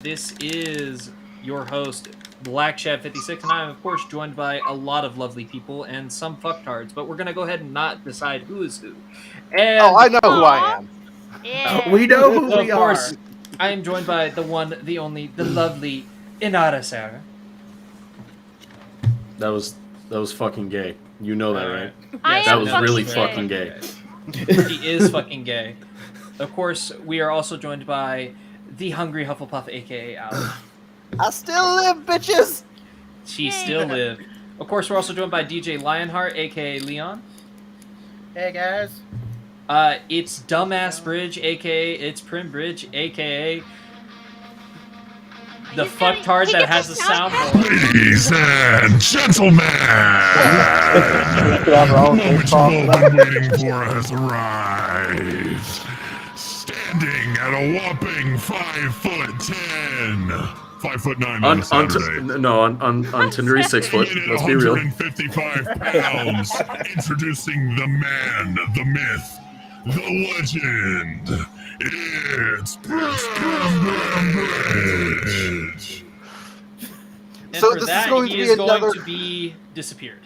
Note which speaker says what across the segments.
Speaker 1: This is your host, Black Chef 56, and I am, of course, joined by a lot of lovely people and some fucktards, but we're going to go ahead and not decide who is who. And
Speaker 2: I know who I am.
Speaker 3: Yeah.
Speaker 4: We know who
Speaker 1: of
Speaker 4: we
Speaker 1: course,
Speaker 4: are.
Speaker 1: I am joined by the one, the only, the lovely Inara Sarah.
Speaker 4: That was fucking gay. You know that, right?
Speaker 3: I
Speaker 1: Yes,
Speaker 3: am
Speaker 4: That was
Speaker 3: fucking
Speaker 4: really
Speaker 3: gay.
Speaker 4: fucking gay.
Speaker 1: He is fucking gay. Of course, we are also joined by the hungry Hufflepuff, aka Allie.
Speaker 2: I still live, bitches.
Speaker 1: She
Speaker 3: Yay.
Speaker 1: still lived. Of course, we're also joined by DJ Lionheart, aka Leon.
Speaker 5: Hey guys.
Speaker 1: It's Dumbass Bridge, aka it's Prim Bridge, aka the
Speaker 3: He's got-
Speaker 1: fucktard
Speaker 3: he
Speaker 1: that
Speaker 3: gets
Speaker 1: has
Speaker 3: a
Speaker 1: a
Speaker 3: sound
Speaker 1: soundboard.
Speaker 6: Ladies and gentlemen, the moment you've all been waiting for has arrived. Standing at a whopping 5'10", 5'9" on a Saturday.
Speaker 4: On Tinder he's 6 foot.
Speaker 6: Weighing in
Speaker 4: Let's
Speaker 6: at
Speaker 4: be real.
Speaker 6: 155 pounds, introducing the man, the myth, the legend. It's Bridge.
Speaker 1: And
Speaker 2: So
Speaker 1: for
Speaker 2: this is
Speaker 1: that,
Speaker 2: going
Speaker 1: he
Speaker 2: to be
Speaker 1: is going
Speaker 2: another-
Speaker 1: to be disappeared.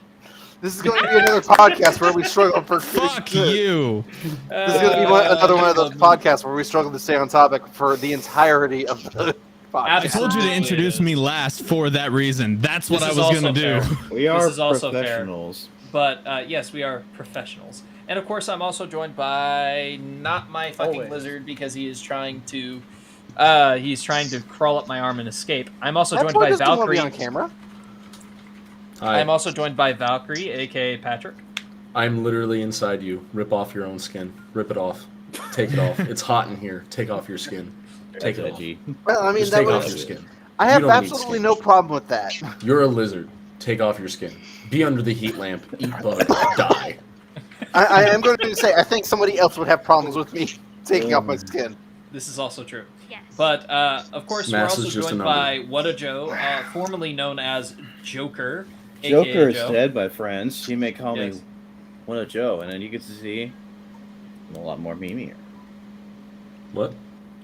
Speaker 2: This is going to be another podcast where we struggle for.
Speaker 7: Fuck you.
Speaker 2: This is going to be another one of those podcasts where we struggle to stay on topic for the entirety of the podcast.
Speaker 7: I told you to
Speaker 1: Absolutely
Speaker 7: introduce
Speaker 1: is.
Speaker 7: me last for that reason. That's what
Speaker 1: This
Speaker 7: I
Speaker 1: is
Speaker 7: was
Speaker 1: also
Speaker 7: gonna do.
Speaker 1: fair.
Speaker 5: We are
Speaker 1: is also fair.
Speaker 5: professionals.
Speaker 1: But yes, we are professionals. And of course, I'm also joined by not my fucking
Speaker 5: Always.
Speaker 1: lizard because he is trying to crawl up my arm and escape. I'm also
Speaker 2: That's
Speaker 1: joined
Speaker 2: why
Speaker 1: by
Speaker 2: this doesn't want to
Speaker 1: Valkyrie.
Speaker 2: be on camera.
Speaker 1: I'm also joined by Valkyrie, aka Patrick.
Speaker 4: I'm literally inside you. Rip off your own skin. Rip it off. Take it off. It's hot in here. Take off your skin. Take it off.
Speaker 5: edgy.
Speaker 2: Well, I mean,
Speaker 4: Just
Speaker 2: that
Speaker 4: take off
Speaker 2: was.
Speaker 4: your skin.
Speaker 2: I have
Speaker 4: You don't need
Speaker 2: absolutely
Speaker 4: skin.
Speaker 2: no problem with that.
Speaker 4: You're a lizard. Take off your skin. Be under the heat lamp. Eat bug. Die.
Speaker 2: I am going to say I think somebody else would have problems with me taking off my skin.
Speaker 1: This is also true.
Speaker 3: Yes.
Speaker 1: But of course,
Speaker 4: Mass
Speaker 1: we're
Speaker 4: is
Speaker 1: also
Speaker 4: just
Speaker 1: joined
Speaker 4: a
Speaker 1: by What a Joe, formerly known as Joker.
Speaker 5: Joker
Speaker 1: aka
Speaker 5: is
Speaker 1: Joe.
Speaker 5: dead, my friends. She may call
Speaker 1: Yes.
Speaker 5: me What a Joe, and then you get to see a lot more memeier.
Speaker 4: What?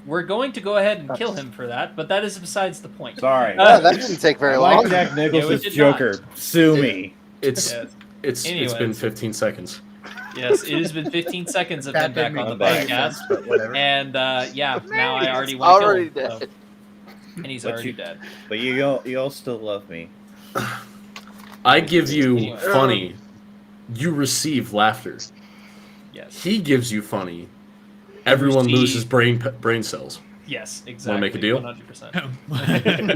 Speaker 1: We're going to go ahead and kill him for that, but that is besides the point.
Speaker 5: Sorry.
Speaker 2: Yeah, that didn't take very
Speaker 5: I
Speaker 2: long.
Speaker 5: like Jack
Speaker 1: Yeah, we
Speaker 5: Nicholson's
Speaker 1: did
Speaker 5: Joker. Sue me.
Speaker 4: It's
Speaker 1: Yes.
Speaker 4: it's
Speaker 1: Anyways.
Speaker 4: been 15 seconds.
Speaker 1: Yes, it has been 15 seconds of him back on the podcast.
Speaker 5: But whatever.
Speaker 1: And yeah, now I already want to
Speaker 2: Already
Speaker 1: kill him.
Speaker 2: dead.
Speaker 1: And he's
Speaker 5: But
Speaker 1: already
Speaker 5: you-
Speaker 1: dead.
Speaker 5: But you all still love me.
Speaker 4: I give you
Speaker 1: Anyway.
Speaker 4: funny. You receive laughter.
Speaker 1: Yes.
Speaker 4: He gives you funny. Everyone
Speaker 1: Receive.
Speaker 4: loses brain cells.
Speaker 1: Yes, exactly.
Speaker 4: Wanna make a deal?
Speaker 1: 100%. And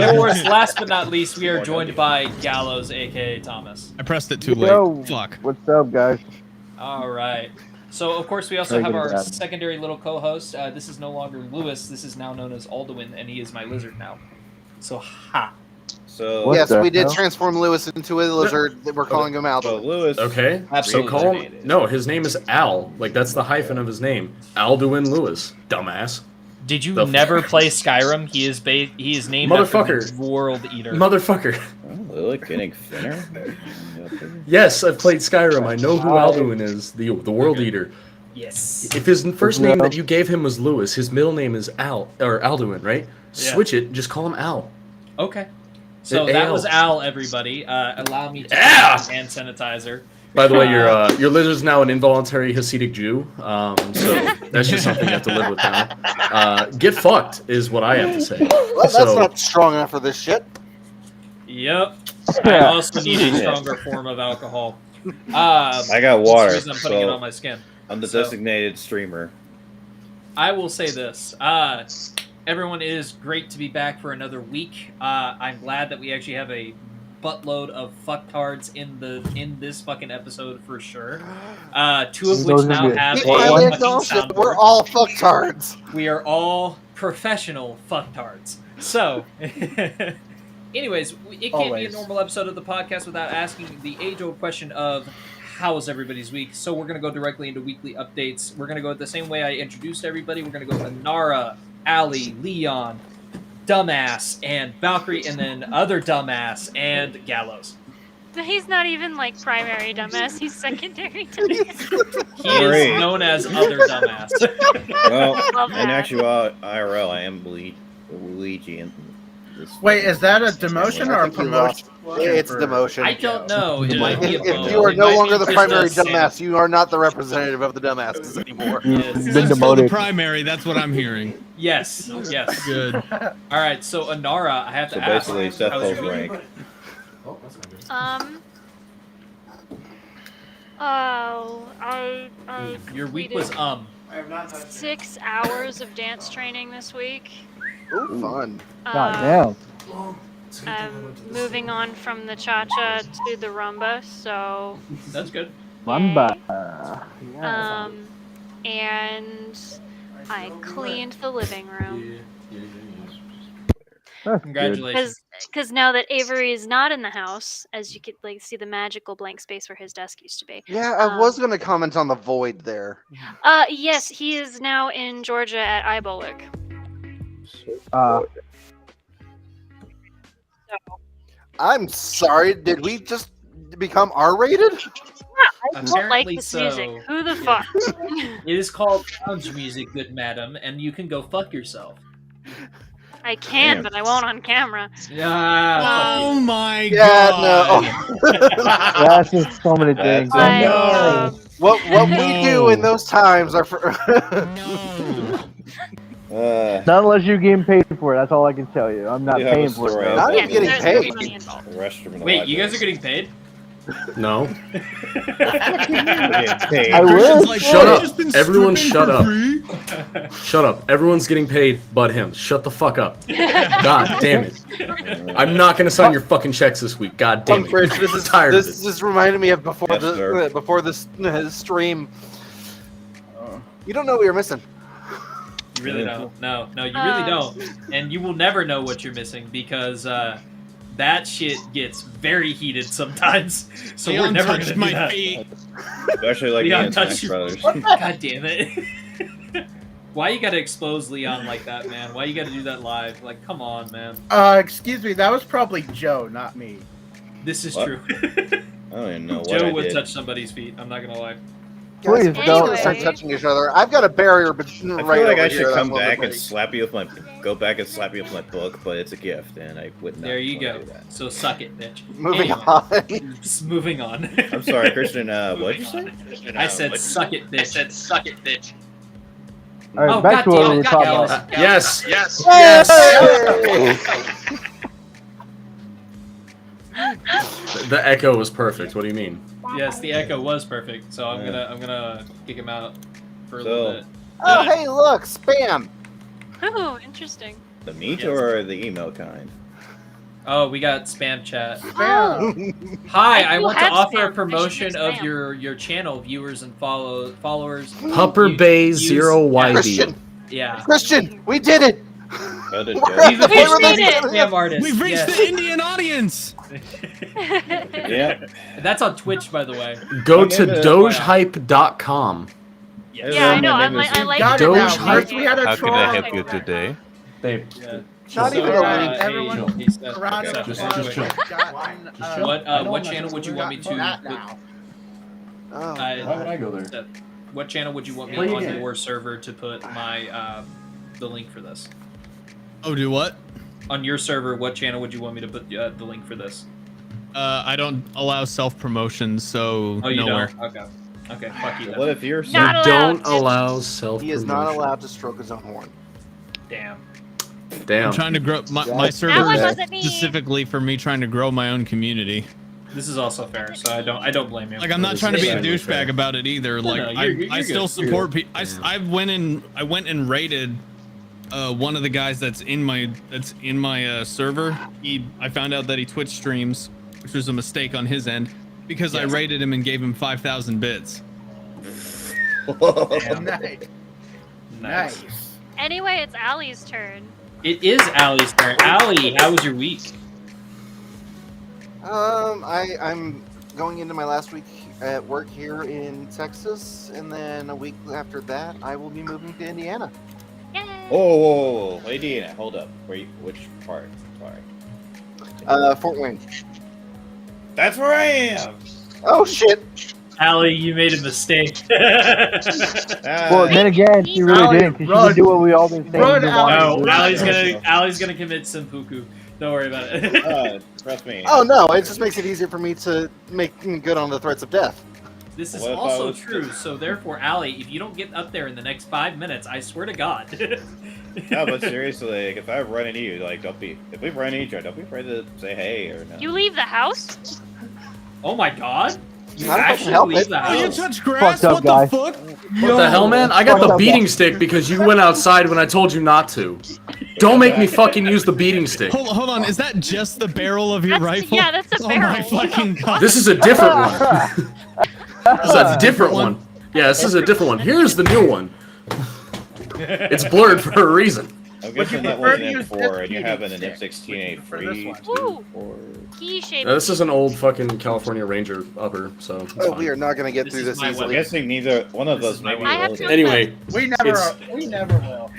Speaker 1: of course, last but not least, we are joined by Gallows, aka Thomas.
Speaker 7: I pressed it too late.
Speaker 8: Yo.
Speaker 7: Fuck.
Speaker 8: What's up, guys?
Speaker 1: All right. So, of course, we also
Speaker 8: Very
Speaker 1: have
Speaker 8: good
Speaker 1: our
Speaker 8: job.
Speaker 1: secondary little co-host. This is no longer Lewis. This is now known as Alduin, and he is my lizard now. So, ha.
Speaker 5: So,
Speaker 8: What
Speaker 2: Yes,
Speaker 8: the
Speaker 2: we did
Speaker 8: hell?
Speaker 2: transform Lewis into a lizard. That we're calling him out.
Speaker 5: so Lewis.
Speaker 4: Okay,
Speaker 1: Absolutely.
Speaker 4: so call him. No, his name is Al. Like that's the hyphen of his name. Alduin Lewis. Dumbass.
Speaker 1: Did you
Speaker 4: The
Speaker 1: never play Skyrim? He is named after
Speaker 4: Motherfucker.
Speaker 1: the World Eater.
Speaker 4: Motherfucker.
Speaker 5: Oh, Lily getting thinner.
Speaker 4: Yes, I've played Skyrim. I know who Alduin is. The World Eater.
Speaker 1: Yes.
Speaker 4: If his first name that you gave him was Lewis, his middle name is Al or Alduin, right?
Speaker 1: Yeah.
Speaker 4: Switch it. Just call him Al.
Speaker 1: Okay. So
Speaker 4: Al.
Speaker 1: that was Al, everybody. Allow me to
Speaker 4: Yeah.
Speaker 1: hand sanitizer.
Speaker 4: By the way, your lizard's now an involuntary Hasidic Jew. So that's just something you have to live with now. Get fucked is what I have to say.
Speaker 2: Well, that's
Speaker 4: So-
Speaker 2: not strong enough for this shit.
Speaker 1: Yep. I also need a stronger form of alcohol.
Speaker 5: I got
Speaker 1: That's
Speaker 5: water,
Speaker 1: the reason I'm putting it on
Speaker 5: so
Speaker 1: my skin.
Speaker 5: I'm the
Speaker 1: So-
Speaker 5: designated streamer.
Speaker 1: I will say this. Everyone, it is great to be back for another week. I'm glad that we actually have a buttload of fucktards in this fucking episode for sure. Two of which
Speaker 8: Those are
Speaker 1: now
Speaker 8: good.
Speaker 1: have
Speaker 2: We
Speaker 1: a
Speaker 2: finally
Speaker 1: fucking
Speaker 2: acknowledged that
Speaker 1: soundboard.
Speaker 2: we're all fucktards.
Speaker 1: We are all professional fucktards. So, anyways, it can't be a
Speaker 2: Always.
Speaker 1: normal episode of the podcast without asking the age-old question of how was everybody's week. So we're going to go directly into weekly updates. We're going to go the same way I introduced everybody. We're going to go Anara, Allie, Leon, Dumbass, and Valkyrie, and then other Dumbass, and Gallows.
Speaker 3: He's not even like primary dumbass. He's secondary dumbass.
Speaker 1: He is
Speaker 5: Great.
Speaker 1: known as other Dumbass.
Speaker 5: Well,
Speaker 3: Love
Speaker 5: in
Speaker 3: that.
Speaker 5: actual IRL, I am bleed. Luigi and this.
Speaker 8: Wait, is that a demotion or a
Speaker 2: I think you lost.
Speaker 8: promotion?
Speaker 2: It's
Speaker 8: for-
Speaker 2: demotion.
Speaker 1: I don't know. It might be a
Speaker 2: If
Speaker 1: both.
Speaker 2: you are
Speaker 1: It
Speaker 2: no
Speaker 1: might
Speaker 2: longer
Speaker 1: be
Speaker 2: the
Speaker 1: just
Speaker 2: primary
Speaker 1: a Santa.
Speaker 2: dumbass, you are not the representative of the dumbasses anymore.
Speaker 1: Yes.
Speaker 9: Been
Speaker 7: Still the
Speaker 9: demoted.
Speaker 7: primary. That's what I'm hearing.
Speaker 1: Yes. Yes.
Speaker 7: Good.
Speaker 1: All right. So Anara, I have to
Speaker 5: So
Speaker 1: ask.
Speaker 5: basically, Seth
Speaker 1: how's
Speaker 5: pulls
Speaker 1: your
Speaker 5: rank.
Speaker 1: week?
Speaker 3: I
Speaker 1: Your week
Speaker 3: completed
Speaker 1: was
Speaker 3: 6 hours of dance training this week.
Speaker 2: Ooh, fun.
Speaker 9: God
Speaker 3: I'm moving on from the cha-cha to the rumba, so
Speaker 1: That's good.
Speaker 9: damn. Mamba.
Speaker 3: and I cleaned the living room.
Speaker 9: That's
Speaker 1: Congratulations.
Speaker 3: Because now that Avery is not in the house, as you could like see the magical blank space where his desk used to be.
Speaker 2: Yeah, I was going to comment on the void there.
Speaker 3: Yes, he is now in Georgia at Ibolic.
Speaker 2: I'm sorry, did we just become R-rated?
Speaker 3: I don't like this music. Who the fuck?
Speaker 1: It is called lounge music, good madam, and you can go fuck yourself.
Speaker 3: I can, but I won't on camera.
Speaker 1: Yeah.
Speaker 7: Oh my
Speaker 2: Yeah,
Speaker 7: god.
Speaker 9: That's just so many things.
Speaker 3: I,
Speaker 2: What we
Speaker 7: No.
Speaker 2: do in those times are for...
Speaker 7: No.
Speaker 9: Not unless you're getting paid for it. That's all I can tell you. I'm not
Speaker 5: You have
Speaker 9: paying
Speaker 5: a
Speaker 9: for it.
Speaker 5: story.
Speaker 9: Though.
Speaker 2: Not even getting
Speaker 3: there's
Speaker 2: paid.
Speaker 3: money involved.
Speaker 5: Restroom in the
Speaker 1: Wait, you
Speaker 5: library.
Speaker 1: guys are getting paid?
Speaker 4: No.
Speaker 5: Getting paid.
Speaker 9: I
Speaker 7: Christian's
Speaker 9: wish.
Speaker 7: like,
Speaker 4: Shut
Speaker 7: "Oh,
Speaker 4: up.
Speaker 7: I've just been
Speaker 4: Everyone
Speaker 7: stripping
Speaker 4: shut
Speaker 7: for
Speaker 4: up.
Speaker 7: free."
Speaker 4: Shut up. Everyone's getting paid but him. Shut the fuck up. God damn it. I'm not gonna sign your fucking checks this week. God damn
Speaker 2: Punk Rich,
Speaker 4: it.
Speaker 2: this
Speaker 4: I'm
Speaker 2: is
Speaker 4: tired of
Speaker 2: this
Speaker 4: it.
Speaker 2: is reminding me of before
Speaker 5: Yes, sir.
Speaker 2: before this stream. You don't know what you're missing.
Speaker 1: You really don't. No, you really don't. And you will never know what you're missing because that shit gets very heated sometimes. So we're
Speaker 7: Leon
Speaker 1: never
Speaker 7: touched
Speaker 1: gonna do
Speaker 7: my
Speaker 1: that.
Speaker 7: feet.
Speaker 5: Especially like
Speaker 1: Leon
Speaker 5: me and Smash
Speaker 1: touched you.
Speaker 5: Brothers.
Speaker 1: God damn it. Why you gotta expose Leon like that, man? Why you gotta do that live? Like, come on, man.
Speaker 8: Excuse me, that was probably Joe, not me.
Speaker 1: This is
Speaker 5: What?
Speaker 1: true.
Speaker 5: I don't even know what
Speaker 1: Joe
Speaker 5: I
Speaker 1: would
Speaker 5: did.
Speaker 1: touch somebody's feet. I'm not gonna lie.
Speaker 2: Guys,
Speaker 9: Please
Speaker 2: don't
Speaker 3: don't.
Speaker 2: start touching each other. I've got a barrier between
Speaker 5: I feel
Speaker 2: right
Speaker 5: like
Speaker 2: over
Speaker 5: I should
Speaker 2: here that
Speaker 5: come
Speaker 2: I'm
Speaker 5: back
Speaker 2: gonna
Speaker 5: and slap you with my my book, but it's a gift, and I would not.
Speaker 1: There you
Speaker 5: wanna
Speaker 1: go.
Speaker 5: do that.
Speaker 1: So suck it, bitch.
Speaker 2: Moving
Speaker 1: Anyway,
Speaker 2: on.
Speaker 1: just moving on.
Speaker 5: I'm sorry, Christian. What'd you say?
Speaker 1: I said suck it, bitch. I said suck it, bitch.
Speaker 9: All right,
Speaker 1: Oh,
Speaker 9: back to what
Speaker 1: goddamn
Speaker 9: we were
Speaker 1: it,
Speaker 9: talking
Speaker 1: Alice.
Speaker 9: about.
Speaker 4: Yes. The echo was perfect. What do you mean?
Speaker 1: Yes, the echo was perfect. So I'm gonna kick him out for a little bit.
Speaker 2: Oh, hey, look, spam.
Speaker 3: Ooh, interesting.
Speaker 5: The meat
Speaker 1: Yes.
Speaker 5: or the email kind?
Speaker 1: Oh, we got spam chat.
Speaker 3: Oh,
Speaker 1: Hi,
Speaker 3: I
Speaker 1: I
Speaker 3: do
Speaker 1: want to
Speaker 3: have
Speaker 1: offer
Speaker 3: spam. I
Speaker 1: a
Speaker 3: should
Speaker 1: promotion
Speaker 3: do
Speaker 1: of
Speaker 3: spam.
Speaker 1: your channel viewers and followers.
Speaker 4: Hupper
Speaker 1: You-
Speaker 4: Bay
Speaker 1: use-
Speaker 4: Zero YB.
Speaker 2: Christian,
Speaker 1: Yeah.
Speaker 2: Christian, we did it.
Speaker 5: How did
Speaker 2: We're
Speaker 5: Joe?
Speaker 1: He's the
Speaker 3: We
Speaker 1: first
Speaker 3: made it!
Speaker 1: spam artist.
Speaker 7: We've reached
Speaker 1: yes.
Speaker 7: the Indian audience.
Speaker 5: Yeah.
Speaker 1: That's on Twitch, by the way.
Speaker 4: Go
Speaker 5: My
Speaker 4: to
Speaker 5: name is-
Speaker 4: dogehype.com.
Speaker 1: Yes.
Speaker 3: Yeah, I know.
Speaker 5: My
Speaker 3: I
Speaker 5: name is-
Speaker 3: like
Speaker 8: Got
Speaker 3: it.
Speaker 8: it now.
Speaker 4: Doge
Speaker 8: First we had a
Speaker 10: How
Speaker 8: troll.
Speaker 10: can I help you today?
Speaker 4: Babe.
Speaker 1: Yeah.
Speaker 2: Not even
Speaker 1: So,
Speaker 2: a link.
Speaker 8: Everyone
Speaker 1: he said-
Speaker 8: Around
Speaker 1: okay,
Speaker 8: of
Speaker 1: so
Speaker 8: applause.
Speaker 1: anyway,
Speaker 8: Gotten,
Speaker 1: what channel would you want me to?
Speaker 8: that now.
Speaker 2: Oh,
Speaker 4: I go there?
Speaker 1: What channel would you want me
Speaker 4: Play
Speaker 1: on
Speaker 4: again.
Speaker 1: your server to put my the link for this?
Speaker 7: Oh, do what?
Speaker 1: On your server, what channel would you want me to put the link for this?
Speaker 7: I don't allow self promotion, so
Speaker 1: Oh, you
Speaker 7: nowhere.
Speaker 1: don't? Okay. Okay, fuck you then.
Speaker 5: What if you're
Speaker 4: You
Speaker 3: Not allowed.
Speaker 4: don't allow self
Speaker 2: he is not allowed to stroke his own horn.
Speaker 1: Damn.
Speaker 4: Damn.
Speaker 7: I'm trying to grow my
Speaker 9: That
Speaker 7: server
Speaker 3: one
Speaker 7: is
Speaker 3: wasn't me.
Speaker 7: specifically for me trying to grow my own community.
Speaker 1: This is also fair, so I don't blame you.
Speaker 7: Like I'm not trying to be a
Speaker 5: Yeah.
Speaker 7: douchebag about it either. Like
Speaker 1: no,
Speaker 7: I
Speaker 1: you're
Speaker 7: still
Speaker 1: good.
Speaker 7: support people. I went and raided one of the guys that's in my server. I found out that he Twitch streams, which was a mistake on his end because I
Speaker 1: Yes.
Speaker 7: raided him and gave him 5,000 bits.
Speaker 1: Damn.
Speaker 8: Nice.
Speaker 1: Nice.
Speaker 8: Nice.
Speaker 3: Anyway, it's Allie's turn.
Speaker 1: It is Allie's turn. Allie, how was your week?
Speaker 2: I'm going into my last week at work here in Texas, and then a week after that, I will be moving to Indiana.
Speaker 3: Yay!
Speaker 5: Oh, whoa, Indiana, hold up. Which part? Sorry.
Speaker 2: Fort Wayne.
Speaker 5: That's where I am.
Speaker 2: Oh shit!
Speaker 1: Allie, you made a mistake.
Speaker 9: Well, then again, she really
Speaker 8: Allie,
Speaker 9: didn't, because she
Speaker 8: run.
Speaker 9: can do what we all been saying.
Speaker 8: Run,
Speaker 9: we
Speaker 8: Allie.
Speaker 9: wanted to do.
Speaker 1: No, Allie's gonna commit seppuku. Don't worry about it.
Speaker 5: Trust me.
Speaker 2: Oh no, it just makes it easier for me to make good on the threats of death.
Speaker 1: This is
Speaker 5: What if I
Speaker 1: also
Speaker 5: was
Speaker 1: true.
Speaker 5: just-
Speaker 1: So therefore, Allie, if you don't get up there in the next 5 minutes, I swear to God.
Speaker 5: No, but seriously, like, if I run into you, like, if we run into each other, don't be afraid to say hey or no.
Speaker 3: You leave the house?
Speaker 1: Oh my God! You
Speaker 2: How did I
Speaker 1: actually
Speaker 2: help
Speaker 1: leave
Speaker 2: it?
Speaker 1: the
Speaker 7: Oh, you
Speaker 1: house?
Speaker 7: touch grass?
Speaker 9: Fucked up
Speaker 7: What
Speaker 9: guy.
Speaker 7: the fuck?
Speaker 4: What the hell, man? I got
Speaker 9: Fucked
Speaker 4: the
Speaker 9: up
Speaker 4: beating
Speaker 9: guy.
Speaker 4: stick because you went outside when I told you not to. Don't make me fucking use the beating stick.
Speaker 7: Hold on. Is that just the barrel of your
Speaker 3: That's-
Speaker 7: rifle?
Speaker 3: yeah, that's a
Speaker 7: Oh my
Speaker 3: barrel.
Speaker 7: fucking god.
Speaker 4: This is a different one. This is a different one. Yeah, this is a different one. Here's the new one. It's blurred for a reason.
Speaker 5: I'm
Speaker 8: Would you
Speaker 5: guessing that
Speaker 8: prefer
Speaker 5: was
Speaker 8: to
Speaker 5: an
Speaker 8: use
Speaker 5: M4
Speaker 8: this
Speaker 5: and you're having an
Speaker 8: beating stick
Speaker 5: M16A
Speaker 8: for this
Speaker 5: free.
Speaker 8: one?
Speaker 3: Woo!
Speaker 5: Or...
Speaker 3: Key shape.
Speaker 4: Now, this is an old fucking California Ranger upper, so it's
Speaker 2: Oh,
Speaker 4: fine.
Speaker 2: we are not going to get
Speaker 1: This
Speaker 2: through
Speaker 1: is
Speaker 2: this
Speaker 1: my
Speaker 5: I'm
Speaker 2: easily.
Speaker 5: guessing neither one of
Speaker 1: This
Speaker 5: us
Speaker 1: is my
Speaker 5: maybe
Speaker 1: way.
Speaker 3: I have
Speaker 5: will.
Speaker 3: to-
Speaker 4: Anyway,
Speaker 8: We never will. We never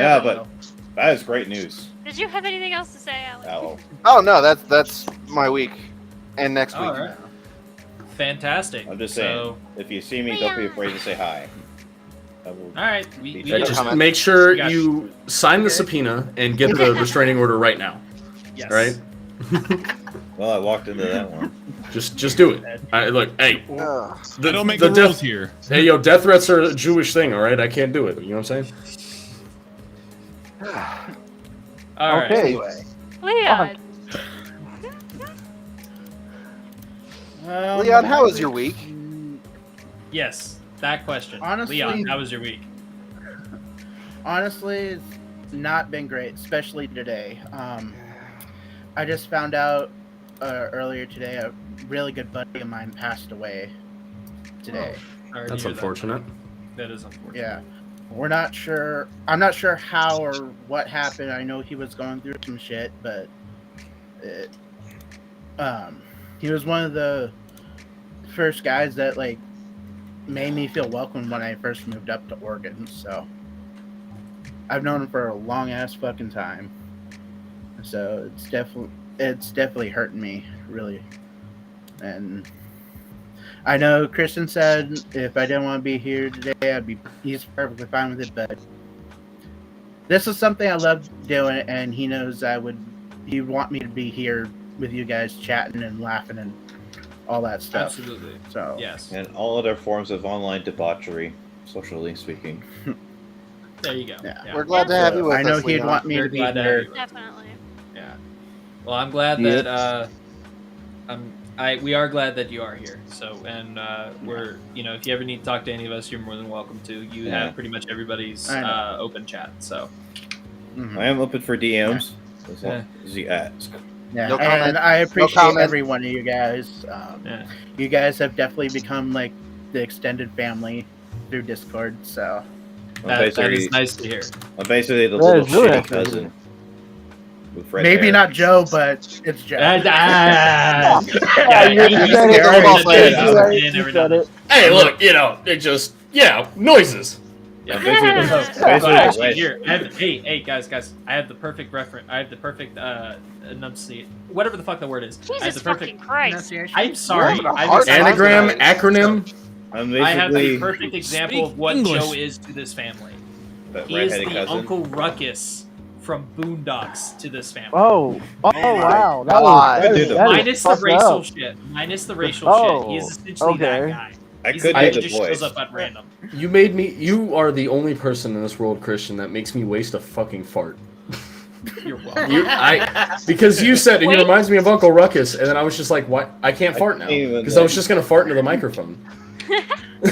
Speaker 5: Yeah,
Speaker 8: will.
Speaker 5: but that is great news.
Speaker 3: Did you have anything else to say, Alex?
Speaker 5: Ow.
Speaker 2: Oh no, that's my week, and next week.
Speaker 1: All right. Fantastic.
Speaker 5: I'm just saying,
Speaker 1: So,
Speaker 5: if you see me, don't be afraid to say hi. I will...
Speaker 1: all right, we
Speaker 5: Hey,
Speaker 1: get
Speaker 4: just
Speaker 1: it.
Speaker 4: make sure
Speaker 1: We got
Speaker 4: you sign the subpoena and get the restraining order right now.
Speaker 1: Yes.
Speaker 4: Right?
Speaker 5: Well, I walked into that one.
Speaker 4: Just do it. Look, hey,
Speaker 2: Ugh.
Speaker 7: I don't make the rules here.
Speaker 4: Hey, yo, death threats are a Jewish thing, all right? I can't do it. You know what I'm saying?
Speaker 1: All right.
Speaker 9: Okay.
Speaker 2: Anyway,
Speaker 3: Leon.
Speaker 2: Leon, how was your week?
Speaker 1: Yes, that question.
Speaker 8: Honestly-
Speaker 1: Leon, how was your week?
Speaker 8: Honestly, it's not been great, especially today. I just found out earlier today a really good buddy of mine passed away today.
Speaker 1: Sorry to
Speaker 4: That's
Speaker 1: hear that.
Speaker 4: unfortunate.
Speaker 1: That is unfortunate.
Speaker 8: Yeah. We're not sure. I'm not sure how or what happened. I know he was going through some shit, but he was one of the first guys that like made me feel welcome when I first moved up to Oregon. So I've known him for a long ass fucking time. So it's definitely hurting me really. And I know Christian said if I didn't want to be here today, he's perfectly fine with it, but this is something I love doing, and he knows he'd want me to be here with you guys chatting and laughing and all that stuff.
Speaker 1: Absolutely.
Speaker 8: So
Speaker 1: Yes.
Speaker 5: And all other forms of online debauchery, socially speaking.
Speaker 1: There you go.
Speaker 8: Yeah.
Speaker 2: We're glad to have you with
Speaker 8: I know
Speaker 2: us,
Speaker 8: he'd
Speaker 2: Leon.
Speaker 8: want me
Speaker 1: Very
Speaker 8: to be
Speaker 1: glad to have
Speaker 8: here.
Speaker 1: you.
Speaker 3: Definitely.
Speaker 1: Yeah. Well, I'm glad that we are glad that you are here. So, and we're, if you ever need to talk to any of us, you're more than welcome to. You
Speaker 5: Yeah.
Speaker 1: have pretty much everybody's
Speaker 8: I know.
Speaker 1: open chat. So,
Speaker 8: Mhm.
Speaker 5: I am open for DMs. As
Speaker 1: Yeah.
Speaker 5: long as you ask.
Speaker 8: Yeah,
Speaker 2: No
Speaker 8: and
Speaker 2: comment.
Speaker 8: I appreciate
Speaker 2: comment.
Speaker 8: every one of you guys.
Speaker 1: yeah.
Speaker 8: You guys have definitely become like the extended family through Discord. So
Speaker 5: I'm
Speaker 1: That
Speaker 5: basically,
Speaker 1: is nice to hear.
Speaker 5: I'm basically the
Speaker 9: That
Speaker 5: little
Speaker 9: is really
Speaker 5: shitty
Speaker 9: nice to hear.
Speaker 5: cousin. With red
Speaker 8: maybe
Speaker 5: hair.
Speaker 8: not Joe, but it's Joe.
Speaker 9: Yeah,
Speaker 1: Yeah,
Speaker 9: you
Speaker 1: you
Speaker 9: said it.
Speaker 2: Very well
Speaker 9: You
Speaker 2: played.
Speaker 9: said it.
Speaker 1: Yeah, never
Speaker 9: You said
Speaker 1: done
Speaker 9: it.
Speaker 4: Hey, look, it just, noises.
Speaker 5: I'm basically,
Speaker 1: Well, actually,
Speaker 5: right.
Speaker 1: here, hey, guys, I have the perfect reference. I have the perfect enunciate, whatever the fuck the word is. I have
Speaker 3: Jesus
Speaker 1: the perfect.
Speaker 3: fucking Christ.
Speaker 8: Pronunciation?
Speaker 1: I'm sorry.
Speaker 2: You're having a
Speaker 1: I'm
Speaker 2: hard
Speaker 1: sorry.
Speaker 2: time
Speaker 4: Anagram,
Speaker 2: tonight.
Speaker 4: acronym.
Speaker 5: I'm
Speaker 1: I have the
Speaker 5: basically
Speaker 1: perfect example
Speaker 7: Speak
Speaker 1: of what
Speaker 7: English.
Speaker 1: Joe is to this family.
Speaker 5: that
Speaker 1: He is
Speaker 5: redheaded
Speaker 1: the
Speaker 5: cousin.
Speaker 1: Uncle Ruckus from Boondocks to this family.
Speaker 9: Oh, wow. That
Speaker 2: God.
Speaker 9: was, that
Speaker 5: Dude,
Speaker 9: is,
Speaker 5: the-
Speaker 9: that is
Speaker 1: Minus the
Speaker 9: fucked
Speaker 1: racial
Speaker 9: up.
Speaker 1: shit. Minus the racial
Speaker 9: Oh,
Speaker 1: shit. He is essentially that
Speaker 9: okay.
Speaker 1: guy.
Speaker 5: I
Speaker 1: He's
Speaker 5: could
Speaker 1: the guy
Speaker 5: do
Speaker 1: who
Speaker 5: the
Speaker 1: just shows
Speaker 5: voice.
Speaker 1: up at random.
Speaker 4: You are the only person in this world, Christian, that makes me waste a fucking fart.
Speaker 1: You're welcome.
Speaker 4: Because you said he
Speaker 3: Wait.
Speaker 4: reminds me of Uncle Ruckus, and then I was just like, "What? I can't fart now,"
Speaker 5: can't even,
Speaker 4: because I was just gonna fart into the microphone.
Speaker 5: I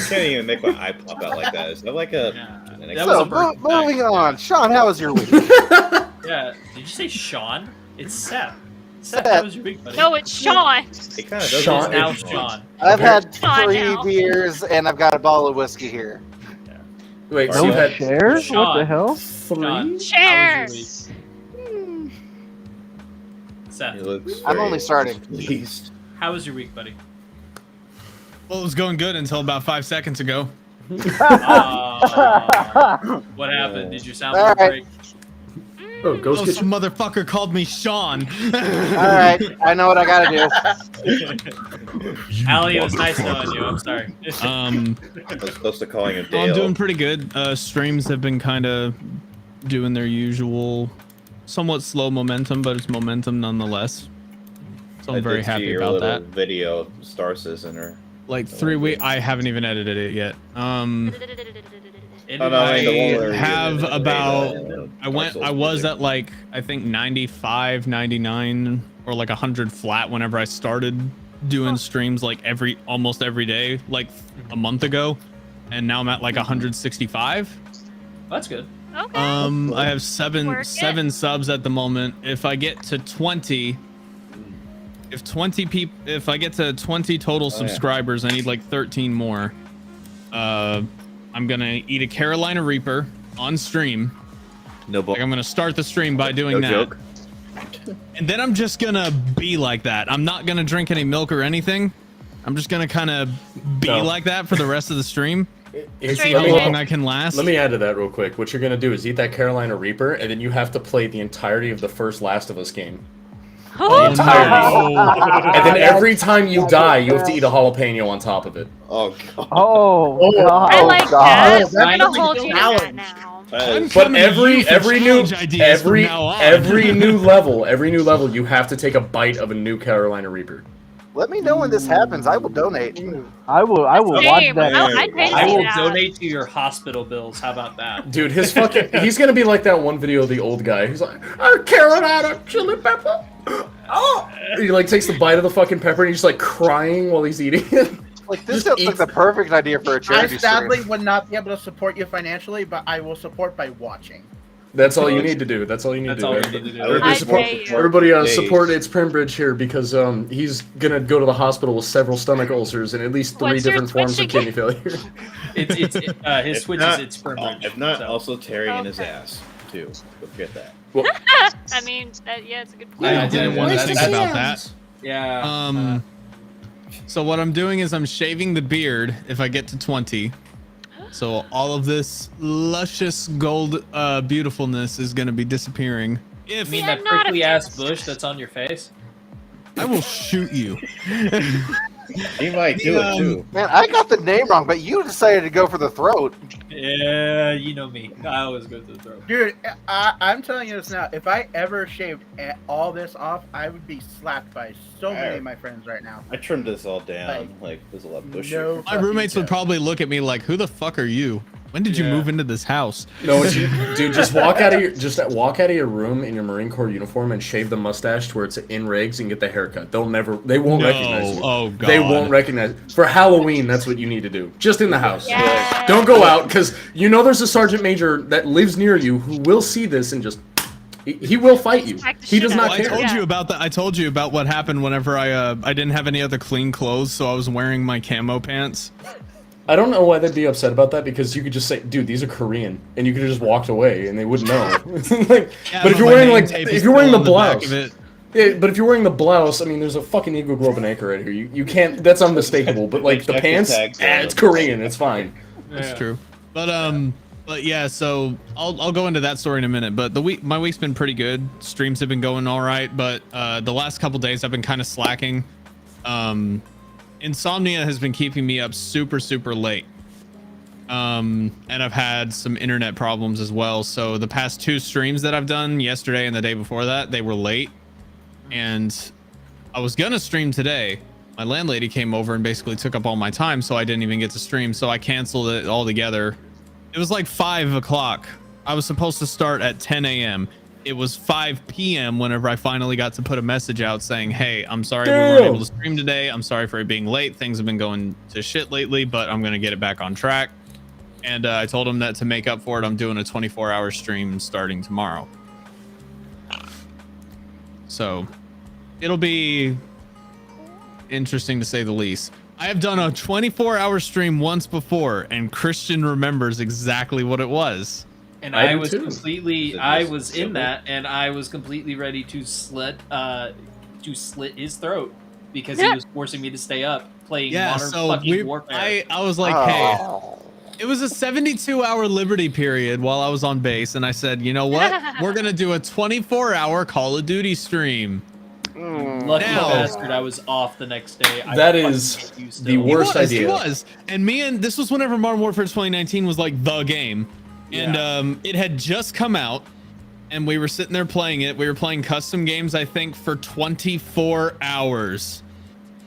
Speaker 5: can't even make my eye pop out like that. Is that like a...
Speaker 1: Yeah.
Speaker 5: an
Speaker 1: That was
Speaker 2: So,
Speaker 1: a bird
Speaker 2: moving
Speaker 1: fact.
Speaker 2: on. Sean, how was your week?
Speaker 1: Yeah. Did you say Sean? It's Seth. Seth, how was your week, buddy?
Speaker 3: No, it's Sean.
Speaker 5: It kind of does
Speaker 1: It's
Speaker 4: Sean-
Speaker 1: now Sean.
Speaker 2: I've had
Speaker 3: Sean
Speaker 2: 3
Speaker 3: now.
Speaker 2: beers and I've got a bottle of whiskey here.
Speaker 4: Wait,
Speaker 1: No
Speaker 4: so you
Speaker 9: No
Speaker 4: had
Speaker 9: shares? What
Speaker 1: Sean.
Speaker 9: the hell?
Speaker 4: three?
Speaker 3: Share.
Speaker 1: Seth,
Speaker 5: It looks
Speaker 2: I'm only starting.
Speaker 5: pleased.
Speaker 1: how was your week, buddy?
Speaker 7: Well, it was going good until about 5 seconds ago.
Speaker 1: What happened? Did your sound
Speaker 2: All right.
Speaker 1: break?
Speaker 4: Oh, Ghost
Speaker 7: Oh,
Speaker 4: Kitchen.
Speaker 7: some motherfucker called me Sean.
Speaker 2: All right, I know what I gotta do.
Speaker 1: Allie, it was nice knowing you. I'm sorry.
Speaker 5: I was supposed to calling him
Speaker 7: I'm
Speaker 5: Dale.
Speaker 7: doing pretty good. Streams have been kind of doing their usual, somewhat slow momentum, but it's momentum nonetheless. So I'm very
Speaker 5: did see
Speaker 7: happy
Speaker 5: your
Speaker 7: about
Speaker 5: little
Speaker 7: that.
Speaker 5: video of Star Citizen or
Speaker 7: Like 3 weeks. I haven't even edited it yet.
Speaker 1: It
Speaker 5: Oh, no, I mean, the one where
Speaker 7: I
Speaker 5: you
Speaker 7: have
Speaker 5: did the
Speaker 7: about.
Speaker 5: beta,
Speaker 7: I went.
Speaker 5: Dark
Speaker 7: I
Speaker 5: Souls
Speaker 7: was
Speaker 5: music.
Speaker 7: at like I think 95, 99, or like 100 flat whenever I started doing streams like almost every day, like a month ago, and now I'm at like 165.
Speaker 1: That's good.
Speaker 3: Okay.
Speaker 7: I have
Speaker 3: Work it.
Speaker 7: seven subs at the moment. If I get to 20, if I get to 20 total subscribers, I need like 13 more. I'm gonna eat a Carolina Reaper on stream.
Speaker 5: No,
Speaker 7: Like I'm gonna start the stream by doing
Speaker 5: no
Speaker 7: that.
Speaker 5: joke.
Speaker 7: And then I'm just gonna be like that. I'm not gonna drink any milk or anything. I'm just gonna kind of be
Speaker 4: No.
Speaker 7: like that for the rest of the stream.
Speaker 4: It's-
Speaker 3: Straight
Speaker 7: How
Speaker 3: with
Speaker 7: long
Speaker 3: it.
Speaker 7: I can last.
Speaker 4: Let me add to that real quick. What you're gonna do is eat that Carolina Reaper, and then you have to play the entirety of the first Last of Us game.
Speaker 7: Oh,
Speaker 4: entirety.
Speaker 7: no.
Speaker 4: And then every time you die, you have to eat a jalapeno on top of it.
Speaker 5: Oh god.
Speaker 9: Oh, God.
Speaker 3: I like
Speaker 9: God.
Speaker 3: that.
Speaker 8: God.
Speaker 3: I'm gonna hold you to that
Speaker 8: Challenge.
Speaker 3: now.
Speaker 5: That
Speaker 7: I'm
Speaker 5: is-
Speaker 4: But
Speaker 7: coming to you for
Speaker 4: every new
Speaker 7: challenge ideas from now on.
Speaker 4: every new level, you have to take a bite of a new Carolina Reaper.
Speaker 2: Let me know when this happens. I will donate.
Speaker 9: I will watch
Speaker 3: Same.
Speaker 9: that.
Speaker 3: I'd pay to
Speaker 1: I
Speaker 3: see
Speaker 1: will
Speaker 3: that.
Speaker 1: donate to your hospital bills. How about that?
Speaker 4: Dude, he's gonna be like that one video of the old guy. He's like, Carolina chili pepper. Oh! He like takes the bite of the fucking pepper and he's just like crying while he's eating it.
Speaker 2: Like this
Speaker 4: Just
Speaker 2: sounds like
Speaker 4: eat-
Speaker 2: the perfect idea for a
Speaker 8: I
Speaker 2: charity
Speaker 8: sadly
Speaker 2: stream.
Speaker 8: would not be able to support you financially, but I will support by watching.
Speaker 4: That's all you need to do. That's all you need
Speaker 1: That's
Speaker 4: to do.
Speaker 1: all you need to do.
Speaker 4: Everybody
Speaker 3: I'd
Speaker 4: support,
Speaker 3: pay you.
Speaker 4: everybody
Speaker 5: Days.
Speaker 4: support It's Primbridge here because he's gonna go to the hospital with several stomach ulcers and at least 3
Speaker 3: What's your
Speaker 4: different forms of
Speaker 3: Twitch
Speaker 4: kidney failure.
Speaker 1: His
Speaker 5: If
Speaker 1: Switch
Speaker 5: not-
Speaker 1: is its Primbridge.
Speaker 5: If not,
Speaker 1: so.
Speaker 5: also tearing in his
Speaker 3: Okay.
Speaker 5: ass too. Don't forget that.
Speaker 3: I mean, yeah, it's a good
Speaker 7: I
Speaker 3: point.
Speaker 7: didn't want to
Speaker 1: that's-
Speaker 7: think about that.
Speaker 1: Yeah.
Speaker 7: So what I'm doing is I'm shaving the beard if I get to 20. So all of this luscious gold beautifulness is going to be disappearing.
Speaker 1: You
Speaker 7: If
Speaker 1: mean
Speaker 3: Yeah,
Speaker 1: that
Speaker 3: not a
Speaker 1: prickly ass
Speaker 3: feminist.
Speaker 1: bush that's on your face?
Speaker 7: I will shoot you.
Speaker 5: He might do it too.
Speaker 2: Man, I got the name wrong, but you decided to go for the throat.
Speaker 1: Yeah, you know me. I always go to the throat.
Speaker 8: Dude, I'm telling you this now. If I ever shaved all this off, I would be slapped by so many of my friends right now.
Speaker 5: I trimmed this all down. Like there's a lot of bushy.
Speaker 8: No
Speaker 7: My roommates would
Speaker 8: fucking
Speaker 7: probably look at me like, "Who the fuck are you? When did you
Speaker 1: Yeah.
Speaker 7: move into this house?"
Speaker 4: No, dude, just walk out of your room in your Marine Corps uniform and shave the mustache to where it's in rigs and get the haircut. They won't recognize you.
Speaker 7: Oh god.
Speaker 4: They won't recognize. For Halloween, that's what you need to do. Just in the house.
Speaker 3: Yeah.
Speaker 4: Don't go out because you know there's a sergeant major that lives near you who will see this and just he will fight you.
Speaker 3: Smack the
Speaker 4: He
Speaker 3: shit
Speaker 4: does
Speaker 3: out
Speaker 4: not
Speaker 3: of
Speaker 7: I
Speaker 3: you.
Speaker 4: care.
Speaker 7: told
Speaker 3: Yeah.
Speaker 7: you about that. I told you about what happened whenever I didn't have any other clean clothes, so I was wearing my camo pants.
Speaker 4: I don't know why they'd be upset about that because you could just say, "Dude, these are Korean," and you could have just walked away and they wouldn't know. Like,
Speaker 7: Yeah,
Speaker 4: but if you're
Speaker 7: my
Speaker 4: wearing
Speaker 7: name
Speaker 4: like
Speaker 7: tape
Speaker 4: if
Speaker 7: is
Speaker 4: you're wearing the
Speaker 7: still on back
Speaker 4: blouse,
Speaker 7: of it.
Speaker 4: yeah, but if you're wearing the blouse, I mean, there's a fucking hemoglobin acre right here. You can't. That's unmistakable. But like the
Speaker 5: Check the
Speaker 4: pants,
Speaker 5: tags on
Speaker 4: it's
Speaker 5: them.
Speaker 4: Korean. It's fine.
Speaker 7: That's
Speaker 1: Yeah.
Speaker 7: true. But yeah, so I'll go into that story in a minute. But my week's been pretty good. Streams have been going all right, but the last couple days I've been kind of slacking. Insomnia has been keeping me up super late. And I've had some internet problems as well. So the past 2 streams that I've done, yesterday and the day before that, they were late. And I was gonna stream today. My landlady came over and basically took up all my time, so I didn't even get to stream. So I canceled it altogether. It was like 5 o'clock. I was supposed to start at 10 a.m. It was 5 p.m. whenever I finally got to put a message out saying, "Hey, I'm sorry we weren't able to stream today. I'm sorry for it being late. Things have been going to shit lately, but I'm gonna get it back on track." And I told him that to make up for it, I'm doing a 24-hour stream starting tomorrow. So it'll be interesting to say the least. I have done a 24-hour stream once before, and Christian remembers exactly what it was.
Speaker 1: And
Speaker 4: I
Speaker 1: I
Speaker 4: do
Speaker 1: was
Speaker 4: too.
Speaker 1: completely,
Speaker 5: Is it
Speaker 1: I
Speaker 5: just
Speaker 1: was in
Speaker 5: simple?
Speaker 1: that, and I was completely ready to slit his throat because he
Speaker 3: Yeah.
Speaker 1: was forcing me to stay up playing
Speaker 7: Yeah,
Speaker 1: Modern
Speaker 7: so
Speaker 1: fucking
Speaker 7: we,
Speaker 1: Warfare.
Speaker 7: I was like, hey,
Speaker 2: Oh.
Speaker 7: It was a 72-hour Liberty period while I was on base, and I said, you know what? We're gonna do a 24-hour Call of Duty stream.
Speaker 1: Lucky
Speaker 7: Now-
Speaker 1: bastard, I was off the next day.
Speaker 4: That
Speaker 1: fucking
Speaker 4: is
Speaker 1: hate you
Speaker 4: the
Speaker 1: still.
Speaker 4: worst idea.
Speaker 7: He was. And this was whenever Modern Warfare 2019 was like the game. And it had just come out, and we were sitting there playing it. We were playing custom games, I think, for 24 hours.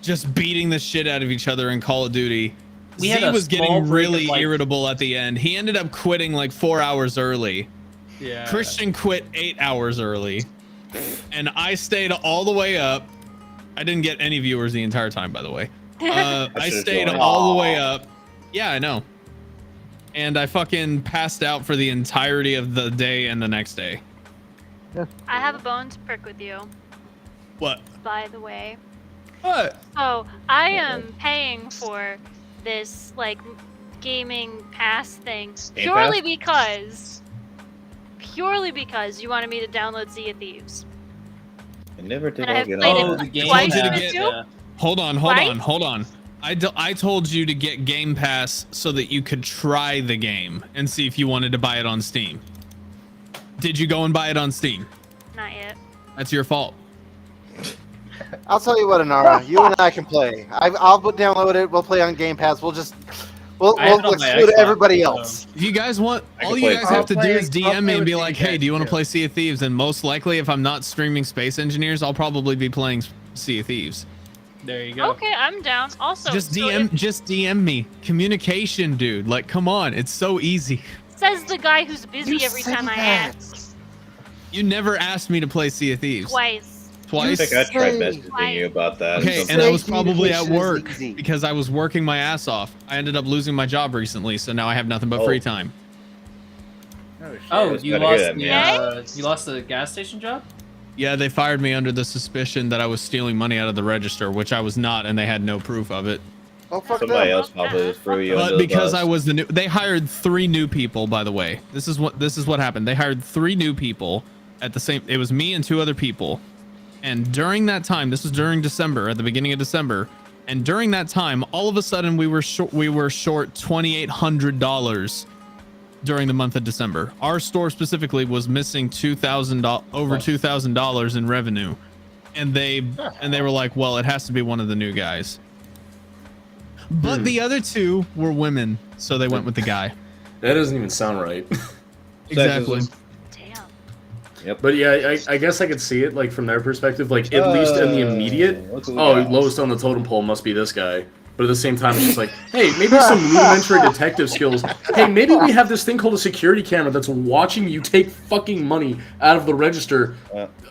Speaker 7: Just beating the shit out of each other in Call of Duty.
Speaker 1: We
Speaker 7: Z
Speaker 1: had a
Speaker 7: was
Speaker 1: small
Speaker 7: getting
Speaker 1: break of,
Speaker 7: really
Speaker 1: like-
Speaker 7: irritable at the end. He ended up quitting like 4 hours early.
Speaker 1: Yeah.
Speaker 7: Christian quit 8 hours early. And I stayed all the way up. I didn't get any viewers the entire time, by the way. I
Speaker 5: should've
Speaker 7: stayed
Speaker 5: joined.
Speaker 7: all the way up. Yeah, I know. And I fucking passed out for the entirety of the day and the next day.
Speaker 3: I have a bone to prick with you,
Speaker 7: What?
Speaker 3: by the way.
Speaker 7: What?
Speaker 3: So I am paying for this like gaming pass thing
Speaker 5: Game
Speaker 3: purely because you wanted me to download Sea of Thieves.
Speaker 5: I never did
Speaker 3: And I have
Speaker 5: get
Speaker 3: played
Speaker 5: on.
Speaker 3: it
Speaker 1: the game
Speaker 3: twice
Speaker 7: told you to
Speaker 3: with
Speaker 7: get-
Speaker 3: you.
Speaker 7: Hold on.
Speaker 3: Right?
Speaker 7: I told you to get Game Pass so that you could try the game and see if you wanted to buy it on Steam. Did you go and buy it on Steam?
Speaker 3: Not yet.
Speaker 7: That's your fault.
Speaker 2: I'll tell you what, Inara, you and I can play. I'll download it. We'll play on Game Pass. We'll
Speaker 1: I have it on my
Speaker 2: exclude
Speaker 1: Xbox,
Speaker 2: everybody
Speaker 1: so-
Speaker 2: else.
Speaker 7: If you guys want,
Speaker 5: I can
Speaker 7: all you
Speaker 5: play-
Speaker 7: guys have to
Speaker 8: I'll
Speaker 7: do
Speaker 8: play-
Speaker 7: is
Speaker 8: I'll
Speaker 7: DM me
Speaker 8: play
Speaker 7: and be
Speaker 8: with
Speaker 7: like,
Speaker 8: you
Speaker 7: hey, do you want to
Speaker 8: guys,
Speaker 7: play Sea of Thieves? And most likely, if I'm not streaming Space Engineers, I'll probably be playing Sea of Thieves.
Speaker 1: There you go.
Speaker 3: Okay, I'm down. Also,
Speaker 7: Just
Speaker 3: so
Speaker 7: DM me. Communication, dude. Like, come on, it's so easy.
Speaker 3: says the guy who's busy
Speaker 2: You
Speaker 3: every
Speaker 2: said
Speaker 3: time I
Speaker 2: that.
Speaker 3: ask.
Speaker 7: You never asked me to play Sea of Thieves.
Speaker 3: Twice.
Speaker 5: I
Speaker 7: Twice.
Speaker 5: think I tried
Speaker 2: Hey.
Speaker 5: messaging you about that.
Speaker 7: Okay,
Speaker 5: So-
Speaker 7: and I was
Speaker 2: Say
Speaker 7: probably at
Speaker 2: communication is
Speaker 7: work
Speaker 2: easy.
Speaker 7: because I was working my ass off. I ended up losing my job recently, so now I have nothing but
Speaker 5: Oh.
Speaker 7: free time.
Speaker 1: Oh,
Speaker 5: That's
Speaker 1: you
Speaker 5: gotta
Speaker 1: lost
Speaker 5: hear that,
Speaker 1: the you lost the gas station job?
Speaker 7: Yeah, they fired me under the suspicion that I was stealing money out of the register, which I was not, and they had no proof of it.
Speaker 2: Oh, fuck
Speaker 5: Somebody
Speaker 2: them.
Speaker 5: else probably threw you under
Speaker 7: But
Speaker 5: the
Speaker 7: because
Speaker 5: bus.
Speaker 7: I was the new, they hired 3 new people. By the way, this is what happened. They hired 3 new people at the same. It was me and 2 other people, and during that time, this was during December, at the beginning of December, and during that time, all of a sudden we were short $2,800 during the month of December. Our store specifically was missing over $2,000 in revenue, and they were like, well, it has to be one of the new guys. But the other 2 were women, so they went with the guy.
Speaker 4: That doesn't even sound right.
Speaker 7: Exactly.
Speaker 3: Damn.
Speaker 4: But yeah, I guess I could see it like from their perspective, like at least in the immediate.
Speaker 5: What's with
Speaker 4: Oh,
Speaker 5: that?
Speaker 4: lowest on the totem pole must be this guy. But at the same time, it's just like, hey, maybe some rudimentary detective skills. Hey, maybe we have this thing called a security camera that's watching you take fucking money out of the register.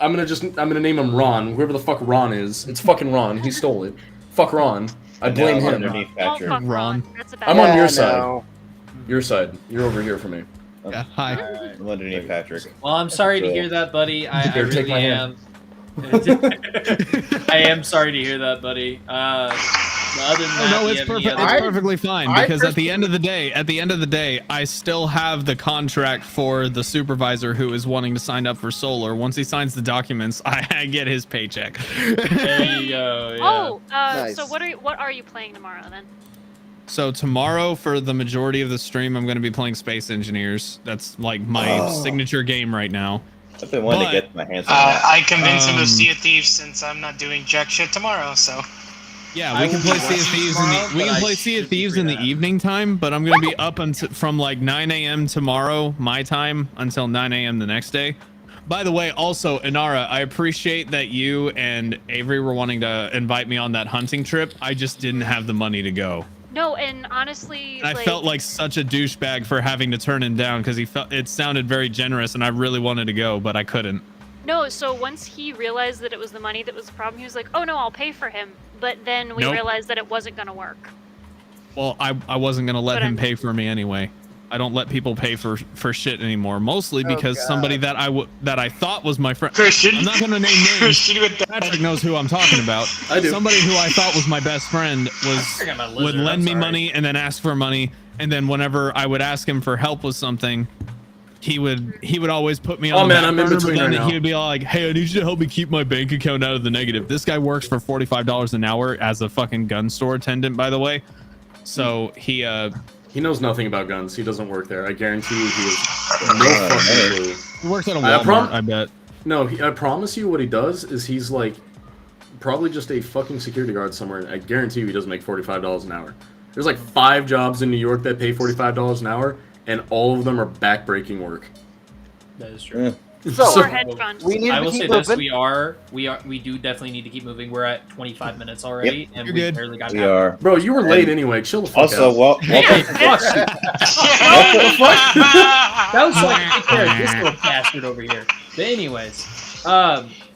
Speaker 4: I'm gonna name him Ron, whoever the fuck Ron is. It's fucking Ron. He stole it. Fuck Ron. I
Speaker 5: And
Speaker 4: blame
Speaker 5: now
Speaker 4: him.
Speaker 5: underneath
Speaker 3: Don't
Speaker 5: Patrick.
Speaker 3: fuck
Speaker 7: Ron.
Speaker 3: Ron. That's a bad
Speaker 4: I'm on
Speaker 2: Yeah,
Speaker 4: your side.
Speaker 2: no.
Speaker 4: Your side. You're over here for me.
Speaker 7: Yeah, hi.
Speaker 5: I'm underneath Patrick.
Speaker 1: Well, I'm sorry to
Speaker 5: So-
Speaker 1: hear that, buddy. I
Speaker 4: Here, take
Speaker 1: really
Speaker 4: my
Speaker 1: am. I am sorry to hear that, buddy. Other than that,
Speaker 7: No,
Speaker 1: do you
Speaker 7: it's
Speaker 1: have any
Speaker 7: perfect.
Speaker 1: other-
Speaker 7: It's perfectly fine
Speaker 8: I
Speaker 7: because at the end of the day, I still have the contract for the supervisor who is wanting to sign up for solar. Once he signs the documents, I get his paycheck.
Speaker 1: There you go. Yeah.
Speaker 3: Oh,
Speaker 2: Nice.
Speaker 3: so what are you playing tomorrow then?
Speaker 7: So tomorrow, for the majority of the stream, I'm going to be playing Space Engineers. That's like my signature game right now.
Speaker 5: I've been wanting
Speaker 7: But-
Speaker 5: to get my hands on that.
Speaker 10: I convinced him
Speaker 7: Um,
Speaker 10: to Sea of Thieves since I'm not doing jack shit tomorrow, so.
Speaker 7: Yeah,
Speaker 1: I
Speaker 7: we can
Speaker 1: will
Speaker 7: play
Speaker 1: be
Speaker 7: Sea of
Speaker 1: watching
Speaker 7: Thieves
Speaker 1: tomorrow,
Speaker 7: we
Speaker 1: but
Speaker 7: can
Speaker 1: I
Speaker 7: play Sea of
Speaker 1: should be
Speaker 7: Thieves
Speaker 1: free
Speaker 7: in the
Speaker 1: now.
Speaker 7: evening time, but I'm going to be up from like 9 a.m. tomorrow, my time, until 9 a.m. the next day. By the way, also, Inara, I appreciate that you and Avery were wanting to invite me on that hunting trip. I just didn't have the money to go.
Speaker 3: No, and honestly,
Speaker 7: And I felt like such a douchebag for having to turn him down because it sounded very generous and I really wanted to go, but I couldn't.
Speaker 3: no. So once he realized that it was the money that was the problem, he was like, "Oh no, I'll pay for him." But then we
Speaker 7: Nope.
Speaker 3: realized that it wasn't gonna work.
Speaker 7: Well, I wasn't going to let
Speaker 3: But
Speaker 7: him
Speaker 3: I'm-
Speaker 7: pay for me anyway. I don't let people pay for shit anymore, mostly because
Speaker 2: God.
Speaker 7: somebody that I thought was my friend.
Speaker 10: Christian.
Speaker 7: I'm not going to name names.
Speaker 10: Christian with that.
Speaker 7: Patrick knows who I'm talking about.
Speaker 4: I do.
Speaker 7: Somebody who I thought was my best friend
Speaker 1: I got my
Speaker 7: would
Speaker 1: lizard, I'm
Speaker 7: lend me
Speaker 1: sorry.
Speaker 7: money and then ask for money, and then whenever I would ask him for help with something, he would always put me on
Speaker 4: Oh,
Speaker 7: the
Speaker 4: man,
Speaker 7: back
Speaker 4: I'm in
Speaker 7: burner,
Speaker 4: between
Speaker 7: but then
Speaker 4: right now.
Speaker 7: he would be all like, "Hey, I need you to help me keep my bank account out of the negative." This guy works for $45 an hour as a fucking gun store attendant, by the way. So he
Speaker 4: He knows nothing about guns. He doesn't work there. I guarantee you he has no fucking clue.
Speaker 7: He works at a
Speaker 4: I
Speaker 7: Walmart, I bet.
Speaker 4: No, I promise you what he does is he's like probably just a fucking security guard somewhere. I guarantee you he doesn't make $45 an hour. There's like 5 jobs in New York that pay $45 an hour, and all of them are backbreaking work.
Speaker 1: That is true.
Speaker 2: So,
Speaker 3: Or hedge funds.
Speaker 2: we need
Speaker 1: I
Speaker 2: to
Speaker 1: will say
Speaker 2: keep
Speaker 1: this:
Speaker 2: moving.
Speaker 1: we do definitely need to keep moving. We're at 25 minutes already, and
Speaker 7: You're
Speaker 1: we
Speaker 7: good.
Speaker 1: barely got.
Speaker 5: We
Speaker 1: half.
Speaker 5: are.
Speaker 4: Bro, you were late anyway. Chill the fuck
Speaker 5: Also,
Speaker 4: out.
Speaker 5: welcome.
Speaker 1: That was like take care of this little bastard over here. But anyways,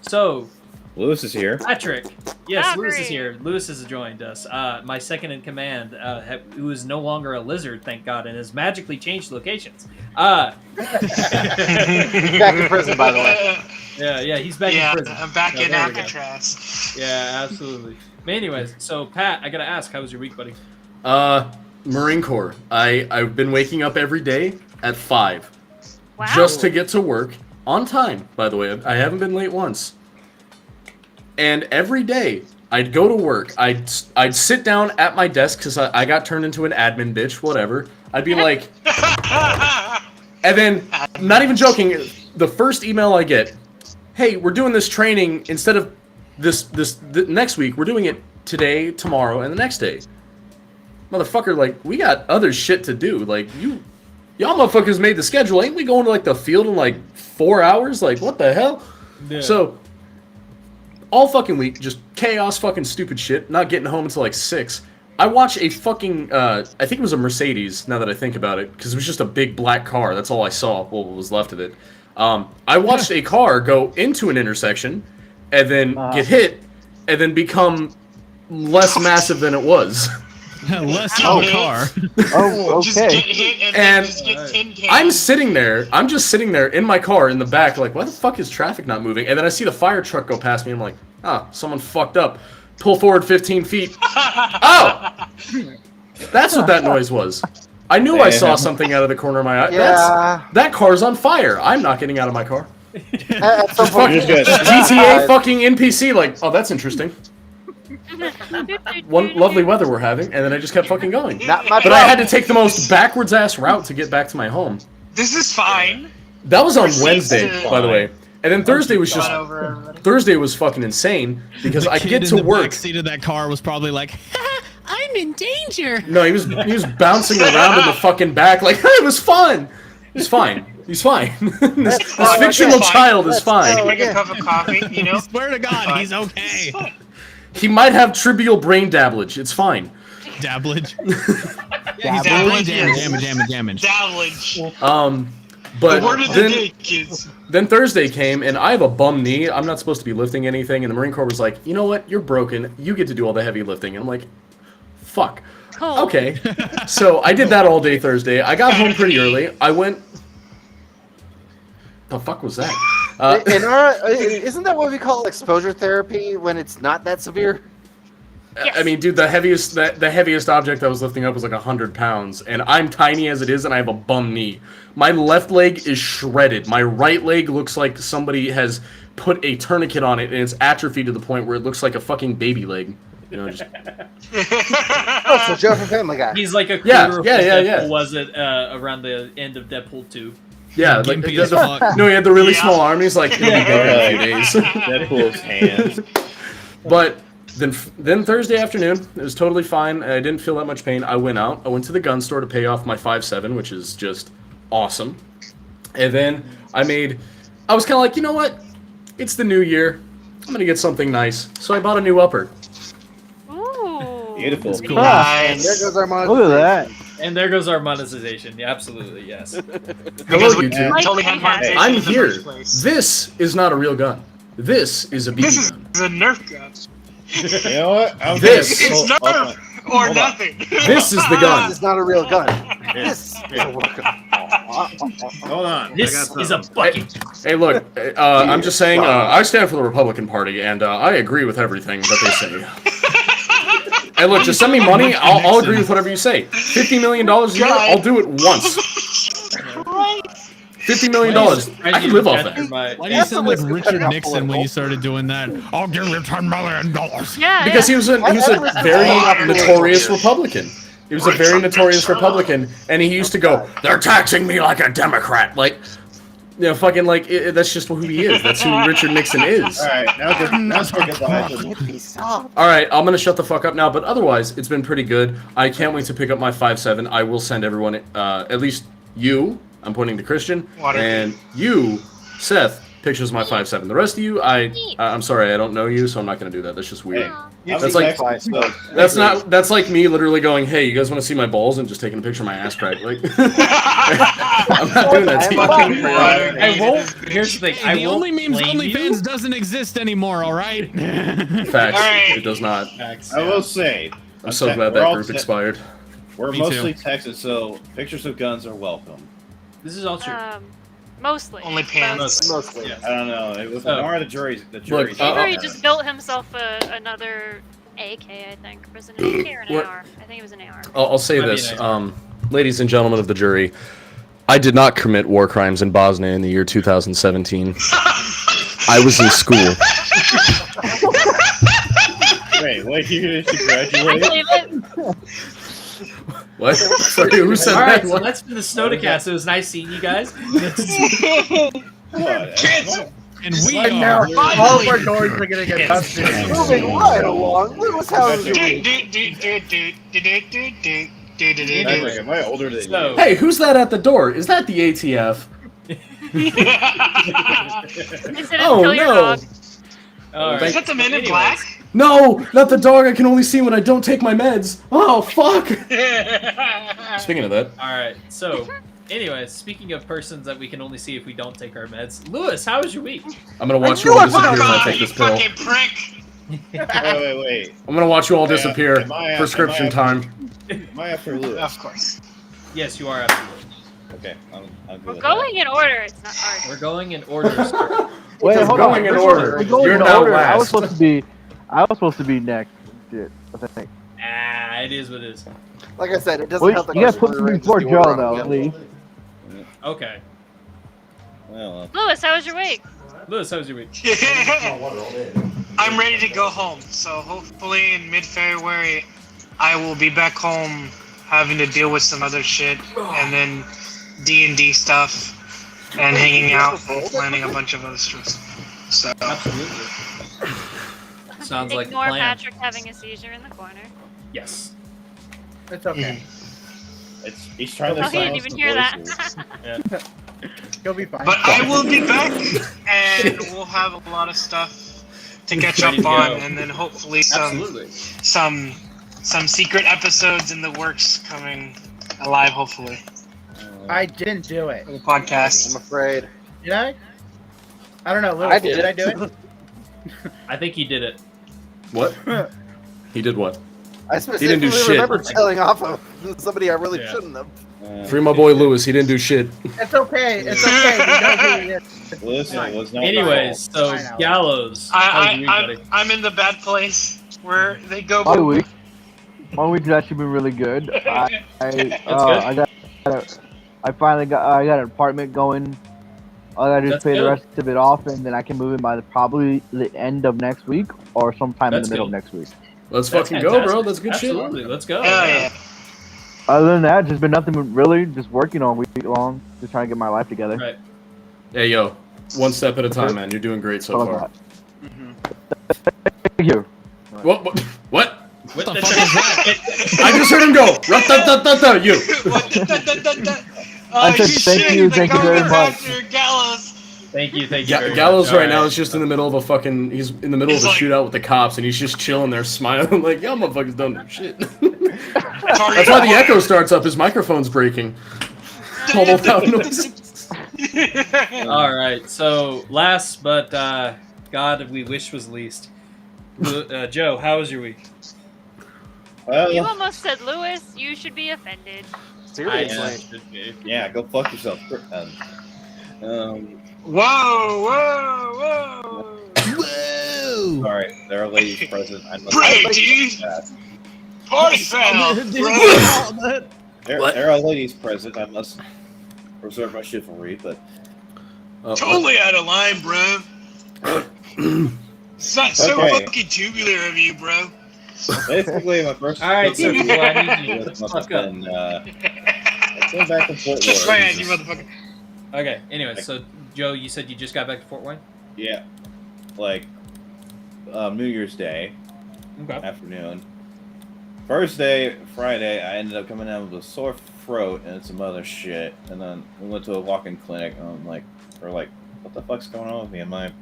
Speaker 1: so
Speaker 5: Lewis is here.
Speaker 1: Patrick, yes,
Speaker 3: Ah,
Speaker 1: Lewis is
Speaker 3: great.
Speaker 1: here. Lewis has joined us. My second in command, who is no longer a lizard, thank God, and has magically changed locations.
Speaker 2: Back in prison, by the way.
Speaker 1: Yeah, he's back
Speaker 10: Yeah,
Speaker 1: in prison.
Speaker 10: I'm back
Speaker 1: Yeah,
Speaker 10: in
Speaker 1: there we go.
Speaker 10: Alcatraz.
Speaker 1: Yeah, absolutely. But anyways, so Pat, I gotta ask, how was your week, buddy?
Speaker 4: Marine Corps. I've been waking up every day at 5
Speaker 3: Wow.
Speaker 4: just to get to work on time. By the way, I haven't been late once. And every day I'd go to work. I'd sit down at my desk because I got turned into an admin bitch. Whatever. I'd be like, and then not even joking. The first email I get, hey, we're doing this training instead of this next week. We're doing it today, tomorrow, and the next day. Motherfucker, like, we got other shit to do. Like, y'all motherfuckers made the schedule. Ain't we going to, like, the field in, like, 4 hours? Like, what the hell?
Speaker 1: Yeah.
Speaker 4: So, all fucking week, just chaos, fucking stupid shit. Not getting home until, like, 6. I watched a fucking, I think it was a Mercedes, now that I think about it, because it was just a big black car. That's all I saw, what was left of it. I watched a car go into an intersection, and then get hit, and then become less massive than it was.
Speaker 7: Less of a car.
Speaker 9: Oh,
Speaker 10: Just get
Speaker 9: okay.
Speaker 10: hit and,
Speaker 4: And
Speaker 10: then just get tin cans.
Speaker 4: I'm just sitting there in my car in the back, like, why the fuck is traffic not moving? And then I see the fire truck go past me, I'm like, someone fucked up. Pull forward 15 feet. Oh! That's what that noise was. I knew I saw something out of the corner of my eye.
Speaker 2: Yeah.
Speaker 4: That car's on fire. I'm not getting out of my car.
Speaker 2: At some point,
Speaker 5: You're just gonna-
Speaker 4: GTA fucking NPC, like, oh, that's interesting. One lovely weather we're having, and then I just kept fucking going.
Speaker 2: Not my
Speaker 4: But I had to
Speaker 2: problem.
Speaker 4: take the most backwards ass route to get back to my home.
Speaker 10: This is fine.
Speaker 4: That was on
Speaker 10: Proceeds
Speaker 4: Wednesday,
Speaker 10: to-
Speaker 4: by the way. And then Thursday was just
Speaker 10: Gone over everybody.
Speaker 4: Thursday was fucking insane because
Speaker 7: The
Speaker 4: I
Speaker 7: kid
Speaker 4: get
Speaker 7: in
Speaker 4: to
Speaker 7: the
Speaker 4: work.
Speaker 7: back seat of that car was probably like, I'm in danger.
Speaker 4: No, he was bouncing around in the fucking back like, hey, it was fun. He's fine. He's fine. this
Speaker 10: fine.
Speaker 4: fictional
Speaker 10: That's
Speaker 4: child is
Speaker 10: Just
Speaker 4: fine.
Speaker 10: like a cup of coffee, you know?
Speaker 7: I swear to God, he's okay.
Speaker 4: He might have trivial brain dabblage. It's fine.
Speaker 7: Dabblage.
Speaker 10: Dabblage.
Speaker 7: Damage.
Speaker 10: Dabblage.
Speaker 4: But
Speaker 10: The word of the day, kids.
Speaker 4: then Thursday came, and I have a bum knee. I'm not supposed to be lifting anything, and the Marine Corps was like, you know what? You're broken. You get to do all the heavy lifting. And I'm like, fuck.
Speaker 3: Cool.
Speaker 4: Okay. So I did that all day Thursday. I got home pretty early. I went... The fuck was that?
Speaker 2: Isn't that what we call exposure therapy when it's not that severe?
Speaker 4: I mean, dude, the heaviest object I was lifting up was like 100 pounds, and I'm tiny as it is, and I have a bum knee. My left leg is shredded. My right leg looks like somebody has put a tourniquet on it, and it's atrophied to the point where it looks like a fucking baby leg. You know, just...
Speaker 2: Oh, so Joe from Family Guy.
Speaker 1: He's like a
Speaker 4: Yeah,
Speaker 1: quarter of
Speaker 4: yeah,
Speaker 1: what
Speaker 4: yeah,
Speaker 1: Deadpool
Speaker 4: yeah.
Speaker 1: was it around the end of Deadpool 2.
Speaker 4: Yeah, like
Speaker 7: Gimpy as fuck.
Speaker 4: no, he had the really
Speaker 10: Yeah.
Speaker 4: small arm. He's like, it'll be bigger in a few days.
Speaker 5: Deadpool's hands.
Speaker 4: But then Thursday afternoon, it was totally fine. I didn't feel that much pain. I went out. I went to the gun store to pay off my 5.7, which is just awesome. And then I was kind of like, you know what? It's the new year. I'm going to get something nice. So I bought a new upper.
Speaker 3: Ooh.
Speaker 5: Beautiful.
Speaker 2: And there
Speaker 10: Nice.
Speaker 2: goes our monetization.
Speaker 9: Look at that.
Speaker 1: And there goes our monetization. Yeah, absolutely, yes.
Speaker 10: Because we
Speaker 4: YouTube.
Speaker 10: totally had monetization
Speaker 4: I'm
Speaker 10: in the
Speaker 4: here.
Speaker 10: first place.
Speaker 4: This is not a real gun. This is a
Speaker 10: This
Speaker 4: BB
Speaker 10: is
Speaker 4: gun.
Speaker 10: a Nerf gun.
Speaker 5: You know what? I'm
Speaker 4: This-
Speaker 5: gonna-
Speaker 10: It's
Speaker 5: hold- hold
Speaker 10: Nerf
Speaker 5: on.
Speaker 10: or
Speaker 5: Hold on.
Speaker 10: nothing.
Speaker 4: This is the gun.
Speaker 2: This is not a real gun. This is a real gun.
Speaker 5: Hold on.
Speaker 1: This
Speaker 5: I got
Speaker 1: is a
Speaker 5: something.
Speaker 1: bucket.
Speaker 4: Hey, look, I'm just saying, I stand for the Republican Party, and I agree with everything that they say. Hey, look, just send me money. I'll agree with whatever you say. $50 million a year, I'll do it once. $50 million. I can live off that.
Speaker 7: Why do you sound like Richard Nixon when you started doing that? I'll give you $10 million.
Speaker 3: Yeah,
Speaker 4: Because he was a very notorious Republican. He was a very notorious Republican, and he used to go, "They're taxing me like a Democrat." Like, you know, fucking like that's just who he is. That's who Richard Nixon is.
Speaker 5: All right, now say goodbye.
Speaker 4: All right, I'm gonna shut the fuck up now. But otherwise, it's been pretty good. I can't wait to pick up my 5.7. I will send everyone, at least you. I'm pointing to Christian, and you, Seth. Pictures of my 5.7. The rest of you, I'm sorry, I don't know you, so I'm not gonna do that. That's just weird. That's like that's like me literally going, "Hey, you guys want to see my balls?" and just taking a picture of my ass crack. Like, I'm not doing that to you.
Speaker 1: I won't. Here's the thing.
Speaker 7: Hey,
Speaker 1: I
Speaker 7: the
Speaker 1: won't
Speaker 7: only memes
Speaker 1: blame
Speaker 7: OnlyFans
Speaker 1: you.
Speaker 7: doesn't exist anymore. All right.
Speaker 4: Facts. It does not.
Speaker 1: Facts,
Speaker 5: I
Speaker 1: yeah.
Speaker 5: will say,
Speaker 4: I'm so glad that group expired.
Speaker 5: We're
Speaker 7: Me
Speaker 5: mostly
Speaker 7: too.
Speaker 5: Texas, so pictures of guns are welcome.
Speaker 1: This is all true.
Speaker 3: Mostly.
Speaker 10: Only pants.
Speaker 2: Mostly.
Speaker 1: Yes.
Speaker 5: I don't know. It was
Speaker 1: Oh.
Speaker 5: the jury's
Speaker 3: Avery just built himself another AK, I think. Was it an AK or an
Speaker 4: What-
Speaker 3: AR? I think it was an AR.
Speaker 4: I'll say
Speaker 1: Might be
Speaker 4: this,
Speaker 1: nice.
Speaker 4: ladies and gentlemen of the jury, I did not commit war crimes in Bosnia in the year 2017. I was in school.
Speaker 5: Wait, you did you
Speaker 3: I
Speaker 5: graduate?
Speaker 3: believe it.
Speaker 4: What? Sorry, who said
Speaker 1: All right,
Speaker 4: that?
Speaker 1: so that's been the Snodacast. It was nice seeing you guys.
Speaker 5: What?
Speaker 7: And we
Speaker 8: And now
Speaker 7: are.
Speaker 8: all of our doors are gonna get busted.
Speaker 2: Moving right along. Lewis, how is your week?
Speaker 5: Patrick, am I older than
Speaker 1: So-
Speaker 5: you?
Speaker 4: Hey, who's that at the door? Is that the ATF?
Speaker 3: They said
Speaker 4: Oh,
Speaker 3: kill your
Speaker 4: no.
Speaker 3: dog.
Speaker 1: All right.
Speaker 10: Is that the Men in
Speaker 1: Anyways,
Speaker 10: Black?
Speaker 4: No, not the dog I can only see when I don't take my meds. Oh, fuck. Speaking of that,
Speaker 1: All right. So, anyways, speaking of persons that we can only see if we don't take our meds, Lewis, how was your week?
Speaker 4: I'm gonna watch you all disappear when I
Speaker 10: God,
Speaker 4: take
Speaker 10: you
Speaker 4: this pill.
Speaker 10: fucking prick!
Speaker 5: Wait.
Speaker 4: I'm gonna watch you all
Speaker 5: Yeah,
Speaker 4: disappear.
Speaker 5: am I-
Speaker 4: Prescription
Speaker 5: am I-
Speaker 4: time.
Speaker 5: Am I after Lewis?
Speaker 10: Of course.
Speaker 1: Yes, you are absolutely.
Speaker 5: Okay, I'm good
Speaker 3: We're
Speaker 5: with
Speaker 3: going in order. It's not hard.
Speaker 1: We're going in order. Sir.
Speaker 9: Wait,
Speaker 4: We're
Speaker 9: hold
Speaker 4: going
Speaker 9: on.
Speaker 4: in order.
Speaker 9: We're going
Speaker 4: You're
Speaker 9: in
Speaker 4: now
Speaker 9: order. I was
Speaker 4: last.
Speaker 9: supposed to be next. Shit, I think.
Speaker 1: It is what it is.
Speaker 2: Like I said, it doesn't
Speaker 9: Well,
Speaker 2: help that
Speaker 9: you guys
Speaker 2: our
Speaker 9: put me
Speaker 2: order
Speaker 9: before
Speaker 2: just the order
Speaker 9: Joe, though,
Speaker 2: I'm
Speaker 9: Lee.
Speaker 1: Okay.
Speaker 5: that. Well,
Speaker 3: Lewis, how was your week?
Speaker 1: Lewis, how was your week?
Speaker 10: I'm ready to go home, so hopefully in mid-February I will be back home having to deal with some other shit, and then D&D stuff, and hanging out, and planning a bunch of other stuff. So,
Speaker 1: Absolutely. Sounds like a
Speaker 3: Ignore
Speaker 1: plan.
Speaker 3: Patrick having a seizure in the corner.
Speaker 1: Yes.
Speaker 8: It's okay.
Speaker 5: he's trying to
Speaker 3: Oh, he didn't
Speaker 5: silence
Speaker 3: even
Speaker 5: the
Speaker 3: hear that.
Speaker 5: voices.
Speaker 8: You'll be fine.
Speaker 10: but I will be back, and we'll have a lot of stuff to catch up
Speaker 1: Ready to
Speaker 10: on,
Speaker 1: go.
Speaker 10: and then hopefully
Speaker 1: Absolutely.
Speaker 10: some secret episodes in the works coming alive, hopefully,
Speaker 8: I didn't do it.
Speaker 10: for the podcast.
Speaker 2: I'm afraid.
Speaker 8: Did I? I don't know. Lewis,
Speaker 2: I did.
Speaker 8: did I do it?
Speaker 1: I think he did it.
Speaker 4: What? He did what?
Speaker 2: I
Speaker 4: He didn't do
Speaker 2: specifically
Speaker 4: shit.
Speaker 2: remember telling off of somebody I really
Speaker 1: Yeah.
Speaker 2: shouldn't have.
Speaker 4: Free my boy Lewis. He didn't do shit.
Speaker 8: It's okay. It's okay. We know who he is.
Speaker 5: Listen, it was not
Speaker 1: Anyways, so
Speaker 8: Fine, Alex.
Speaker 1: Gallows. How was your week, buddy?
Speaker 10: I'm in the bad place where they go.
Speaker 9: My week has actually been really good. I finally got an apartment going. I gotta just
Speaker 1: That's
Speaker 9: pay
Speaker 1: good.
Speaker 9: the rest of it off, and then I can move in by probably the end of next week or sometime
Speaker 1: That's
Speaker 9: in the middle
Speaker 1: good.
Speaker 9: of next week.
Speaker 4: Let's
Speaker 1: That's
Speaker 4: fucking go, bro.
Speaker 1: fantastic.
Speaker 4: That's good
Speaker 1: Absolutely. Let's go.
Speaker 10: Hell yeah.
Speaker 9: Other than that, just been nothing but really just working all week long, just trying to get my life together.
Speaker 1: Right.
Speaker 4: shit. Hey, yo. One step at a time, man. You're doing great so
Speaker 9: All
Speaker 4: far.
Speaker 9: that. Thank you.
Speaker 4: What? What?
Speaker 1: What
Speaker 7: the fuck is that?
Speaker 4: I just heard him go. Rat-ta-ta-ta-ta, you.
Speaker 9: I said thank you very much.
Speaker 10: Gallows.
Speaker 1: Thank you. Thank you. very
Speaker 4: Gallows
Speaker 1: much. All
Speaker 4: right now is just in the middle of a fucking. He's in the middle
Speaker 10: He's
Speaker 4: of a
Speaker 10: like-
Speaker 4: shootout with the cops, and he's just chilling there, smiling like, "Y'all motherfuckers don't do shit."
Speaker 10: Target
Speaker 4: That's why the echo starts up. His microphone's breaking. All the loud noises.
Speaker 1: All right. So last, but God, we wish was least. Joe, how was your week?
Speaker 3: You almost said, Lewis, you should be offended.
Speaker 2: Seriously.
Speaker 5: Yeah, go fuck yourself.
Speaker 10: Whoa.
Speaker 5: Sorry, there are ladies present. I must
Speaker 10: Right, dude. Party foul, bro.
Speaker 5: There are ladies present. I must preserve my chivalry, but
Speaker 10: Totally out of line, bro. It's not so
Speaker 5: Okay.
Speaker 10: fucking tubular of you, bro.
Speaker 5: Basically, my first.
Speaker 1: All right, so
Speaker 5: trip
Speaker 1: I need you to
Speaker 5: must have
Speaker 1: fuck up.
Speaker 5: been, I came back from Fort
Speaker 10: Just
Speaker 5: Worth.
Speaker 10: ran, you motherfucker.
Speaker 1: Okay. Anyway, so Joe, you said you just got back to Fort Wayne.
Speaker 5: Yeah, like New Year's Day
Speaker 1: Okay.
Speaker 5: afternoon. First day, Friday, I ended up coming down with a sore throat and some other shit, and then we went to a walk-in clinic, and I'm like, what the fuck's going on with me? Am I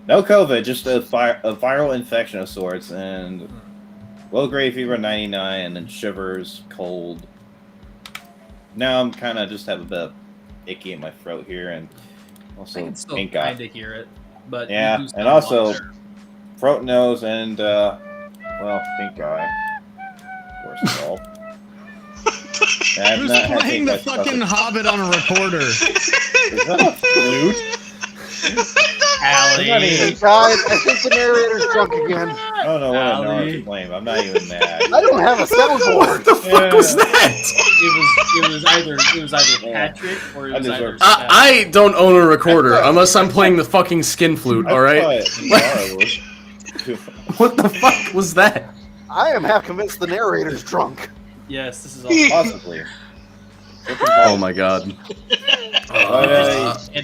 Speaker 5: no COVID, just a viral infection of sorts, and low-grade fever 99, and then shivers, cold. Now I'm kind of just have a bit of icky in my throat here, and also
Speaker 1: I can still
Speaker 5: pink eye.
Speaker 1: kind of hear it, but you
Speaker 5: Yeah,
Speaker 1: do sound
Speaker 5: and also
Speaker 1: a lot better.
Speaker 5: throat, nose, and well, pink eye. Worst of all.
Speaker 7: Who's playing the fucking Hobbit on a recorder?
Speaker 5: Is that a flute?
Speaker 1: Allie.
Speaker 2: Guys, I think the narrator's drunk again.
Speaker 5: I don't know what
Speaker 1: Allie.
Speaker 5: I know to blame. I'm not even mad.
Speaker 2: I don't have a soundboard.
Speaker 4: What the fuck was that?
Speaker 1: It was either Patrick or it
Speaker 5: I
Speaker 1: was either.
Speaker 5: deserve-
Speaker 1: Seth.
Speaker 4: I don't own a recorder unless I'm playing the fucking skin flute. All right. What the fuck was that?
Speaker 2: I am half convinced the narrator's drunk.
Speaker 1: Yes, this is all.
Speaker 5: Possibly.
Speaker 4: Oh my god.
Speaker 1: Ending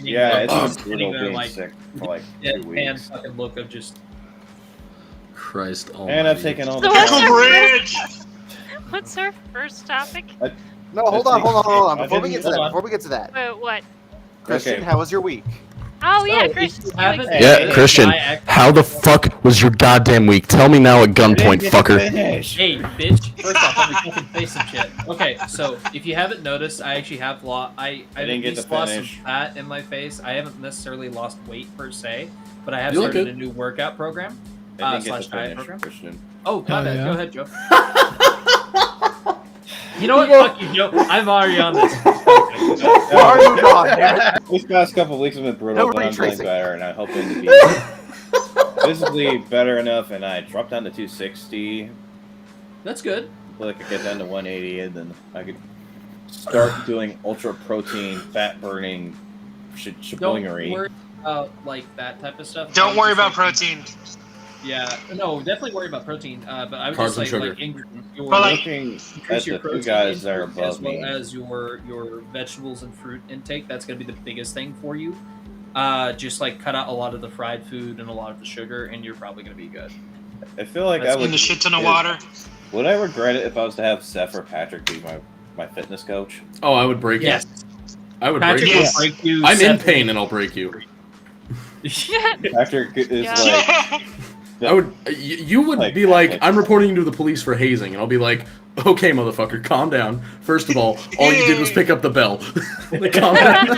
Speaker 5: Yeah,
Speaker 1: up
Speaker 5: it's
Speaker 1: just
Speaker 5: been
Speaker 1: sitting
Speaker 5: brutal
Speaker 1: there
Speaker 5: being
Speaker 1: like
Speaker 5: sick for like 2
Speaker 1: and
Speaker 5: weeks.
Speaker 1: fucking look of just.
Speaker 4: Christ almighty.
Speaker 5: And I've taken all the
Speaker 3: So what's
Speaker 10: Pickle
Speaker 3: our
Speaker 10: Bridge!
Speaker 3: What's our first topic?
Speaker 2: No, hold on.
Speaker 5: I
Speaker 2: Before we
Speaker 5: didn't-
Speaker 2: get to
Speaker 1: hold
Speaker 2: that,
Speaker 3: What?
Speaker 2: Christian,
Speaker 5: Okay.
Speaker 2: how was your week?
Speaker 3: Oh yeah,
Speaker 1: So,
Speaker 3: Christian.
Speaker 1: if you haven't
Speaker 4: Yeah,
Speaker 1: noticed,
Speaker 4: Christian,
Speaker 1: I actually-
Speaker 4: how the fuck was your goddamn week? Tell me now at gunpoint, fucker.
Speaker 1: Hey, bitch! First off, let me fucking say some shit. Okay, so if you haven't noticed, I actually have lost. I
Speaker 5: didn't
Speaker 1: at
Speaker 5: get
Speaker 1: least
Speaker 5: to
Speaker 1: lost some
Speaker 5: finish.
Speaker 1: fat in my face. I haven't necessarily lost weight per se, but I have
Speaker 4: You look
Speaker 1: started
Speaker 4: good.
Speaker 1: a new workout program.
Speaker 5: I didn't get
Speaker 1: Slash
Speaker 5: to
Speaker 1: diet
Speaker 5: finish,
Speaker 1: program.
Speaker 5: Christian.
Speaker 1: Oh, my
Speaker 7: Oh,
Speaker 1: bad.
Speaker 7: yeah?
Speaker 1: Go ahead, Joe. You know what? Fuck you, Joe. I'm already on this.
Speaker 2: Where are you gone, damn it?
Speaker 5: These past couple weeks have been brutal,
Speaker 2: No
Speaker 5: but I'm doing
Speaker 2: retracing.
Speaker 5: better, and I'm hoping to be physically better enough. And I dropped down to 260.
Speaker 1: That's good.
Speaker 5: Like I could get down to 180, and then I could start doing ultra protein, fat burning
Speaker 1: Don't
Speaker 5: shablingery.
Speaker 1: worry about like that type of stuff. I
Speaker 10: Don't
Speaker 1: would
Speaker 10: worry
Speaker 1: just,
Speaker 10: about
Speaker 1: like,
Speaker 10: protein.
Speaker 1: Yeah, no, definitely worry about protein. But I would
Speaker 4: Carbs
Speaker 1: just say
Speaker 4: and sugar.
Speaker 1: like increase your,
Speaker 10: But, like,
Speaker 5: Looking
Speaker 1: increase
Speaker 5: at
Speaker 1: your
Speaker 5: the two
Speaker 1: protein
Speaker 5: guys that are
Speaker 1: intake as
Speaker 5: above
Speaker 1: well
Speaker 5: me,
Speaker 1: as your vegetables and fruit intake. That's going to be the biggest thing for you. Just like cut out a lot of the fried food and a lot of the sugar, and you're probably going to be good.
Speaker 5: I feel like
Speaker 1: That's
Speaker 5: I would.
Speaker 10: In a shit ton of
Speaker 5: is-
Speaker 10: water.
Speaker 5: Would I regret it if I was to have Seth or Patrick be my fitness coach?
Speaker 4: Oh, I would break you.
Speaker 1: Yes,
Speaker 4: I would
Speaker 1: Patrick
Speaker 4: break
Speaker 1: will
Speaker 4: you.
Speaker 10: Yes.
Speaker 1: break you.
Speaker 4: I'm in
Speaker 1: Seth-
Speaker 4: pain and I'll break you.
Speaker 5: Patrick is
Speaker 3: Yeah.
Speaker 5: like.
Speaker 4: I would. You would
Speaker 5: Like-
Speaker 4: be like,
Speaker 5: like-
Speaker 4: I'm reporting you to the police for hazing, and I'll be like, okay, motherfucker, calm down. First of all you did was pick up the bell. Like, calm down.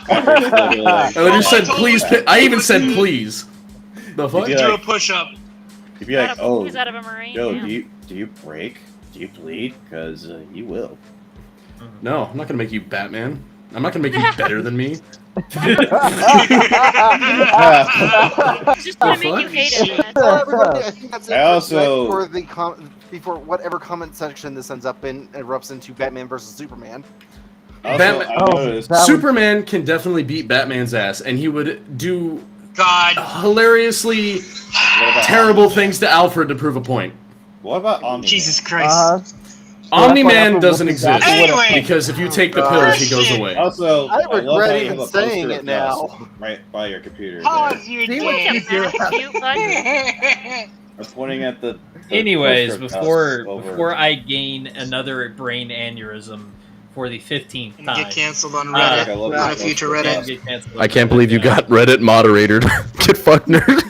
Speaker 4: And then you said, please. I even said, please. The fuck?
Speaker 5: Yeah.
Speaker 10: Do a
Speaker 5: like-
Speaker 10: push-up.
Speaker 5: You'd be like, oh,
Speaker 3: He's out of a Marine.
Speaker 5: Joe,
Speaker 3: yeah.
Speaker 5: do you break? Do you bleed? Because you will.
Speaker 4: No, I'm not gonna make you Batman. I'm not gonna make you better than me.
Speaker 3: He's just gonna
Speaker 4: The
Speaker 3: make you
Speaker 4: fuck?
Speaker 3: hate him. and
Speaker 2: Well,
Speaker 3: that's-
Speaker 2: everybody, I think that's it
Speaker 5: I also-
Speaker 2: for the before whatever comment section this ends up in erupts into Batman versus Superman.
Speaker 5: Also,
Speaker 4: Batman-
Speaker 5: I
Speaker 9: Oh,
Speaker 5: noticed.
Speaker 9: that was-
Speaker 4: Superman can definitely beat Batman's ass, and he would do
Speaker 10: God.
Speaker 4: hilariously
Speaker 5: What about
Speaker 4: terrible things to Alfred to prove a point.
Speaker 5: What about Omni?
Speaker 10: Jesus Christ.
Speaker 9: Uh-huh.
Speaker 4: Omni-Man
Speaker 9: Alfred
Speaker 4: doesn't
Speaker 9: was
Speaker 4: exist
Speaker 10: Anyway.
Speaker 4: because if you take the pills, he goes away.
Speaker 5: Also,
Speaker 2: I
Speaker 5: love
Speaker 2: regret
Speaker 5: how you
Speaker 2: even
Speaker 5: have a poster
Speaker 2: saying
Speaker 5: of
Speaker 2: it now.
Speaker 5: Dust right by your computer.
Speaker 10: Pause your
Speaker 3: Look at
Speaker 10: dick.
Speaker 3: that, cute bud.
Speaker 5: I'm pointing at the
Speaker 1: Anyways,
Speaker 5: poster of Dust
Speaker 1: before
Speaker 5: over-
Speaker 1: I gain another brain aneurysm for the 15th
Speaker 10: And
Speaker 1: time,
Speaker 10: get canceled on
Speaker 5: Patrick, I
Speaker 10: Reddit.
Speaker 5: love
Speaker 10: On
Speaker 5: you.
Speaker 10: a future
Speaker 1: and
Speaker 10: Reddit.
Speaker 1: get canceled.
Speaker 4: I can't believe you got Reddit moderated. Get fucked, nerd.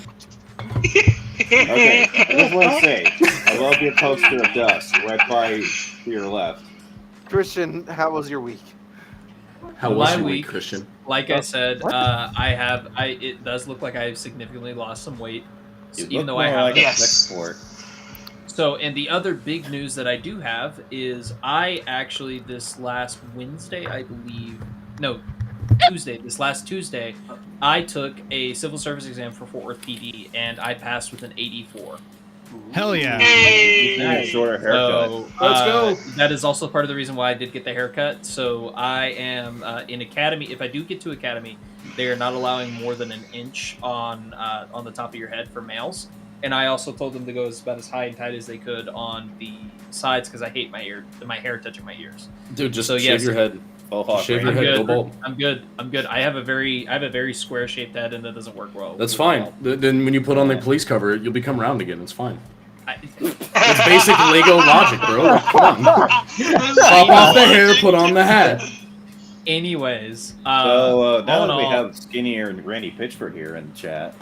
Speaker 5: Okay, I just want to say, I love your poster of Dust right by to your left.
Speaker 2: Christian, how was your week?
Speaker 4: How was
Speaker 1: My
Speaker 4: your
Speaker 1: week.
Speaker 4: week, Christian?
Speaker 1: Like I said,
Speaker 2: What?
Speaker 1: it does look like I've significantly lost some weight,
Speaker 5: You
Speaker 1: even
Speaker 5: look
Speaker 1: though I
Speaker 5: more
Speaker 1: have.
Speaker 5: like a
Speaker 10: Yes.
Speaker 5: sex sport.
Speaker 1: So, and the other big news that I do have is I actually this last Wednesday, I believe, no, Tuesday, this last Tuesday, I took a civil service exam for Fort Worth PD and I passed with an 84.
Speaker 7: Hell yeah.
Speaker 10: Hey.
Speaker 5: You need a shorter haircut.
Speaker 1: So,
Speaker 4: Let's go.
Speaker 1: That is also part of the reason why I did get the haircut. So I am in academy. If I do get to academy, they are not allowing more than an inch on the top of your head for males. and I also told them to go about as high and tight as they could on the sides because I hate my hair touching my ears.
Speaker 4: Dude, just
Speaker 1: So,
Speaker 4: shave
Speaker 1: yes.
Speaker 4: your head. Shave your
Speaker 1: I'm
Speaker 4: head.
Speaker 1: good.
Speaker 4: Go bald.
Speaker 1: I'm good. I have a very square shaped head, and that doesn't work well.
Speaker 4: That's
Speaker 1: with
Speaker 4: fine.
Speaker 1: bald.
Speaker 4: Then when you put on the police cover, you'll become round again. It's fine. It's basic Lego logic, bro. Like, come on. Pop off the hair, put on the hat.
Speaker 1: Anyways,
Speaker 5: So now
Speaker 1: all
Speaker 5: that
Speaker 1: in
Speaker 5: we
Speaker 1: all-
Speaker 5: have Skinnier and Randy Pitchford here in the chat.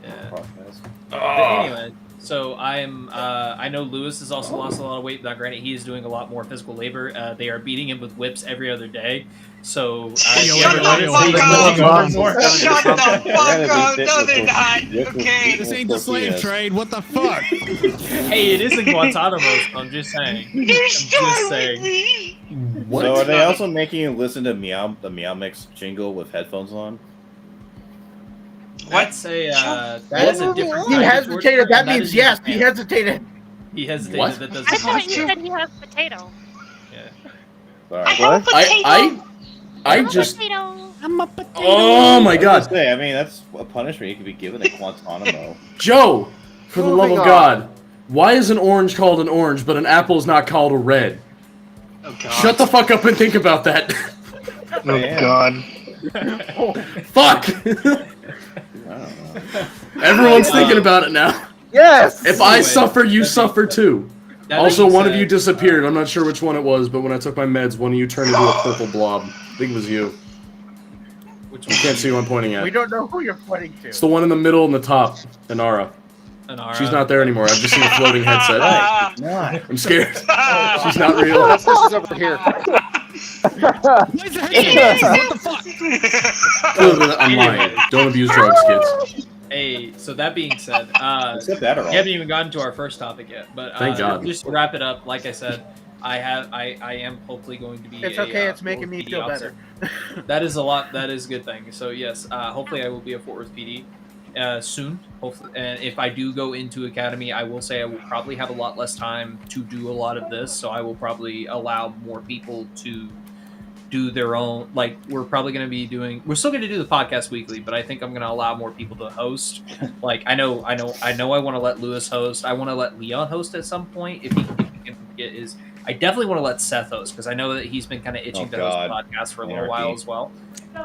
Speaker 1: Yeah.
Speaker 5: podcast.
Speaker 1: But anyway, so I know Lewis has also lost a lot of weight. Now, granted, he is doing a lot more physical labor. They are beating him with whips every other day. So
Speaker 10: Shut
Speaker 1: you
Speaker 10: the
Speaker 1: ever
Speaker 10: fuck
Speaker 1: notice-
Speaker 10: up! Shut the fuck up!
Speaker 5: Yeah,
Speaker 10: No, they're not. Okay.
Speaker 7: This ain't the slave trade. What the fuck?
Speaker 1: Hey, it is in Guantanamo. So I'm just saying.
Speaker 10: They're
Speaker 1: I'm just saying.
Speaker 10: me.
Speaker 4: What?
Speaker 5: So are they also making you listen to the Meow Mix jingle with headphones on?
Speaker 1: That's a that is a different.
Speaker 8: He
Speaker 1: kind of
Speaker 8: hesitated.
Speaker 1: torture,
Speaker 8: That
Speaker 1: and
Speaker 8: means
Speaker 1: is
Speaker 8: yes.
Speaker 1: in
Speaker 8: He
Speaker 1: Japan.
Speaker 8: hesitated.
Speaker 1: He hesitated.
Speaker 4: What?
Speaker 1: That doesn't.
Speaker 3: I thought you said you have potato.
Speaker 5: Sorry.
Speaker 10: I have a potato.
Speaker 4: I just.
Speaker 3: Potato.
Speaker 7: I'm a potato.
Speaker 4: Oh my
Speaker 5: I was
Speaker 4: god.
Speaker 5: gonna say, I mean, that's a punishment you could be given at Guantanamo.
Speaker 4: Joe, for the love
Speaker 2: Moving
Speaker 4: of
Speaker 2: on.
Speaker 4: God, why is an orange called an orange, but an apple is not called a red?
Speaker 10: Oh god.
Speaker 4: Shut the fuck up and think about that.
Speaker 10: Oh
Speaker 5: Yeah.
Speaker 10: god.
Speaker 4: Fuck!
Speaker 5: I don't know.
Speaker 4: Everyone's thinking about it now.
Speaker 2: Yes.
Speaker 4: If I
Speaker 1: Anyway,
Speaker 4: suffer, you
Speaker 1: that
Speaker 4: suffer too.
Speaker 1: That
Speaker 4: Also,
Speaker 1: being
Speaker 4: one of
Speaker 1: said,
Speaker 4: you disappeared. I'm not sure which one it was, but when I took my meds, one of you turned into a purple blob. I think it was you.
Speaker 1: Which
Speaker 4: You can't see who I'm pointing
Speaker 8: We
Speaker 4: at.
Speaker 8: don't know who you're pointing to.
Speaker 4: It's the one in the middle and the top, Inara.
Speaker 1: Inara.
Speaker 4: She's not there anymore. I've just seen a floating headset.
Speaker 5: Not.
Speaker 4: I'm scared. She's not real.
Speaker 2: That's why she's over here.
Speaker 7: Where's the headset? What the fuck?
Speaker 4: I'm lying. Don't abuse drugs, kids.
Speaker 1: Hey, so that being said,
Speaker 5: Except that,
Speaker 1: we haven't even gotten to our first topic yet. But
Speaker 4: Thank God.
Speaker 1: just to wrap it up, like I said, I am hopefully going to be.
Speaker 8: It's
Speaker 1: a,
Speaker 8: okay. It's making
Speaker 1: Fort
Speaker 8: me
Speaker 1: Worth
Speaker 8: feel
Speaker 1: PD officer.
Speaker 8: better.
Speaker 1: That is a lot. That is a good thing. So yes, hopefully I will be a Fort Worth PD soon. Hopefully, and if I do go into academy, I will say I will probably have a lot less time to do a lot of this. So I will probably allow more people to do their own. Like we're probably going to be doing. We're still going to do the podcast weekly, but I think I'm going to allow more people to host. Like I know. I want to let Lewis host. I want to let Leon host at some point if he can get his. I definitely want to let Seth host because I know that he's been kind of itching
Speaker 5: Oh,
Speaker 1: to host
Speaker 5: God.
Speaker 1: a podcast for a little
Speaker 5: Anarchy.
Speaker 1: while as well.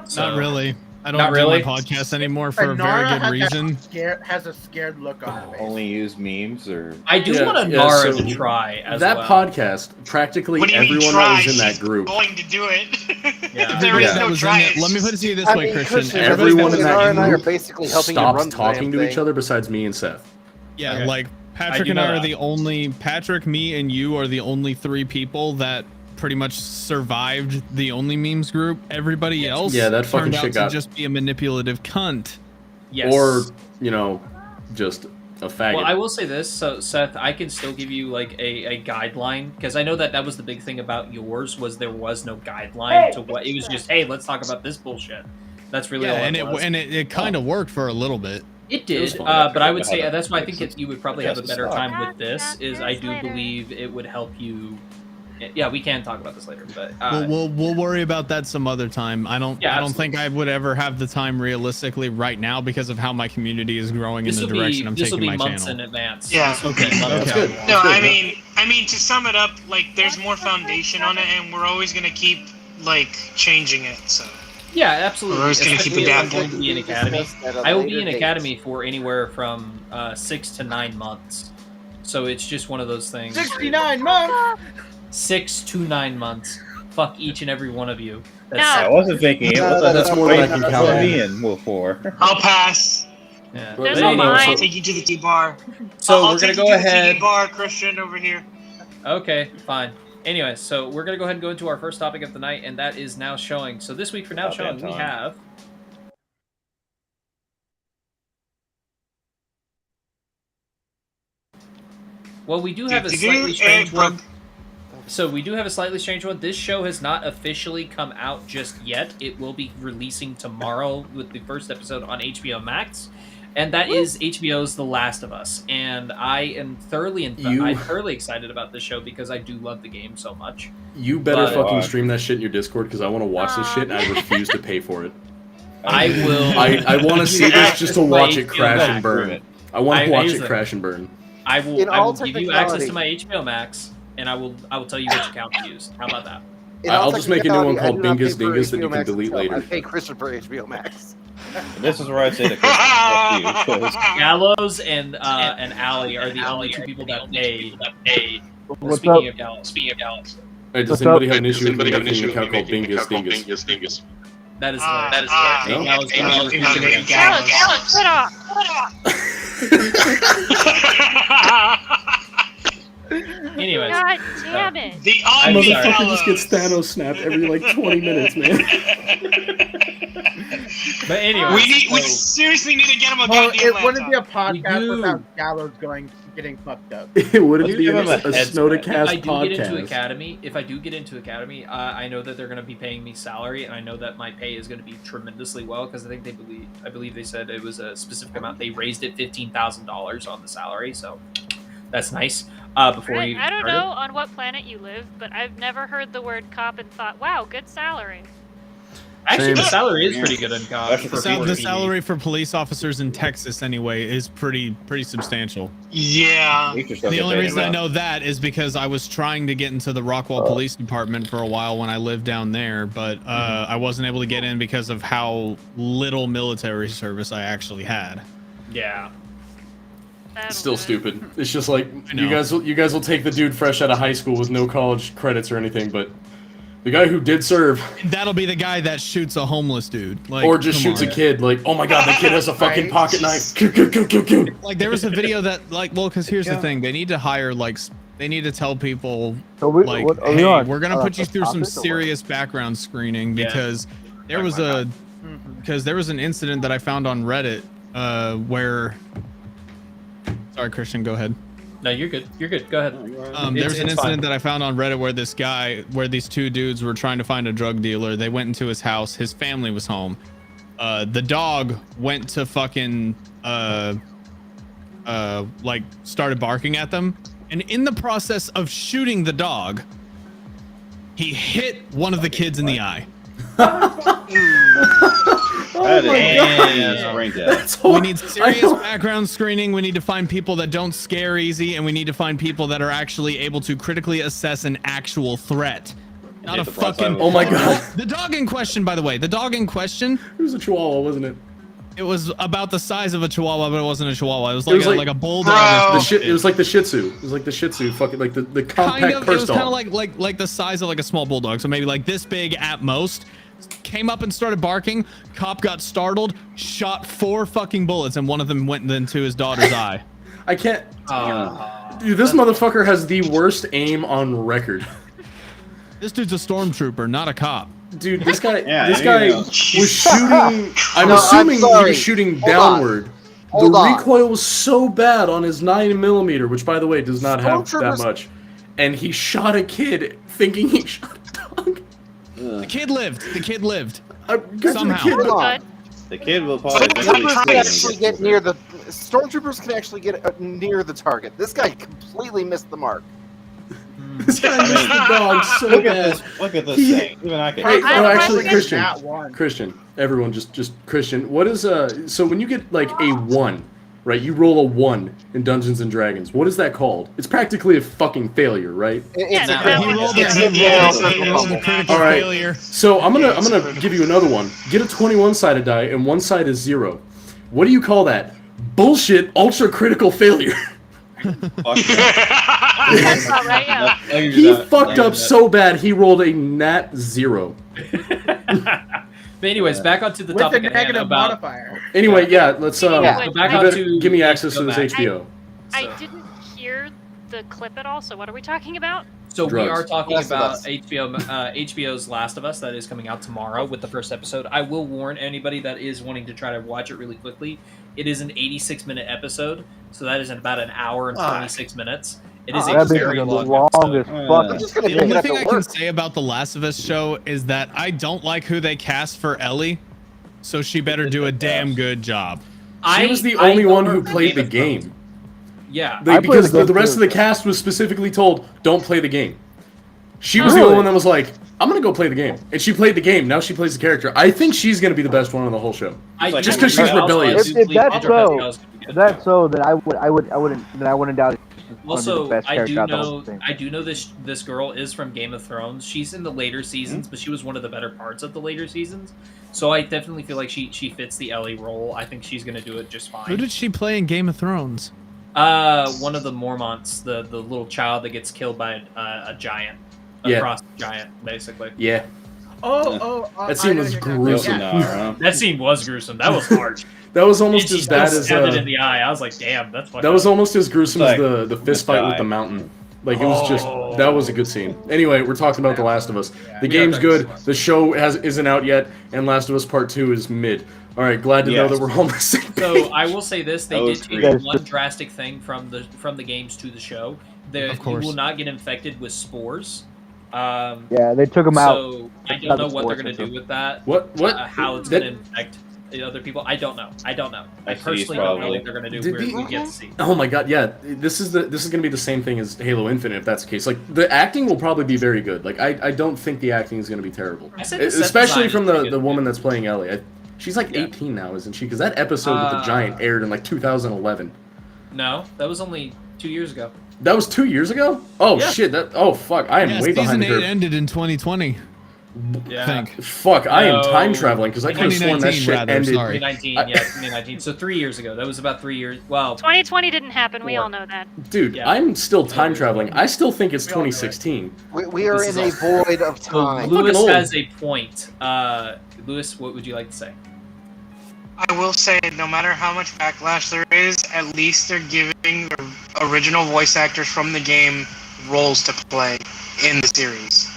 Speaker 1: So,
Speaker 7: Not really. I don't
Speaker 1: Not
Speaker 7: do
Speaker 1: really?
Speaker 7: my podcast anymore for a
Speaker 8: Inara
Speaker 7: very good
Speaker 8: has
Speaker 7: reason.
Speaker 8: has a scared look on her face.
Speaker 5: Only use memes or.
Speaker 1: I do
Speaker 4: Yeah,
Speaker 1: want
Speaker 4: yeah,
Speaker 1: Nara
Speaker 4: so
Speaker 1: to try as
Speaker 4: that
Speaker 1: well.
Speaker 4: podcast, practically
Speaker 10: What do you mean
Speaker 4: everyone
Speaker 10: try?
Speaker 4: that was in that
Speaker 10: She's
Speaker 4: group.
Speaker 10: going to do it.
Speaker 1: Yeah.
Speaker 10: If there is
Speaker 4: Yeah.
Speaker 10: no
Speaker 7: was in
Speaker 10: try.
Speaker 7: it. Let me put it to you this
Speaker 2: I
Speaker 7: way,
Speaker 2: mean,
Speaker 7: Christian.
Speaker 4: Everyone in that
Speaker 2: Inara and I are
Speaker 4: group
Speaker 2: basically helping you run
Speaker 4: stopped
Speaker 2: the
Speaker 4: talking
Speaker 2: damn
Speaker 4: to
Speaker 2: thing.
Speaker 4: each other besides me and Seth.
Speaker 7: Yeah,
Speaker 1: Okay.
Speaker 7: like Patrick
Speaker 1: do
Speaker 7: and
Speaker 1: know
Speaker 7: I are
Speaker 1: that.
Speaker 7: the only Patrick, me, and you are the only three people that pretty much survived the only memes group. Everybody else
Speaker 4: Yeah, that fucking
Speaker 7: turned out
Speaker 4: shit
Speaker 7: to
Speaker 4: got-
Speaker 7: just be a manipulative cunt.
Speaker 1: Yes.
Speaker 4: Or, just a faggot.
Speaker 1: Well, I will say this. So, Seth, I can still give you like a guideline because I know that was the big thing about yours was there was no guideline to what it was. Just hey, let's talk about this bullshit. That's really
Speaker 7: Yeah,
Speaker 1: all
Speaker 7: and
Speaker 1: it was.
Speaker 7: it kind of worked for a little bit.
Speaker 1: It
Speaker 4: was
Speaker 1: did,
Speaker 4: fun.
Speaker 1: but I would
Speaker 5: How
Speaker 1: say
Speaker 5: to
Speaker 1: that's why I
Speaker 5: fix
Speaker 1: think
Speaker 5: it.
Speaker 1: you would probably have a
Speaker 5: Adjust
Speaker 1: better
Speaker 5: the stock.
Speaker 1: time with this. Is I do
Speaker 3: Later.
Speaker 1: believe it would help you. Yeah, we can talk about this later, but
Speaker 7: We'll worry about that some other time. I don't
Speaker 1: Yeah,
Speaker 7: think I would ever have the time realistically right now because of how my community is growing in
Speaker 1: this
Speaker 7: the
Speaker 1: will be
Speaker 7: direction I'm
Speaker 1: this will
Speaker 7: taking
Speaker 1: be
Speaker 7: my
Speaker 1: months
Speaker 7: channel.
Speaker 1: in advance.
Speaker 10: Yeah.
Speaker 1: This will be
Speaker 7: Okay,
Speaker 1: months
Speaker 4: that's
Speaker 1: out.
Speaker 4: good.
Speaker 10: No,
Speaker 4: That's
Speaker 10: I mean to sum it up, like there's more foundation on it, and we're always gonna keep like changing it. So
Speaker 1: Yeah, absolutely.
Speaker 10: We're always gonna keep
Speaker 1: Especially if I'm
Speaker 10: adapting.
Speaker 1: going to be in academy. I will be in academy for anywhere from 6 to 9 months. So it's just one of those things.
Speaker 8: 69 months.
Speaker 1: 6 to 9 months. Fuck each and every one of you.
Speaker 3: No.
Speaker 5: I wasn't thinking it. What the
Speaker 4: That's
Speaker 5: hell
Speaker 4: more than I
Speaker 5: wait,
Speaker 4: can
Speaker 5: that's
Speaker 4: count
Speaker 5: what
Speaker 4: on.
Speaker 5: me and Will for.
Speaker 10: I'll pass.
Speaker 1: Yeah.
Speaker 3: There's
Speaker 1: But
Speaker 3: no
Speaker 1: anyway,
Speaker 3: line.
Speaker 10: I'll take you to the T bar.
Speaker 1: So
Speaker 10: I'll
Speaker 1: we're gonna
Speaker 10: take
Speaker 1: go
Speaker 10: you to the
Speaker 1: ahead.
Speaker 10: TV bar, Christian over here.
Speaker 1: Okay, fine. Anyway, so we're gonna go ahead and go into our first topic of the night, and that is now showing. So this week for now
Speaker 5: About
Speaker 1: showing,
Speaker 5: that
Speaker 1: we
Speaker 5: time.
Speaker 1: have. Well, we do have a slightly strange one. So we do have a slightly strange one. This show has not officially come out just yet. It will be releasing tomorrow with the first episode on HBO Max, and that is HBO's The Last of Us. And I am thoroughly I'm thoroughly excited about this show because I do love the game so much.
Speaker 4: You better
Speaker 1: But-
Speaker 4: fucking stream that shit in your Discord because I want to watch this shit and I refuse to pay for it.
Speaker 1: I will.
Speaker 4: I want to see this just to watch it crash and burn. I want to watch it
Speaker 1: listen,
Speaker 4: crash and burn.
Speaker 1: I will
Speaker 2: In
Speaker 1: I
Speaker 2: all
Speaker 1: will give you access
Speaker 2: technicality-
Speaker 1: to my HBO Max, and I will tell you which account to use. How about that?
Speaker 2: In all
Speaker 4: I'll just make a new one
Speaker 2: technicality, I
Speaker 4: called
Speaker 2: do not pay
Speaker 4: Bingus
Speaker 2: for
Speaker 4: Dingus that you
Speaker 2: HBO
Speaker 4: can
Speaker 2: Max
Speaker 4: delete
Speaker 2: itself.
Speaker 4: later.
Speaker 2: I pay Christian for HBO Max.
Speaker 5: This is where I say the Christian fuck you, 'cause
Speaker 1: Gallows and Allie are the only two people that pay.
Speaker 9: What's
Speaker 1: Speaking
Speaker 9: up?
Speaker 1: of Gallows,
Speaker 4: Hey, does
Speaker 9: What's
Speaker 4: anybody
Speaker 9: up?
Speaker 4: have an issue with me making an account called Bingus Dingus?
Speaker 1: that is
Speaker 4: No?
Speaker 1: Gallows.
Speaker 3: Gallows, put off.
Speaker 1: Anyways,
Speaker 3: God damn it.
Speaker 10: The
Speaker 1: I'm
Speaker 10: Omni
Speaker 1: sorry.
Speaker 4: Motherfucker just gets Thanos snapped every like 20 minutes, man.
Speaker 1: but anyway,
Speaker 10: we seriously need to get him a
Speaker 8: Well,
Speaker 10: goddamn
Speaker 8: it wouldn't be a
Speaker 10: laptop.
Speaker 8: podcast
Speaker 1: do.
Speaker 8: without Gallows getting fucked up.
Speaker 4: It wouldn't
Speaker 5: You
Speaker 4: be
Speaker 5: give
Speaker 4: a
Speaker 5: him a headsset.
Speaker 4: Snodacast
Speaker 1: if I do get into
Speaker 4: podcast.
Speaker 1: Academy, I know that they're going to be paying me salary, and I know that my pay is going to be tremendously well because I believe they said it was a specific amount. They raised it $15,000 on the salary, so that's nice. Before you
Speaker 3: I don't
Speaker 1: started.
Speaker 3: know on what planet you live, but I've never heard the word cop and thought, wow, good salary.
Speaker 1: Actually, the
Speaker 4: Same.
Speaker 1: salary is pretty good in cop.
Speaker 5: Actually,
Speaker 1: for
Speaker 5: the
Speaker 1: people
Speaker 7: The
Speaker 1: in PD.
Speaker 7: salary for police officers in Texas, anyway, is pretty substantial.
Speaker 10: Yeah.
Speaker 7: The only reason I know that is because I was trying to get into the Rockwall Police Department for a while when I lived down there, but I wasn't able to get in because of how little military service I actually had.
Speaker 1: Yeah.
Speaker 3: That'll
Speaker 4: It's still
Speaker 3: do it.
Speaker 4: stupid. It's just like
Speaker 7: I know.
Speaker 4: you guys will take the dude fresh out of high school with no college credits or anything, but the guy who did serve
Speaker 7: That'll be the guy that shoots a homeless dude, like,
Speaker 4: or just
Speaker 7: come
Speaker 4: shoots
Speaker 7: on.
Speaker 4: a kid, like, oh my god, that kid has a fucking
Speaker 8: Right.
Speaker 4: pocket knife. Kill.
Speaker 7: Like there was a video that, like, well, because here's the thing: they need to hire, like, they need to tell people,
Speaker 9: So we,
Speaker 7: like,
Speaker 9: what, are we
Speaker 7: hey,
Speaker 9: on,
Speaker 7: we're gonna put you
Speaker 9: the
Speaker 7: through some
Speaker 9: topic or what?
Speaker 7: serious background screening
Speaker 1: Yeah.
Speaker 7: because there was a because there was an incident that I found on Reddit where. Sorry, Christian, go ahead.
Speaker 1: No, you're good. You're good. Go ahead.
Speaker 7: There was an
Speaker 1: It's
Speaker 7: incident
Speaker 1: fine.
Speaker 7: that I found on Reddit where these two dudes were trying to find a drug dealer. They went into his house. His family was home. The dog went to fucking like started barking at them, and in the process of shooting the dog, he hit one of the kids in the eye.
Speaker 5: That
Speaker 4: my
Speaker 5: is
Speaker 4: God.
Speaker 5: brain dead.
Speaker 4: That's
Speaker 7: We
Speaker 4: hor-
Speaker 7: need
Speaker 4: I
Speaker 7: serious
Speaker 4: know.
Speaker 7: background screening. We need to find people that don't scare easy, and we need to find people that are actually able to critically assess an actual threat. Not
Speaker 5: Hit
Speaker 7: a
Speaker 5: the front side
Speaker 7: fucking.
Speaker 5: of the
Speaker 4: Oh my
Speaker 5: car.
Speaker 4: god.
Speaker 7: The dog in question, by the way, the dog in question,
Speaker 4: It was a chihuahua, wasn't it?
Speaker 7: it was about the size of a chihuahua, but it wasn't a chihuahua. It was
Speaker 4: It
Speaker 7: like,
Speaker 4: was
Speaker 7: like,
Speaker 4: like-
Speaker 7: a bulldog.
Speaker 10: Bro.
Speaker 7: or
Speaker 4: The shit.
Speaker 7: something.
Speaker 4: It was like the Shih Tzu. It was like the Shih Tzu, fucking like the compact
Speaker 7: Kind of, it
Speaker 4: purse
Speaker 7: was
Speaker 4: dog.
Speaker 7: kind of like the size of like a small bulldog, so maybe like this big at most. Came up and started barking. Cop got startled, shot 4 fucking bullets, and one of them went into his daughter's eye.
Speaker 4: I can't. Dude, this motherfucker has the worst aim on record.
Speaker 7: This dude's a stormtrooper, not a cop.
Speaker 4: Dude, this guy,
Speaker 5: Yeah,
Speaker 4: this
Speaker 5: you
Speaker 4: guy
Speaker 5: know.
Speaker 4: was shooting. I'm
Speaker 2: No, I'm
Speaker 4: assuming he
Speaker 2: sorry.
Speaker 4: was shooting
Speaker 2: Hold on.
Speaker 4: downward.
Speaker 2: Hold
Speaker 4: the
Speaker 2: on.
Speaker 4: recoil was so bad on his 9mm, which, by the way, does not have that
Speaker 2: Stormtroopers-
Speaker 4: much. And he shot a kid, thinking he shot a dog.
Speaker 7: The kid lived. The kid lived.
Speaker 4: Somehow.
Speaker 2: Hold on.
Speaker 5: The kid will probably
Speaker 2: Stormtroopers can
Speaker 5: eventually
Speaker 2: actually get near the stormtroopers can actually get near the target. This guy completely missed the mark.
Speaker 4: This guy missed the dog so
Speaker 5: Look
Speaker 4: bad.
Speaker 5: at this. Look at this
Speaker 4: He-
Speaker 5: thing. Even I can.
Speaker 4: Hey,
Speaker 3: I
Speaker 4: no,
Speaker 3: have a
Speaker 4: actually,
Speaker 3: question.
Speaker 4: Christian.
Speaker 8: That one.
Speaker 4: Christian, everyone, just Christian. What is so when you get like a 1, right? You roll a 1 in Dungeons and Dragons. What is that called? It's practically a fucking failure, right?
Speaker 2: It's
Speaker 3: Yeah,
Speaker 2: a
Speaker 3: that
Speaker 7: He
Speaker 3: one
Speaker 7: rolled
Speaker 3: is-
Speaker 7: a
Speaker 2: Yeah.
Speaker 7: critical
Speaker 4: All right.
Speaker 7: failure.
Speaker 4: So I'm gonna give you another one. Get a 21-sided die, and one side is 0. What do you call that? Bullshit ultra critical failure.
Speaker 5: Fuck that.
Speaker 3: That's not right, yeah.
Speaker 5: No, you're
Speaker 4: He
Speaker 5: not.
Speaker 4: fucked
Speaker 5: No, you're
Speaker 4: up
Speaker 5: not.
Speaker 4: so bad he rolled a nat 0.
Speaker 1: But anyways, back onto the
Speaker 8: With a
Speaker 1: topic at hand
Speaker 8: negative
Speaker 1: about.
Speaker 8: modifier.
Speaker 4: Anyway, yeah, let's
Speaker 3: Yeah.
Speaker 1: So back
Speaker 4: you
Speaker 1: on
Speaker 4: better
Speaker 1: to
Speaker 4: give me access to this
Speaker 1: Max.
Speaker 4: HBO.
Speaker 3: I
Speaker 1: So-
Speaker 3: didn't hear the clip at all, so what are we talking about?
Speaker 1: So we
Speaker 4: Drugs.
Speaker 1: are talking
Speaker 2: Last of
Speaker 1: about
Speaker 2: Us.
Speaker 1: HBO's Last of Us that is coming out tomorrow with the first episode. I will warn anybody that is wanting to try to watch it really quickly. It is an 86-minute episode, so that is in about an hour and 26 minutes. It is a
Speaker 9: That bitch
Speaker 1: very
Speaker 9: is
Speaker 1: long
Speaker 9: long
Speaker 1: episode.
Speaker 9: as
Speaker 5: I'm
Speaker 9: fuck.
Speaker 2: just gonna
Speaker 7: The
Speaker 2: pick it
Speaker 7: only
Speaker 2: up
Speaker 7: thing I
Speaker 2: at
Speaker 7: can
Speaker 2: work.
Speaker 7: say about the Last of Us show is that I don't like who they cast for Ellie, so she better do a damn good job.
Speaker 4: She was the
Speaker 1: I
Speaker 4: only
Speaker 1: know
Speaker 4: one
Speaker 1: her
Speaker 4: who
Speaker 1: from
Speaker 4: played the
Speaker 1: Game of
Speaker 4: game.
Speaker 1: Yeah.
Speaker 9: I played
Speaker 4: Because
Speaker 9: the
Speaker 4: the
Speaker 9: game
Speaker 4: rest of the
Speaker 9: too.
Speaker 4: cast was specifically told, don't play the game. She was the
Speaker 9: Really?
Speaker 4: only one that was like, I'm gonna go play the game. And she played the game, now she plays the character. I think she's gonna be the best one on the whole show.
Speaker 1: I
Speaker 5: Like,
Speaker 4: just 'cause she's rebellious.
Speaker 9: If that's so, That so that I wouldn't doubt it.
Speaker 1: Also,
Speaker 9: the best
Speaker 1: I
Speaker 9: character
Speaker 1: do
Speaker 9: out of the whole
Speaker 1: know
Speaker 9: thing.
Speaker 1: I do know this girl is from Game of Thrones. She's in the later seasons, but she was one of the better parts of the later seasons. So I definitely feel like she fits the Ellie role. I think she's gonna do it just fine.
Speaker 7: Who did she play in Game of Thrones?
Speaker 1: One of the Mormonts, the little child that gets killed by a giant, a frost giant, basically.
Speaker 4: Yeah.
Speaker 8: That
Speaker 4: scene was gruesome.
Speaker 1: That scene was gruesome. That was harsh.
Speaker 4: That was almost
Speaker 1: And
Speaker 4: as
Speaker 1: she
Speaker 4: bad
Speaker 1: still
Speaker 4: as
Speaker 1: stabbed it in the eye. I was like, damn, that's fucked
Speaker 4: that was
Speaker 1: up.
Speaker 4: almost as gruesome
Speaker 5: It's
Speaker 4: as the fist fight with the mountain. Like it was just that was a good scene. Anyway, we're talking about The Last of Us. The game's good. The show isn't out yet, and Last of Us Part 2 is mid. All right, glad to know that we're all on the same page.
Speaker 1: So I will say this: they did
Speaker 4: great.
Speaker 1: change one drastic thing from the games to the show.
Speaker 7: Of course.
Speaker 1: You will not get infected with spores.
Speaker 9: Yeah, they took them out.
Speaker 1: So I don't know what they're going to do with that.
Speaker 4: What?
Speaker 1: How it's going to infect other people? I don't know. I personally don't know what they're going to do. We get to see.
Speaker 4: Oh my god, yeah. This is going to be the same thing as Halo Infinite if that's the case. Like the acting will probably be very good. Like I don't think the acting is going to be terrible. Especially from the woman that's playing Ellie. She's like 18 now, isn't she? Because that episode with the giant aired in like 2011.
Speaker 1: No, that was only 2 years ago.
Speaker 4: That was 2 years ago? Oh
Speaker 1: Yeah.
Speaker 4: shit! Fuck! I am way behind the
Speaker 7: Season 8
Speaker 4: curve.
Speaker 7: ended in 2020.
Speaker 1: Yeah.
Speaker 7: I think.
Speaker 4: Fuck! I am time traveling because I could have sworn that
Speaker 7: 2019
Speaker 4: shit
Speaker 7: rather,
Speaker 4: ended.
Speaker 7: sorry.
Speaker 1: 2019, yeah, 2019. So 3 years ago. That was about 3 years. Well,
Speaker 3: 2020 didn't happen. We all know that.
Speaker 4: Dude,
Speaker 1: Yeah.
Speaker 4: I'm still time traveling. I still think it's 2016.
Speaker 2: We are in a void of time.
Speaker 1: Lewis
Speaker 4: old.
Speaker 1: has a point. Lewis, what would you like to say?
Speaker 10: I will say, no matter how much backlash there is, at least they're giving the original voice actors from the game roles to play in the series.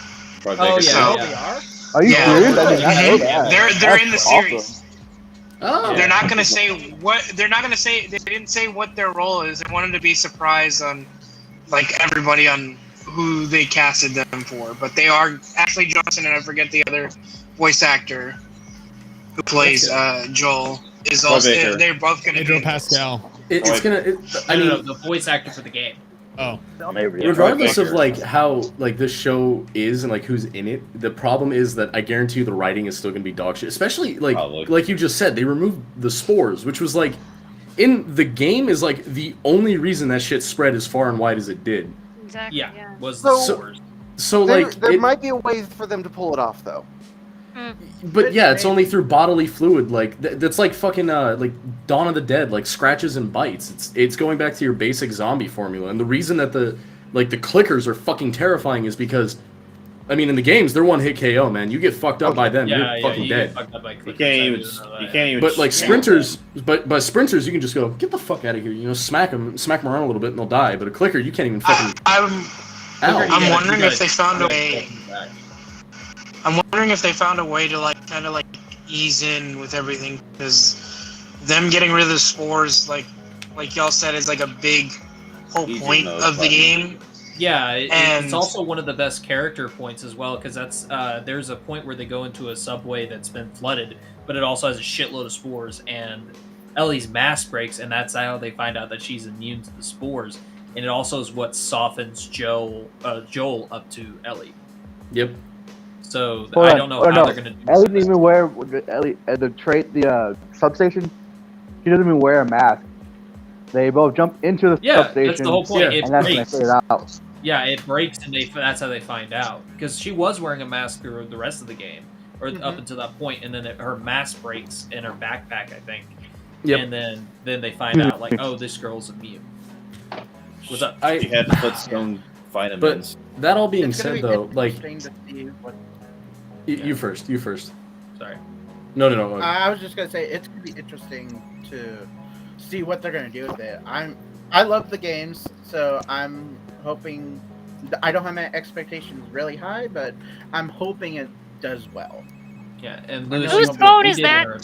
Speaker 1: Oh
Speaker 10: So-
Speaker 1: yeah.
Speaker 9: Are you serious? I did not know
Speaker 10: Mhm.
Speaker 9: that.
Speaker 10: They're in the
Speaker 9: That's
Speaker 10: series.
Speaker 9: awesome.
Speaker 4: Oh.
Speaker 10: They're not gonna say what. They're not gonna say. They didn't say what their role is. They wanted to be surprised on, like everybody on who they casted them for. But they are Ashley Johnson and I forget the other voice actor who plays Joel is also.
Speaker 5: Baker.
Speaker 10: They're both gonna
Speaker 7: Pedro
Speaker 10: be.
Speaker 7: Pascal.
Speaker 4: It's gonna. I
Speaker 1: No,
Speaker 4: mean,
Speaker 1: no, the voice actor for the game.
Speaker 7: Oh.
Speaker 4: regardless of like how like this show is and like who's in it, the problem is that I guarantee you the writing is still gonna be dog shit. Especially like you just said, they removed the spores, which was like in the game is like the only reason that shit spread as far and wide as it did.
Speaker 3: Exactly.
Speaker 1: Yeah,
Speaker 3: Yeah.
Speaker 1: was
Speaker 2: So-
Speaker 1: the source.
Speaker 4: So
Speaker 2: There,
Speaker 4: like
Speaker 2: there
Speaker 4: it-
Speaker 2: might be a way for them to pull it off, though.
Speaker 4: But yeah, it's only through bodily fluid. Like that's like fucking like Dawn of the Dead, like scratches and bites. It's going back to your basic zombie formula. And the reason that the clickers are fucking terrifying is because, I mean, in the games they're one hit KO, man. You get fucked up by them,
Speaker 1: Yeah,
Speaker 4: you're fucking
Speaker 1: you
Speaker 4: dead.
Speaker 1: get fucked up by
Speaker 5: You
Speaker 1: clickers.
Speaker 5: can't
Speaker 1: I
Speaker 5: even.
Speaker 1: didn't know
Speaker 5: You
Speaker 1: that.
Speaker 5: can't even.
Speaker 4: But like sprinters, but sprinters, you can just go get the fuck out of here. You know, smack them around a little bit and they'll die. But a clicker, you can't even fucking.
Speaker 10: I'm
Speaker 4: Ow.
Speaker 10: I'm wondering if they found a
Speaker 1: you
Speaker 10: way.
Speaker 1: gotta-
Speaker 10: I'm wondering if they found a way to like kind of like ease in with everything because them getting rid of the spores, like y'all said, is like a big whole
Speaker 5: Easy
Speaker 10: point
Speaker 5: mode
Speaker 10: of the
Speaker 5: button.
Speaker 10: game.
Speaker 1: Yeah, it's
Speaker 10: And-
Speaker 1: also one of the best character points as well because that's there's a point where they go into a subway that's been flooded, but it also has a shitload of spores, and Ellie's mask breaks, and that's how they find out that she's immune to the spores, and it also is what softens Joel up to Ellie.
Speaker 4: Yep.
Speaker 1: So
Speaker 9: Hold
Speaker 1: I
Speaker 9: on.
Speaker 1: don't know
Speaker 9: Oh,
Speaker 1: how
Speaker 9: no.
Speaker 1: they're gonna do
Speaker 9: Ellie
Speaker 1: this.
Speaker 9: didn't even wear the substation. She doesn't even wear a mask. They both jump into the
Speaker 1: Yeah,
Speaker 9: substation.
Speaker 1: that's the whole point. It
Speaker 9: and that's when I
Speaker 1: breaks.
Speaker 9: figured out.
Speaker 1: Yeah, it breaks, and that's how they find out because she was wearing a mask through the rest of the game, or up until that point, and then her mask breaks in her backpack, I think.
Speaker 4: Yep.
Speaker 1: And then they find out like, oh, this girl's immune. What's up?
Speaker 5: You had to put some vitamins.
Speaker 4: But that all being
Speaker 8: It's gonna
Speaker 4: said,
Speaker 8: be
Speaker 4: though, like
Speaker 8: interesting to see what.
Speaker 4: you first. You first.
Speaker 1: Sorry.
Speaker 4: No.
Speaker 8: I was just gonna say it's gonna be interesting to see what they're gonna do with it. I love the games, so I'm hoping. I don't have my expectations really high, but I'm hoping it does well.
Speaker 1: Yeah, and
Speaker 8: Whose
Speaker 1: Lewis,
Speaker 3: phone
Speaker 1: we
Speaker 3: is
Speaker 1: did
Speaker 3: that?
Speaker 1: learn.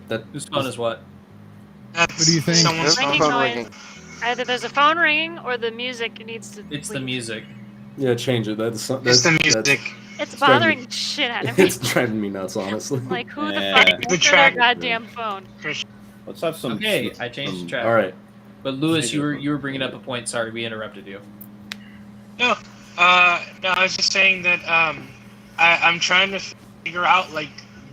Speaker 4: That
Speaker 1: Whose phone is what?
Speaker 10: That's
Speaker 7: What do you think?
Speaker 10: someone's
Speaker 3: Ringing
Speaker 2: phone
Speaker 3: noise.
Speaker 2: ringing.
Speaker 3: Either there's a phone ringing or the music needs to.
Speaker 1: It's the
Speaker 3: leave.
Speaker 1: music.
Speaker 4: yeah, change it. That's
Speaker 10: It's the music.
Speaker 3: It's
Speaker 4: driving
Speaker 3: bothering
Speaker 4: me-
Speaker 3: the shit out of me.
Speaker 4: It's driving me nuts, honestly.
Speaker 3: Like who the
Speaker 5: Yeah.
Speaker 3: fuck
Speaker 10: The
Speaker 3: answered
Speaker 10: track-
Speaker 3: their goddamn phone?
Speaker 5: Let's have some.
Speaker 1: Okay, I changed the track.
Speaker 4: All right.
Speaker 1: But Lewis, you were bringing up a point. Sorry, we interrupted you.
Speaker 10: No, I was just saying that I'm trying to figure out like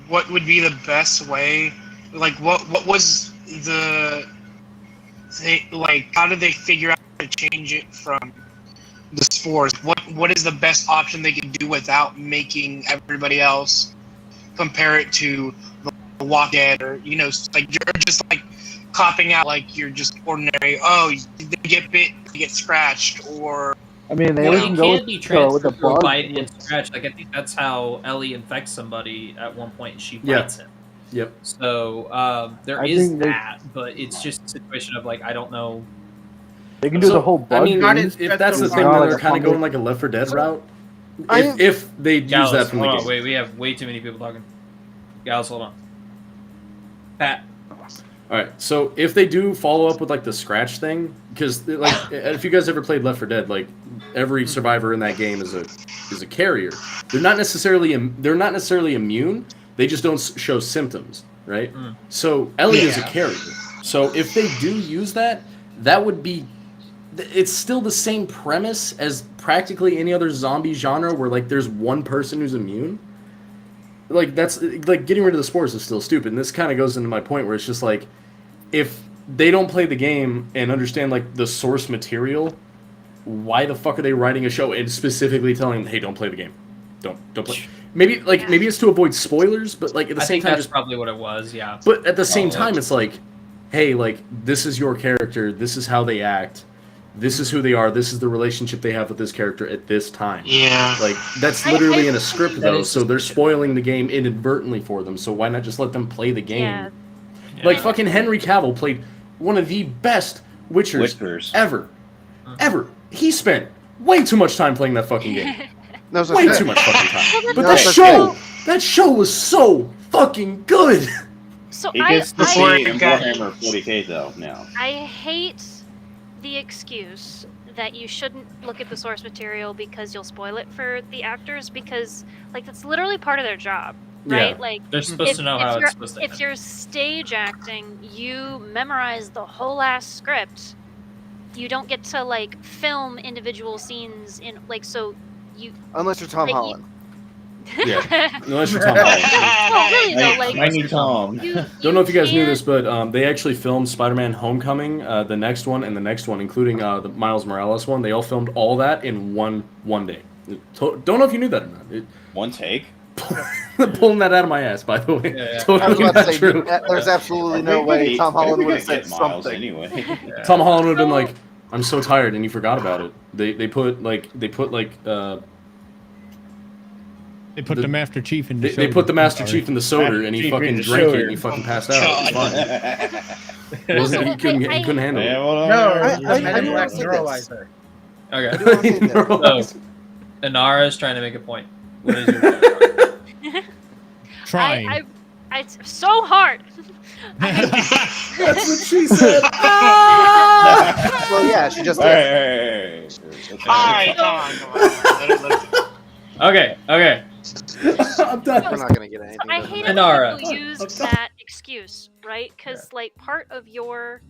Speaker 10: what would be the best way, like what was the how do they figure out how to change it from the spores? What is the best option they can do without making everybody else compare it to the Walk Dead, or you're just like copping out like you're just ordinary. Oh, they get bit, they get scratched, or
Speaker 9: I mean, they
Speaker 1: Well,
Speaker 9: always
Speaker 1: you
Speaker 9: go
Speaker 1: can be
Speaker 9: with the
Speaker 1: transferred through a
Speaker 9: bug.
Speaker 1: bite and scratch. Like I think that's how Ellie infects somebody at one point. She
Speaker 4: Yeah.
Speaker 1: bites him.
Speaker 4: Yep.
Speaker 1: So there
Speaker 9: I
Speaker 1: is
Speaker 9: think they-
Speaker 1: that, but it's just a situation of like I don't know.
Speaker 9: They can do the whole bug
Speaker 4: I mean,
Speaker 8: Not
Speaker 9: thing.
Speaker 8: as
Speaker 4: if that's the
Speaker 8: special
Speaker 4: thing,
Speaker 9: like
Speaker 4: then
Speaker 9: a
Speaker 4: they're kind of
Speaker 9: fungal-
Speaker 4: going like a Left 4 Dead route.
Speaker 2: I-
Speaker 4: If they use
Speaker 1: Gallus,
Speaker 4: that from the
Speaker 1: hold
Speaker 4: game.
Speaker 1: on, wait, we have way too many people talking. Gallus, hold on. Pat.
Speaker 4: All right, so if they do follow up with like the scratch thing, because like if you guys ever played Left 4 Dead, like every survivor in that game is a carrier. They're not necessarily immune. They just don't show symptoms, right?
Speaker 1: Mm.
Speaker 4: So Ellie is a
Speaker 10: Yeah.
Speaker 4: carrier. So if they do use that, that would be. It's still the same premise as practically any other zombie genre, where like there's one person who's immune. Like that's like getting rid of the spores is still stupid. And this kind of goes into my point where it's just like, if they don't play the game and understand like the source material, why the fuck are they writing a show and specifically telling them, hey, don't play the game, don't play. Maybe it's to avoid spoilers, but like at the
Speaker 1: I
Speaker 4: same
Speaker 1: think
Speaker 4: time,
Speaker 1: that's
Speaker 4: just
Speaker 1: probably what it was. Yeah.
Speaker 4: but at the same
Speaker 1: Probably.
Speaker 4: time, it's like, hey, like this is your character, this is how they act, this is who they are, this is the relationship they have with this character at this time.
Speaker 10: Yeah.
Speaker 4: Like that's literally in a
Speaker 3: I-
Speaker 4: script
Speaker 1: That
Speaker 4: though,
Speaker 1: is
Speaker 4: so they're
Speaker 1: suspicious.
Speaker 4: spoiling the game inadvertently for them. So why not just let them play the game?
Speaker 3: Yeah.
Speaker 4: Like fucking Henry Cavill played one of the best Witchers ever. Ever. He spent way too much time playing that fucking game.
Speaker 2: No such
Speaker 4: Way
Speaker 2: thing.
Speaker 4: too much fucking time. But
Speaker 2: No
Speaker 4: that
Speaker 2: such
Speaker 4: show was so fucking good.
Speaker 3: So
Speaker 5: He gets to
Speaker 10: I-
Speaker 5: see
Speaker 10: I got-
Speaker 5: Warhammer 40k though now.
Speaker 3: I hate the excuse that you shouldn't look at the source material because you'll spoil it for the actors, because like that's literally part of their job, right?
Speaker 4: Yeah.
Speaker 3: Like
Speaker 1: They're supposed to know how it's supposed to
Speaker 3: if
Speaker 1: end.
Speaker 3: you're stage acting, you memorize the whole ass script. You don't get to like film individual scenes in like so you
Speaker 2: Unless you're Tom
Speaker 3: Like,
Speaker 2: Holland.
Speaker 4: Yeah. Unless you're Tom Holland.
Speaker 3: well really though like
Speaker 5: Tiny Tom.
Speaker 4: Don't know if you guys knew
Speaker 3: can't-
Speaker 4: this, but they actually filmed Spider-Man: Homecoming, the next one, and the next one, including the Miles Morales one. They all filmed all that in one day. Don't know if you knew that or not.
Speaker 5: One take.
Speaker 4: Pulling that out of my ass, by the way.
Speaker 1: Yeah.
Speaker 2: I was
Speaker 4: Totally
Speaker 2: about
Speaker 4: not
Speaker 2: to say,
Speaker 4: true.
Speaker 2: there's absolutely no way Tom Holland would have said
Speaker 5: Miles
Speaker 2: something.
Speaker 5: anyway.
Speaker 4: Tom Holland would have been like, "I'm so tired," and you forgot about it. They put
Speaker 11: They put the Master Chief in the
Speaker 4: they put the Master Chief in the soda,
Speaker 5: Master
Speaker 4: and he
Speaker 5: Chief
Speaker 4: fucking
Speaker 5: in the
Speaker 4: drank it,
Speaker 5: soda.
Speaker 4: and he fucking passed out. It was fine. It wasn't, he couldn't handle
Speaker 5: Yeah,
Speaker 4: it.
Speaker 5: well,
Speaker 8: No,
Speaker 2: I-
Speaker 8: the
Speaker 2: I
Speaker 8: Men in
Speaker 2: do
Speaker 8: Black
Speaker 2: wanna say
Speaker 8: neuralizer.
Speaker 2: I
Speaker 1: Okay.
Speaker 2: do want to say this.
Speaker 1: So, Inara is trying to make a point. What is your
Speaker 11: Trying.
Speaker 3: it's so hard.
Speaker 4: That's what she said.
Speaker 2: Well, yeah, she just did.
Speaker 5: Hey.
Speaker 10: Alright, come on. Let it-
Speaker 1: Okay.
Speaker 4: I'm done.
Speaker 2: We're not gonna get anything.
Speaker 3: I
Speaker 2: done
Speaker 3: hate
Speaker 2: tonight.
Speaker 3: it
Speaker 1: Inara.
Speaker 3: when people use that excuse, right? Because like part of your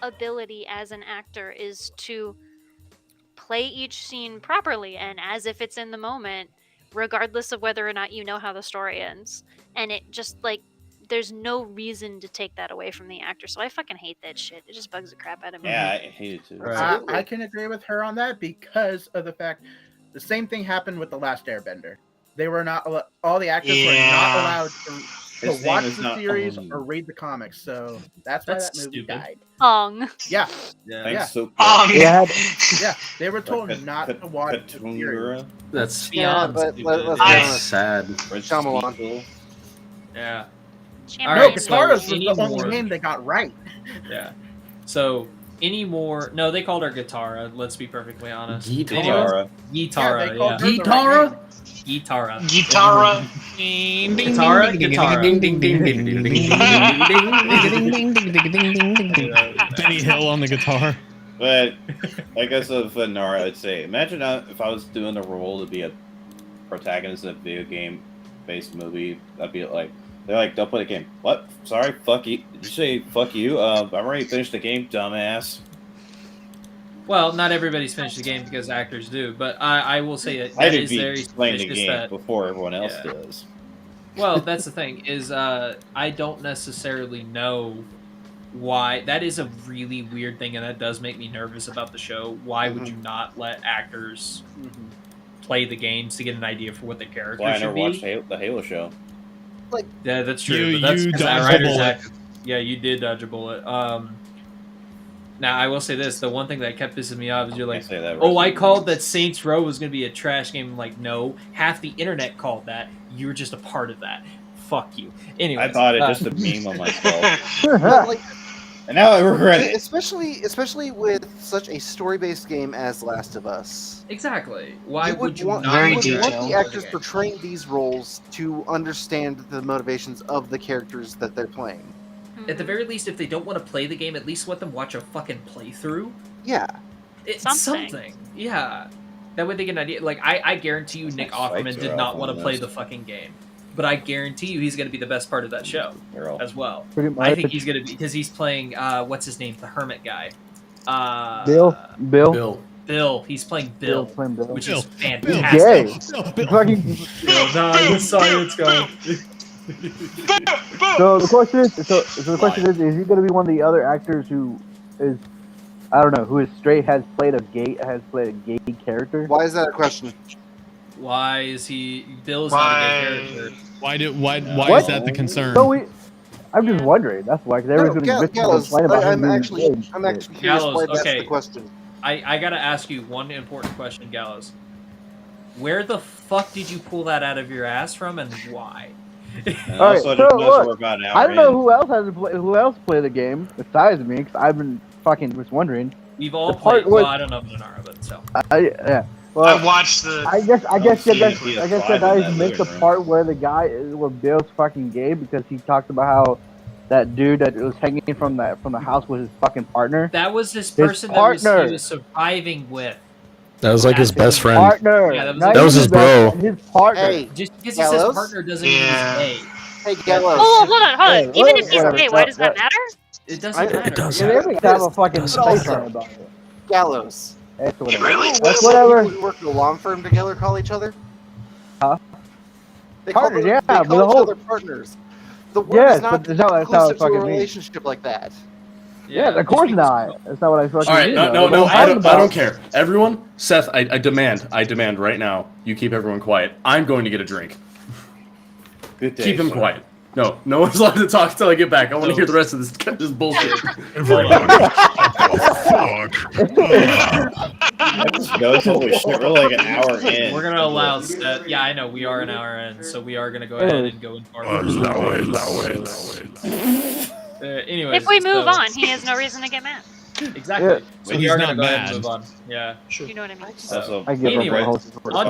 Speaker 3: ability as an actor is to play each scene properly and as if it's in the moment, regardless of whether or not you know how the story ends. And it just like there's no reason to take that away from the actor. So I fucking hate that shit. It just bugs the crap out of me.
Speaker 5: Yeah, I hate it too.
Speaker 1: Right.
Speaker 8: I can agree with her on that because of the fact the same thing happened with The Last Airbender. They were not all the actors were not
Speaker 10: Yeah.
Speaker 8: allowed
Speaker 5: His
Speaker 8: to watch
Speaker 5: name is
Speaker 8: the
Speaker 5: not
Speaker 8: series
Speaker 5: Owen.
Speaker 8: or read the comics, so that's why
Speaker 1: That's
Speaker 8: that movie
Speaker 1: stupid.
Speaker 8: died.
Speaker 3: Ong.
Speaker 8: Yeah,
Speaker 1: Yeah.
Speaker 5: Thanks,
Speaker 8: Yeah.
Speaker 5: so
Speaker 8: yeah, they were told not to watch the series.
Speaker 5: Katungura.
Speaker 4: That's
Speaker 2: Yeah,
Speaker 1: Beyond
Speaker 2: but
Speaker 1: stupid.
Speaker 2: let's be
Speaker 10: I-
Speaker 2: honest.
Speaker 4: sad.
Speaker 2: Shyamalan.
Speaker 1: Yeah.
Speaker 3: Champion.
Speaker 8: No,
Speaker 1: Alright, so
Speaker 8: Katara's was the
Speaker 1: any
Speaker 8: only
Speaker 1: more-
Speaker 8: name they got right.
Speaker 1: Yeah. So any more? No, they called her Guitara. Let's be perfectly honest.
Speaker 4: Guitara?
Speaker 1: Guitara.
Speaker 8: they called
Speaker 1: Yeah.
Speaker 8: her the
Speaker 4: Guitara?
Speaker 8: right
Speaker 1: Guitara.
Speaker 10: Guitara.
Speaker 1: Guitara. Guitara.
Speaker 4: Ding ding ding ding ding ding ding ding ding.
Speaker 11: Benny Hill on the guitar.
Speaker 5: But I guess of Nara, I'd say, imagine if I was doing the role to be a protagonist in a video game-based movie. I'd be like, they're like, don't play the game. What? Sorry, fuck you. Did you say fuck you? I've already finished the game, dumbass.
Speaker 1: Well, not everybody's finished the game because actors do, but I will say that
Speaker 5: I
Speaker 1: that
Speaker 5: did
Speaker 1: is
Speaker 5: be
Speaker 1: very
Speaker 5: playing the
Speaker 1: suspicious
Speaker 5: game
Speaker 1: that.
Speaker 5: before everyone else
Speaker 1: Yeah.
Speaker 5: does.
Speaker 1: Well, that's the thing is I don't necessarily know why that is a really weird thing, and that does make me nervous about the show. Why would you not let actors play the games to get an idea for what the character
Speaker 5: Why I
Speaker 1: should
Speaker 5: never
Speaker 1: be?
Speaker 5: watched the Halo show.
Speaker 1: Yeah, that's true.
Speaker 7: You-
Speaker 1: but that's
Speaker 7: you
Speaker 1: 'cause that
Speaker 7: dodged a
Speaker 1: writer's
Speaker 7: bullet.
Speaker 1: act- Yeah, you did dodge a bullet. Now I will say this: the one thing that kept pissing me off is you're like,
Speaker 5: say that,
Speaker 1: "Oh, I
Speaker 5: Resident
Speaker 1: called that Saints Row was going to be a trash game." I'm like, no, half the internet called that. You were just a part of that. Fuck you. Anyway,
Speaker 5: I bought it just to meme on myself.
Speaker 2: But, like,
Speaker 5: And now I regret it.
Speaker 2: especially with such a story-based game as Last of Us.
Speaker 1: Exactly. Why
Speaker 2: You
Speaker 1: would you
Speaker 2: want,
Speaker 1: not
Speaker 2: you
Speaker 1: want
Speaker 2: would want
Speaker 1: to
Speaker 2: the
Speaker 1: play
Speaker 2: actors
Speaker 1: game?
Speaker 2: portraying these roles to understand the motivations of the characters that they're playing.
Speaker 1: At the very least, if they don't want to play the game, at least let them watch a fucking playthrough.
Speaker 2: Yeah.
Speaker 1: It's
Speaker 3: Something.
Speaker 1: something. Yeah. That way they get an idea. Like, I guarantee you Nick Offerman
Speaker 5: Fights
Speaker 1: did
Speaker 5: are
Speaker 1: not
Speaker 5: off
Speaker 1: want
Speaker 5: on
Speaker 1: to play
Speaker 5: this.
Speaker 1: the fucking game. But I guarantee you he's going to be the best part of that show as well.
Speaker 9: Pretty
Speaker 1: I
Speaker 9: much.
Speaker 1: think he's going to be, because he's playing, what's his name? The hermit guy. Bill. He's playing Bill,
Speaker 9: playing Bill.
Speaker 1: which
Speaker 7: Bill.
Speaker 1: is
Speaker 9: He's
Speaker 1: fantastic.
Speaker 9: gay.
Speaker 7: Bill.
Speaker 9: Fucking-
Speaker 1: No, the science guy.
Speaker 9: So the question is, is he going to be one of the other actors who is, I don't know, who is straight, has played a gay character?
Speaker 2: Why is that a question?
Speaker 1: Why is he? Bill's not a gay character.
Speaker 7: Why is
Speaker 9: What?
Speaker 7: that the concern?
Speaker 9: So I'm just wondering. That's why, because everyone's going to
Speaker 2: Gallows,
Speaker 9: complain about him
Speaker 2: I'm
Speaker 9: being
Speaker 2: actually
Speaker 9: gay.
Speaker 2: curious
Speaker 1: Gallows,
Speaker 2: why that's
Speaker 1: okay.
Speaker 2: the question.
Speaker 1: I gotta ask you one important question, Gallows. Where the fuck did you pull that out of your ass from, and why?
Speaker 5: And
Speaker 9: All right,
Speaker 5: also,
Speaker 9: so
Speaker 5: just knows we're
Speaker 9: look,
Speaker 5: about an hour
Speaker 9: I don't know
Speaker 5: in.
Speaker 9: who else played the game besides me, because I've been fucking just wondering.
Speaker 1: We've all
Speaker 9: The part
Speaker 1: played.
Speaker 9: where-
Speaker 1: Well, I don't know Minara, but so.
Speaker 9: Yeah. Well,
Speaker 10: I watched the.
Speaker 9: I guess you guys
Speaker 5: he is
Speaker 9: you
Speaker 5: five in
Speaker 9: guys
Speaker 5: that
Speaker 9: missed the
Speaker 5: living room.
Speaker 9: part where where Bill's fucking gay because he talked about how that dude that was hanging from the house was his fucking partner.
Speaker 1: That was his
Speaker 9: His
Speaker 1: person
Speaker 9: partner.
Speaker 1: he was surviving with.
Speaker 4: That was like his best friend.
Speaker 9: Partner.
Speaker 1: Yeah, that was
Speaker 9: Not
Speaker 4: That was
Speaker 9: even
Speaker 4: his
Speaker 9: best
Speaker 4: bro.
Speaker 9: friend, His partner.
Speaker 2: Hey,
Speaker 1: Just because he says
Speaker 2: Gallows?
Speaker 1: partner doesn't mean
Speaker 10: Yeah.
Speaker 1: he's gay.
Speaker 2: Hey, Gallows.
Speaker 3: Oh, hold on.
Speaker 9: Hey,
Speaker 3: Even if he's
Speaker 9: whatever.
Speaker 3: gay, why does that matter?
Speaker 1: It doesn't matter.
Speaker 4: It does.
Speaker 9: Yeah, they have a fucking
Speaker 2: But
Speaker 9: fight
Speaker 2: also-
Speaker 9: about it.
Speaker 2: Gallows.
Speaker 9: That's whatever.
Speaker 10: really
Speaker 2: What
Speaker 9: That's
Speaker 2: do
Speaker 9: whatever.
Speaker 2: people who work in a law firm together call each other?
Speaker 9: Huh?
Speaker 2: They call
Speaker 9: Partners,
Speaker 2: them-
Speaker 9: yeah,
Speaker 2: they
Speaker 9: but
Speaker 2: call
Speaker 9: the
Speaker 2: each
Speaker 9: whole-
Speaker 2: other partners. The word
Speaker 9: Yes,
Speaker 2: is not
Speaker 9: but that's how it
Speaker 2: inclusive to a
Speaker 9: fucking means.
Speaker 2: relationship like that.
Speaker 9: Yeah, of course not. That's not what I fucking
Speaker 4: All right,
Speaker 9: mean.
Speaker 4: no,
Speaker 9: though.
Speaker 4: no,
Speaker 9: What
Speaker 4: I
Speaker 9: I'm
Speaker 4: don't
Speaker 9: talking
Speaker 4: care. Everyone, Seth, I demand right now. You keep everyone quiet. I'm going to get a drink.
Speaker 5: Good day,
Speaker 4: Keep him
Speaker 5: sir.
Speaker 4: quiet. No one's allowed to talk until I get back. I want to hear the rest of this bullshit.
Speaker 6: Everyone. Fuck.
Speaker 5: Goes, holy shit, we're like an hour in.
Speaker 1: We're gonna allow Seth. Yeah, I know we are an hour in, so we are gonna go ahead and go into our first topic. Anyways,
Speaker 3: If we move
Speaker 1: so-
Speaker 3: on, he has no reason to get mad.
Speaker 1: exactly.
Speaker 9: Yeah.
Speaker 1: So
Speaker 7: But
Speaker 1: we
Speaker 7: he's
Speaker 1: are gonna
Speaker 7: not
Speaker 1: go ahead and
Speaker 7: mad.
Speaker 1: move on. Yeah.
Speaker 3: You know what I mean?
Speaker 5: Also,
Speaker 9: I give
Speaker 1: Anyway,
Speaker 9: up
Speaker 1: on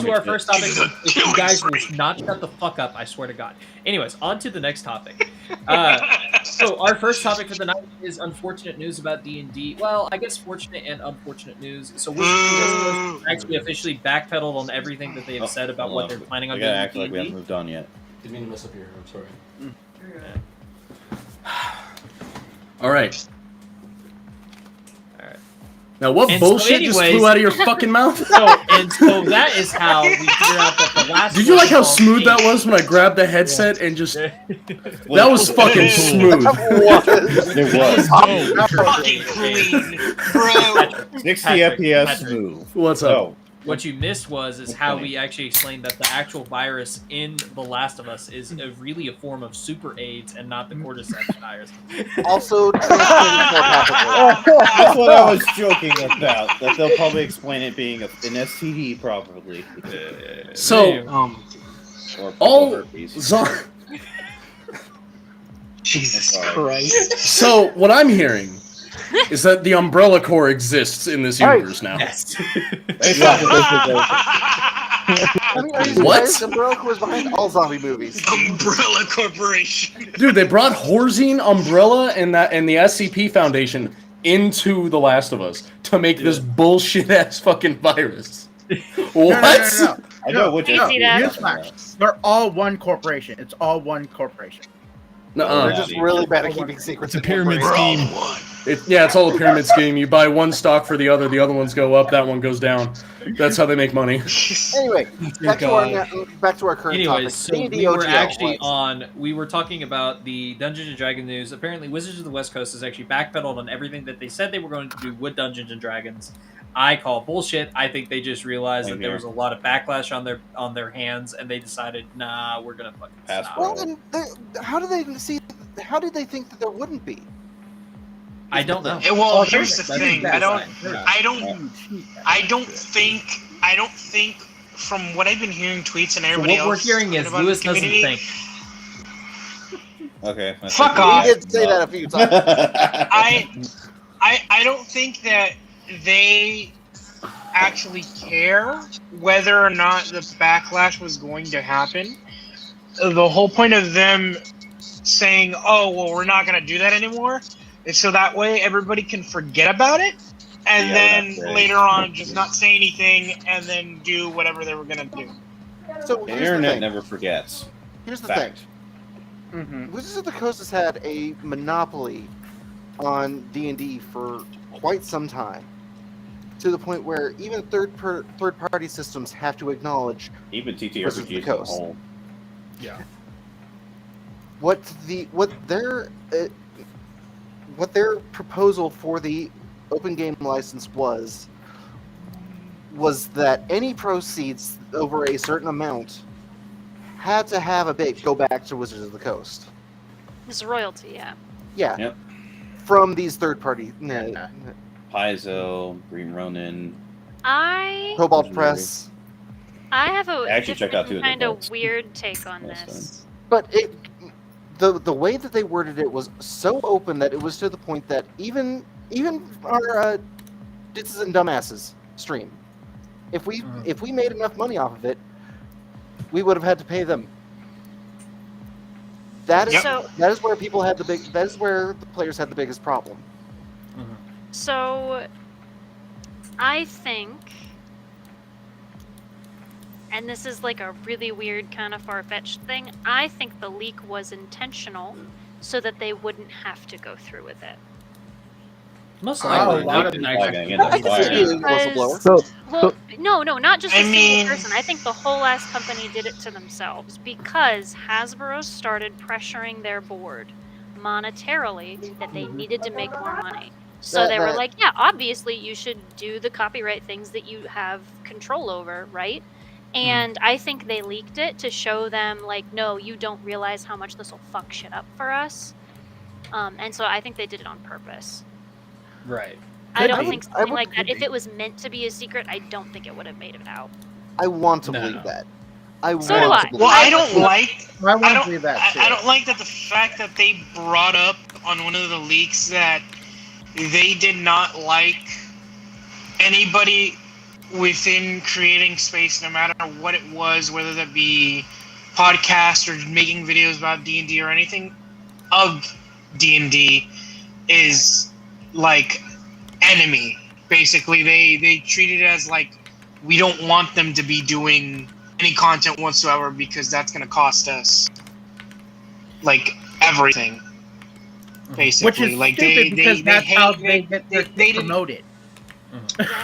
Speaker 1: to our
Speaker 5: Fucking
Speaker 1: first topic. If you guys will not shut the fuck up, I swear to God. Anyways, on to the next topic. So our first topic for the night is unfortunate news about D&D. Well, I guess fortunate and unfortunate news. So we're actually officially backpedaled on everything that they have said about what they're planning on
Speaker 5: I
Speaker 1: doing
Speaker 5: gotta
Speaker 1: with
Speaker 5: act like we haven't
Speaker 1: D&D.
Speaker 5: moved on yet.
Speaker 4: Didn't mean to mess up here. I'm sorry. All right. Now, what
Speaker 1: And so
Speaker 4: bullshit just
Speaker 1: anyways-
Speaker 4: flew out of your fucking mouth?
Speaker 1: So that is how we figure out that the last.
Speaker 4: Did you like how
Speaker 1: one
Speaker 4: smooth that
Speaker 1: is-
Speaker 4: was when I grabbed the headset and just...
Speaker 1: Yeah.
Speaker 4: That was fucking smooth.
Speaker 5: It was.
Speaker 10: Fucking clean, bro.
Speaker 5: 60
Speaker 1: Patrick,
Speaker 5: FPS
Speaker 1: Patrick.
Speaker 5: smooth.
Speaker 4: What's up?
Speaker 5: So,
Speaker 1: What you missed is how we actually explained that the actual virus in The Last of Us is really a form of super AIDS and not the cordyceps virus.
Speaker 2: Also, translated telepathically.
Speaker 5: that's what I was joking about. That they'll probably explain it being an STD properly.
Speaker 4: So,
Speaker 5: Or
Speaker 4: all...
Speaker 5: herpes.
Speaker 10: Jesus
Speaker 5: Sorry.
Speaker 10: Christ.
Speaker 4: So, what I'm hearing is that the Umbrella Corps exists in this
Speaker 9: Hey.
Speaker 4: universe now.
Speaker 1: Yes.
Speaker 2: I mean, are you
Speaker 4: What?
Speaker 2: surprised Umbrella Corps was behind all zombie movies?
Speaker 10: Umbrella Corporation.
Speaker 4: Dude, they brought Horzine, Umbrella, and the SCP Foundation into The Last of Us to make this bullshit ass fucking virus. What?
Speaker 8: No.
Speaker 5: I know which
Speaker 3: I see that.
Speaker 8: Newsflash. They're all one corporation. It's all one corporation.
Speaker 2: They're
Speaker 4: Nuh-uh.
Speaker 2: just really bad at keeping secrets.
Speaker 11: It's a
Speaker 2: in
Speaker 11: pyramid
Speaker 2: corporations.
Speaker 11: scheme.
Speaker 4: It's all a pyramid scheme. You buy one stock for the other ones go up, that one goes down. That's how they make money.
Speaker 2: Anyway, back to our current
Speaker 1: Anyways,
Speaker 2: topic.
Speaker 1: so
Speaker 2: D&D
Speaker 1: we were
Speaker 2: OGL,
Speaker 1: actually
Speaker 2: like,
Speaker 1: we were talking about the Dungeons and Dragons news. Apparently, Wizards of the West Coast has actually backpedaled on everything that they said they were going to do with Dungeons and Dragons. I call bullshit. I think they just realized that there was a lot of backlash on their hands, and they decided, nah, we're gonna fucking stop.
Speaker 2: Well, then how did they think that there wouldn't be?
Speaker 1: I don't know.
Speaker 10: Well, here's the thing. I don't think from what I've been hearing tweets and everybody
Speaker 1: what we're
Speaker 10: else
Speaker 1: hearing is
Speaker 10: about
Speaker 1: Lewis
Speaker 10: the
Speaker 1: doesn't
Speaker 10: community,
Speaker 1: think.
Speaker 5: Okay.
Speaker 10: Fuck off.
Speaker 2: We did say that a few times.
Speaker 10: I don't think that they actually care whether or not the backlash was going to happen. The whole point of them saying, "Oh, well, we're not going to do that anymore," is so that way everybody can forget about it, and then later on just not say anything and then do whatever they were going to do.
Speaker 2: So
Speaker 5: The internet never forgets.
Speaker 2: Here's the
Speaker 5: Fact.
Speaker 2: thing. Wizards of the Coast has had a monopoly on D&D for quite some time, to the point where even third-party systems have to acknowledge
Speaker 5: Even
Speaker 2: Wizards of the
Speaker 5: TTRPGs as a
Speaker 2: Coast.
Speaker 5: whole.
Speaker 1: Yeah.
Speaker 2: What their proposal for the open game license was that any proceeds over a certain amount had to have a bit go back to Wizards of the Coast.
Speaker 3: It's royalty, yeah.
Speaker 2: Yeah.
Speaker 5: Yep.
Speaker 2: From these third party
Speaker 5: Paizo, Green Ronin.
Speaker 2: Cobalt Press.
Speaker 3: I have a
Speaker 5: I actually checked out two of
Speaker 3: different
Speaker 5: their
Speaker 3: kind of
Speaker 5: books.
Speaker 3: weird take on this.
Speaker 2: But the way that they worded it was so open that it was to the point that even our Ditses and Dumbasses stream, if we made enough money off of it, we would have had to pay them. That is where people had that is where the players had the biggest problem.
Speaker 3: So, I think, and this is like a really weird kind of far-fetched thing, I think the leak was intentional so that they wouldn't have to go through with it.
Speaker 1: Most
Speaker 8: likely.
Speaker 3: No, not just a
Speaker 10: mean-
Speaker 3: single person. I think the whole ass company did it to themselves because Hasbro started pressuring their board monetarily that they needed to make more money. So they were like, yeah, obviously you should do the copyright things that you have control over, right? And I think they leaked it to show them, like, no, you don't realize how much this will fuck shit up for us. And so I think they did it on purpose.
Speaker 1: Right.
Speaker 3: I don't think something like that. If it was meant to be a secret, I don't think it would have made it out.
Speaker 2: I want to believe that.
Speaker 3: So do I.
Speaker 10: Well, I don't like.
Speaker 8: I want to believe that too.
Speaker 10: I don't like that the fact that they brought up on one of the leaks that they did not like anybody within creating space, no matter what it was, whether that be podcast or making videos about D&D or anything of D&D, is like enemy. Basically, they treat it as like, we don't want them to be doing any content whatsoever because that's going to cost us like everything. Basically,
Speaker 8: Which is
Speaker 10: like
Speaker 8: stupid because that's how they get
Speaker 10: they
Speaker 8: promoted.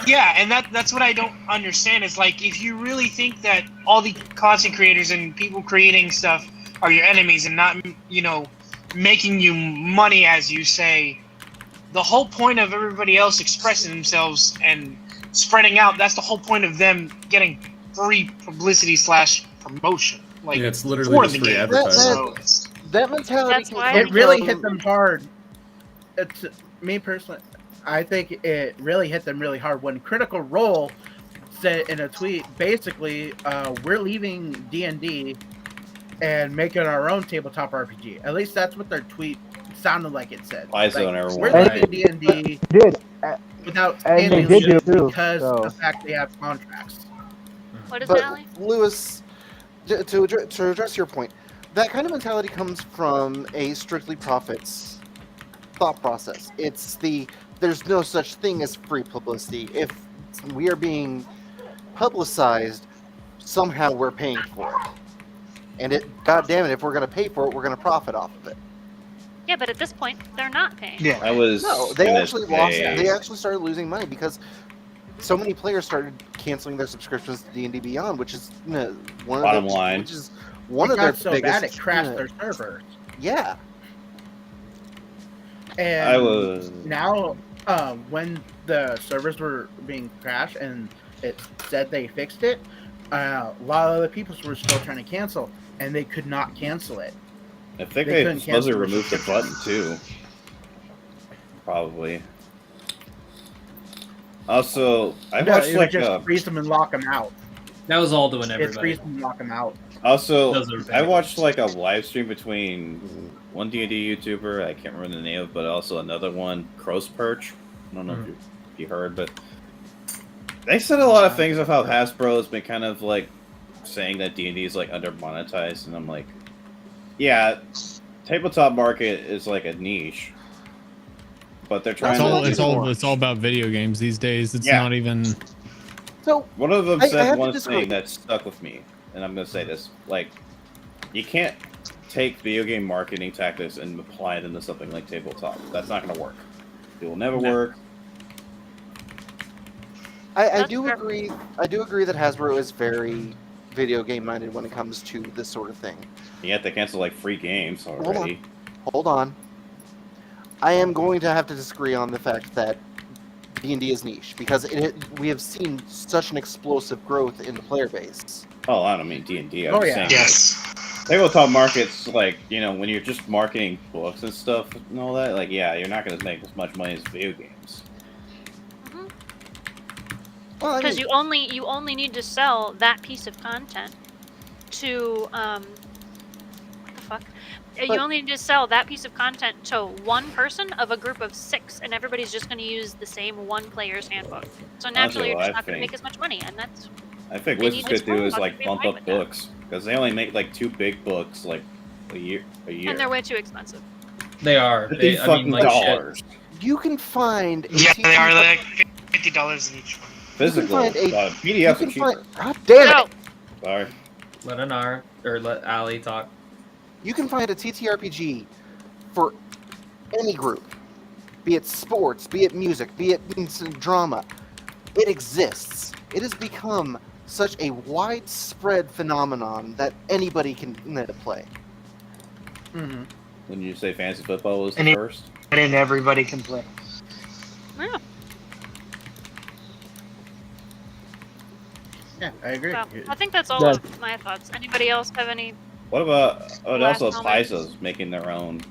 Speaker 10: Yeah, and that's what I don't understand is like, if you really think that all the content creators and people creating stuff are your enemies and not, making you money, as you say, the whole point of everybody else expressing themselves and spreading out, that's the whole point of them getting free publicity / promotion. Like,
Speaker 4: it's literally
Speaker 10: for
Speaker 4: just
Speaker 10: the
Speaker 4: free
Speaker 10: game.
Speaker 4: advertising.
Speaker 2: That mentality.
Speaker 3: That's why
Speaker 8: It really hit them hard. It's me personally. I think it really hit them really hard when Critical Role said in a tweet, basically, we're leaving D&D and making our own tabletop RPG. At least that's what their tweet sounded like it said.
Speaker 5: Paizo
Speaker 8: Like,
Speaker 5: never
Speaker 8: we're
Speaker 5: won.
Speaker 8: leaving D&D without
Speaker 9: And
Speaker 8: any
Speaker 9: they did
Speaker 8: leadership
Speaker 9: too,
Speaker 8: because
Speaker 9: so.
Speaker 8: of the fact they have contracts.
Speaker 3: What is
Speaker 2: But
Speaker 3: it, Allie?
Speaker 2: Lewis, to address your point, that kind of mentality comes from a strictly profits thought process. It's there's no such thing as free publicity. If we are being publicized, somehow we're paying for it. And God damn it, if we're going to pay for it, we're going to profit off of it.
Speaker 3: Yeah, but at this point, they're not paying.
Speaker 10: Yeah.
Speaker 5: I was.
Speaker 2: No, they
Speaker 5: gonna
Speaker 2: actually lost.
Speaker 5: say-
Speaker 2: They actually started losing money because so many players started canceling their subscriptions to D&D Beyond, which is one
Speaker 5: Bottom
Speaker 2: of
Speaker 5: line.
Speaker 2: which is one
Speaker 8: It
Speaker 2: of their
Speaker 8: got so
Speaker 2: biggest.
Speaker 8: bad it crashed their servers.
Speaker 2: Yeah,
Speaker 8: And
Speaker 5: I was.
Speaker 8: now, when the servers were being crashed and it said they fixed it, a lot of other people were still trying to cancel, and they could not cancel it.
Speaker 5: I think
Speaker 8: They
Speaker 5: they
Speaker 8: couldn't
Speaker 5: supposedly
Speaker 8: cancel
Speaker 5: removed the button too. Probably. Also, I
Speaker 8: No,
Speaker 5: watched
Speaker 8: it would
Speaker 5: like
Speaker 8: just freeze them and lock them out.
Speaker 1: That was all doing
Speaker 8: It
Speaker 1: everybody.
Speaker 8: freeze them and lock them out.
Speaker 5: Also,
Speaker 1: Those are
Speaker 5: I watched like a live stream between one D&D YouTuber, I can't remember the name of, but also another one, Crow's Perch. I don't know if you heard, but they said a lot of things of how Hasbro has been kind of like saying that D&D is like under monetized, and I'm like, yeah, tabletop market is like a niche, but they're trying
Speaker 11: It's all about video games these days. It's
Speaker 5: Yeah.
Speaker 11: not even.
Speaker 2: so
Speaker 5: One of them
Speaker 2: I
Speaker 5: said
Speaker 2: have to
Speaker 5: one
Speaker 2: disagree.
Speaker 5: thing that stuck with me, and I'm going to say this: like, you can't take video game marketing tactics and apply them to something like tabletop. That's not going to work. It will never work.
Speaker 2: I
Speaker 3: That's
Speaker 2: do
Speaker 3: fair.
Speaker 2: agree. I do agree that Hasbro is very video game minded when it comes to this sort of thing.
Speaker 5: Yet they cancel like free games already.
Speaker 2: Hold on. I am going to have to disagree on the fact that D&D is niche because we have seen such an explosive growth in the player base.
Speaker 5: Oh, I don't mean D&D. I'm
Speaker 8: Oh,
Speaker 5: just
Speaker 8: yeah.
Speaker 5: saying,
Speaker 10: Yes.
Speaker 5: like, tabletop markets, like, you know, when you're just marketing books and stuff and all that, like, yeah, you're not going to make as much money as video games.
Speaker 2: Well, I
Speaker 3: Because
Speaker 2: mean,
Speaker 3: you only need to sell that piece of content to what the fuck? You
Speaker 2: But-
Speaker 3: only need to sell that piece of content to one person of a group of 6, and everybody's just going to use the same one player's handbook. So naturally, you're
Speaker 5: what
Speaker 3: just
Speaker 5: I
Speaker 3: not going to
Speaker 5: think.
Speaker 3: make as much money, and that's
Speaker 5: I think
Speaker 3: They
Speaker 5: Wizards
Speaker 3: need
Speaker 5: could
Speaker 3: to
Speaker 5: do is
Speaker 3: fuck
Speaker 5: like
Speaker 3: be
Speaker 5: bump
Speaker 3: fine
Speaker 5: up
Speaker 3: with that.
Speaker 5: books because they only make like 2 big books like a year.
Speaker 3: and they're way too expensive.
Speaker 1: They are.
Speaker 5: $50
Speaker 1: I mean, like, shit.
Speaker 5: dollars.
Speaker 2: you can find a
Speaker 10: Yeah, they are
Speaker 2: TTRPG
Speaker 10: like $50 each one.
Speaker 5: Physical.
Speaker 2: find a-
Speaker 5: PDFs
Speaker 2: you
Speaker 5: are
Speaker 2: can
Speaker 5: cheaper.
Speaker 2: find, God damn it!
Speaker 3: No,
Speaker 5: Sorry.
Speaker 1: Let Anar or let Ali talk.
Speaker 2: You can find a TTRPG for any group, be it sports, be it music, be it drama. It exists. It has become such a widespread phenomenon that anybody can play.
Speaker 8: Mm-hmm.
Speaker 5: When you say fantasy football was the
Speaker 10: Any-
Speaker 5: first.
Speaker 10: And everybody can play.
Speaker 3: yeah.
Speaker 8: Yeah, I agree.
Speaker 3: So, I think that's all
Speaker 9: Yeah.
Speaker 3: of my thoughts. Anybody else have any?
Speaker 5: What about
Speaker 3: Last
Speaker 5: also
Speaker 3: moment.
Speaker 5: Paizo's making their own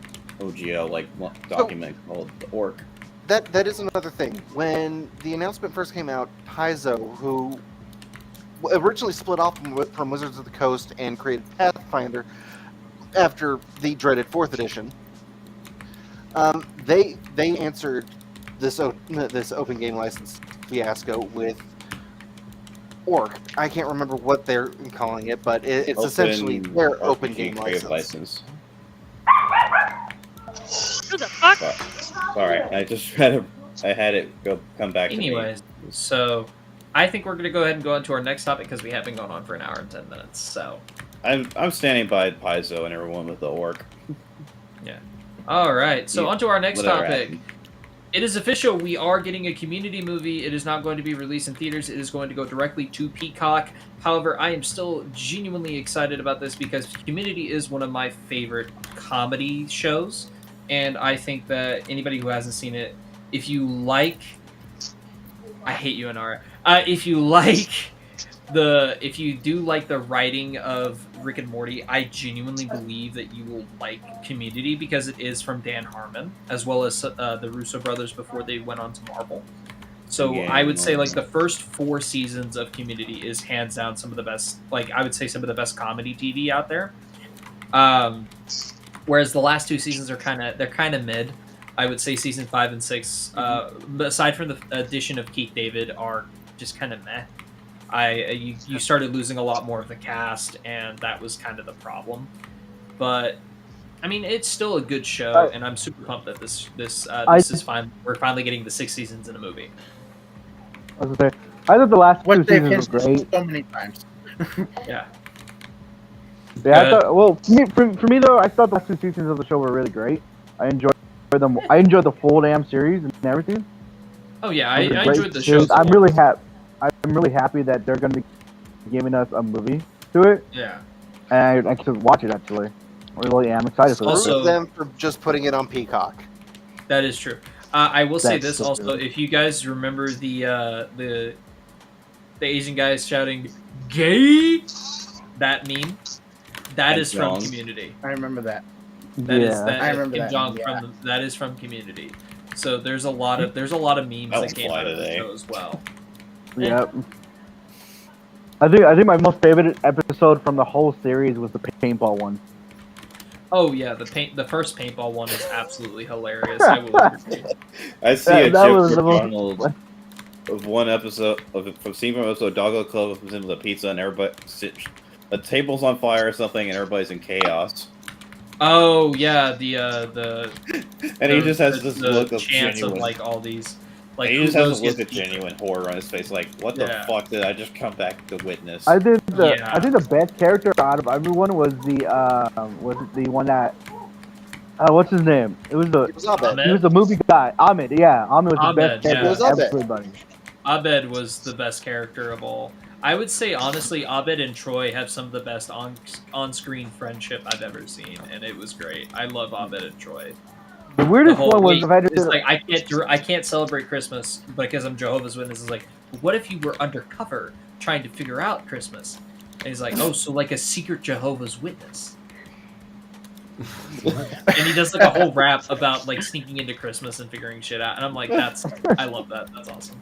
Speaker 5: OGO like document called the Orc?
Speaker 2: That is another thing. When the announcement first came out, Paizo, who originally split off from Wizards of the Coast and created Pathfinder after the dreaded 4th edition, they answered this open game license fiasco with Orc. I can't remember what they're calling it, but it's essentially their open
Speaker 5: RPG
Speaker 2: game
Speaker 5: creative
Speaker 2: license.
Speaker 3: Who the fuck?
Speaker 5: Sorry, I just I had it come back to me.
Speaker 1: Anyways, so I think we're gonna go ahead and go on to our next topic because we have been going on for an hour and 10 minutes. So,
Speaker 5: I'm standing by Paizo and everyone with the Orc.
Speaker 1: all right. So
Speaker 5: Yeah,
Speaker 1: on to our next
Speaker 5: whatever
Speaker 1: topic.
Speaker 5: happened.
Speaker 1: It is official. We are getting a Community movie. It is not going to be released in theaters. It is going to go directly to Peacock. However, I am still genuinely excited about this because Community is one of my favorite comedy shows, and I think that anybody who hasn't seen it, if you like, I hate you, Anara. If you do like the writing of Rick and Morty, I genuinely believe that you will like Community because it is from Dan Harmon, as well as the Russo brothers before they went on to Marvel. So
Speaker 5: Yeah,
Speaker 1: I would say like the first 4 seasons of Community is hands down some of the best, like I would say some of the best comedy TV out there. Whereas the last 2 seasons are kind of mid. I would say season 5 and 6, aside from the addition of Keith David, are just kind of meh. You started losing a lot more of the cast, and that was kind of the problem. But I mean, it's still a good show, and I'm super pumped that this is fine. We're finally getting the 6 seasons in a movie.
Speaker 9: I was gonna say, I thought the last 2
Speaker 8: What they've
Speaker 9: seasons were
Speaker 8: hinted
Speaker 9: great.
Speaker 8: so many times.
Speaker 1: Yeah.
Speaker 9: Yeah, I thought, well, for me though, I thought the last 2 seasons of the show were really great. I enjoy them. I enjoyed the full damn series and everything.
Speaker 1: Oh yeah, I
Speaker 9: It was a
Speaker 1: I
Speaker 9: great
Speaker 1: enjoyed the
Speaker 9: series.
Speaker 1: show.
Speaker 9: I'm really happy. I'm really happy that they're going to be giving us a movie to it,
Speaker 1: Yeah.
Speaker 9: and I can watch it actually. I really am excited for this.
Speaker 1: Also-
Speaker 2: Screw them for just putting it on Peacock.
Speaker 1: That is true. I will say
Speaker 9: That's
Speaker 1: this
Speaker 9: so
Speaker 1: also:
Speaker 9: true.
Speaker 1: if you guys remember the Asian guys shouting "gay," that meme, that
Speaker 5: Kim
Speaker 1: is from
Speaker 5: Jong.
Speaker 1: Community.
Speaker 8: I remember that.
Speaker 1: That is
Speaker 9: Yeah.
Speaker 1: that
Speaker 8: I
Speaker 1: is
Speaker 8: remember
Speaker 1: Kim
Speaker 8: that
Speaker 1: Jong
Speaker 8: meme, yeah.
Speaker 1: from that is from Community. So there's a lot of memes
Speaker 5: That
Speaker 1: that came
Speaker 5: fly
Speaker 1: out of the
Speaker 5: today.
Speaker 1: show as well.
Speaker 9: Yep. I think my most favorite episode from the whole series was the paintball one.
Speaker 1: Oh yeah, the first paintball one is absolutely hilarious. I will agree.
Speaker 5: I see a
Speaker 9: That was
Speaker 5: Chip
Speaker 9: the most-
Speaker 5: Donald of one episode from scene from episode Doggo Club comes in with a pizza and everybody the table's on fire or something and everybody's in chaos.
Speaker 1: Oh yeah, the
Speaker 5: And he just has this
Speaker 1: the
Speaker 5: look of
Speaker 1: chance
Speaker 5: genuine.
Speaker 1: of like all these like
Speaker 5: And he
Speaker 1: who
Speaker 5: just has
Speaker 1: goes
Speaker 5: a look
Speaker 1: gets
Speaker 5: of genuine horror on his face, like, what the
Speaker 1: Yeah.
Speaker 5: fuck did I just come back to witness?
Speaker 9: I think
Speaker 1: Yeah.
Speaker 9: the best character out of everyone was the one that what's his name? It was
Speaker 2: It was Abed.
Speaker 9: he was the movie guy. Ahmed, yeah, Ahmed was the
Speaker 1: Ahmed,
Speaker 9: best character
Speaker 1: yeah.
Speaker 2: It was
Speaker 9: of
Speaker 2: Abed.
Speaker 9: everybody.
Speaker 1: Abed was the best character of all. I would say honestly, Abed and Troy have some of the best on-screen friendship I've ever seen, and it was great. I love Abed and Troy.
Speaker 9: The
Speaker 1: The
Speaker 9: weirdest
Speaker 1: whole
Speaker 9: one was
Speaker 1: week,
Speaker 9: the fact
Speaker 1: it's
Speaker 9: that
Speaker 1: like I can't celebrate Christmas because I'm Jehovah's Witness. It's like, what if you were undercover trying to figure out Christmas? And he's like, oh, so like a secret Jehovah's Witness. And he does like a whole rap about like sneaking into Christmas and figuring shit out. And I'm like, I love that. That's awesome.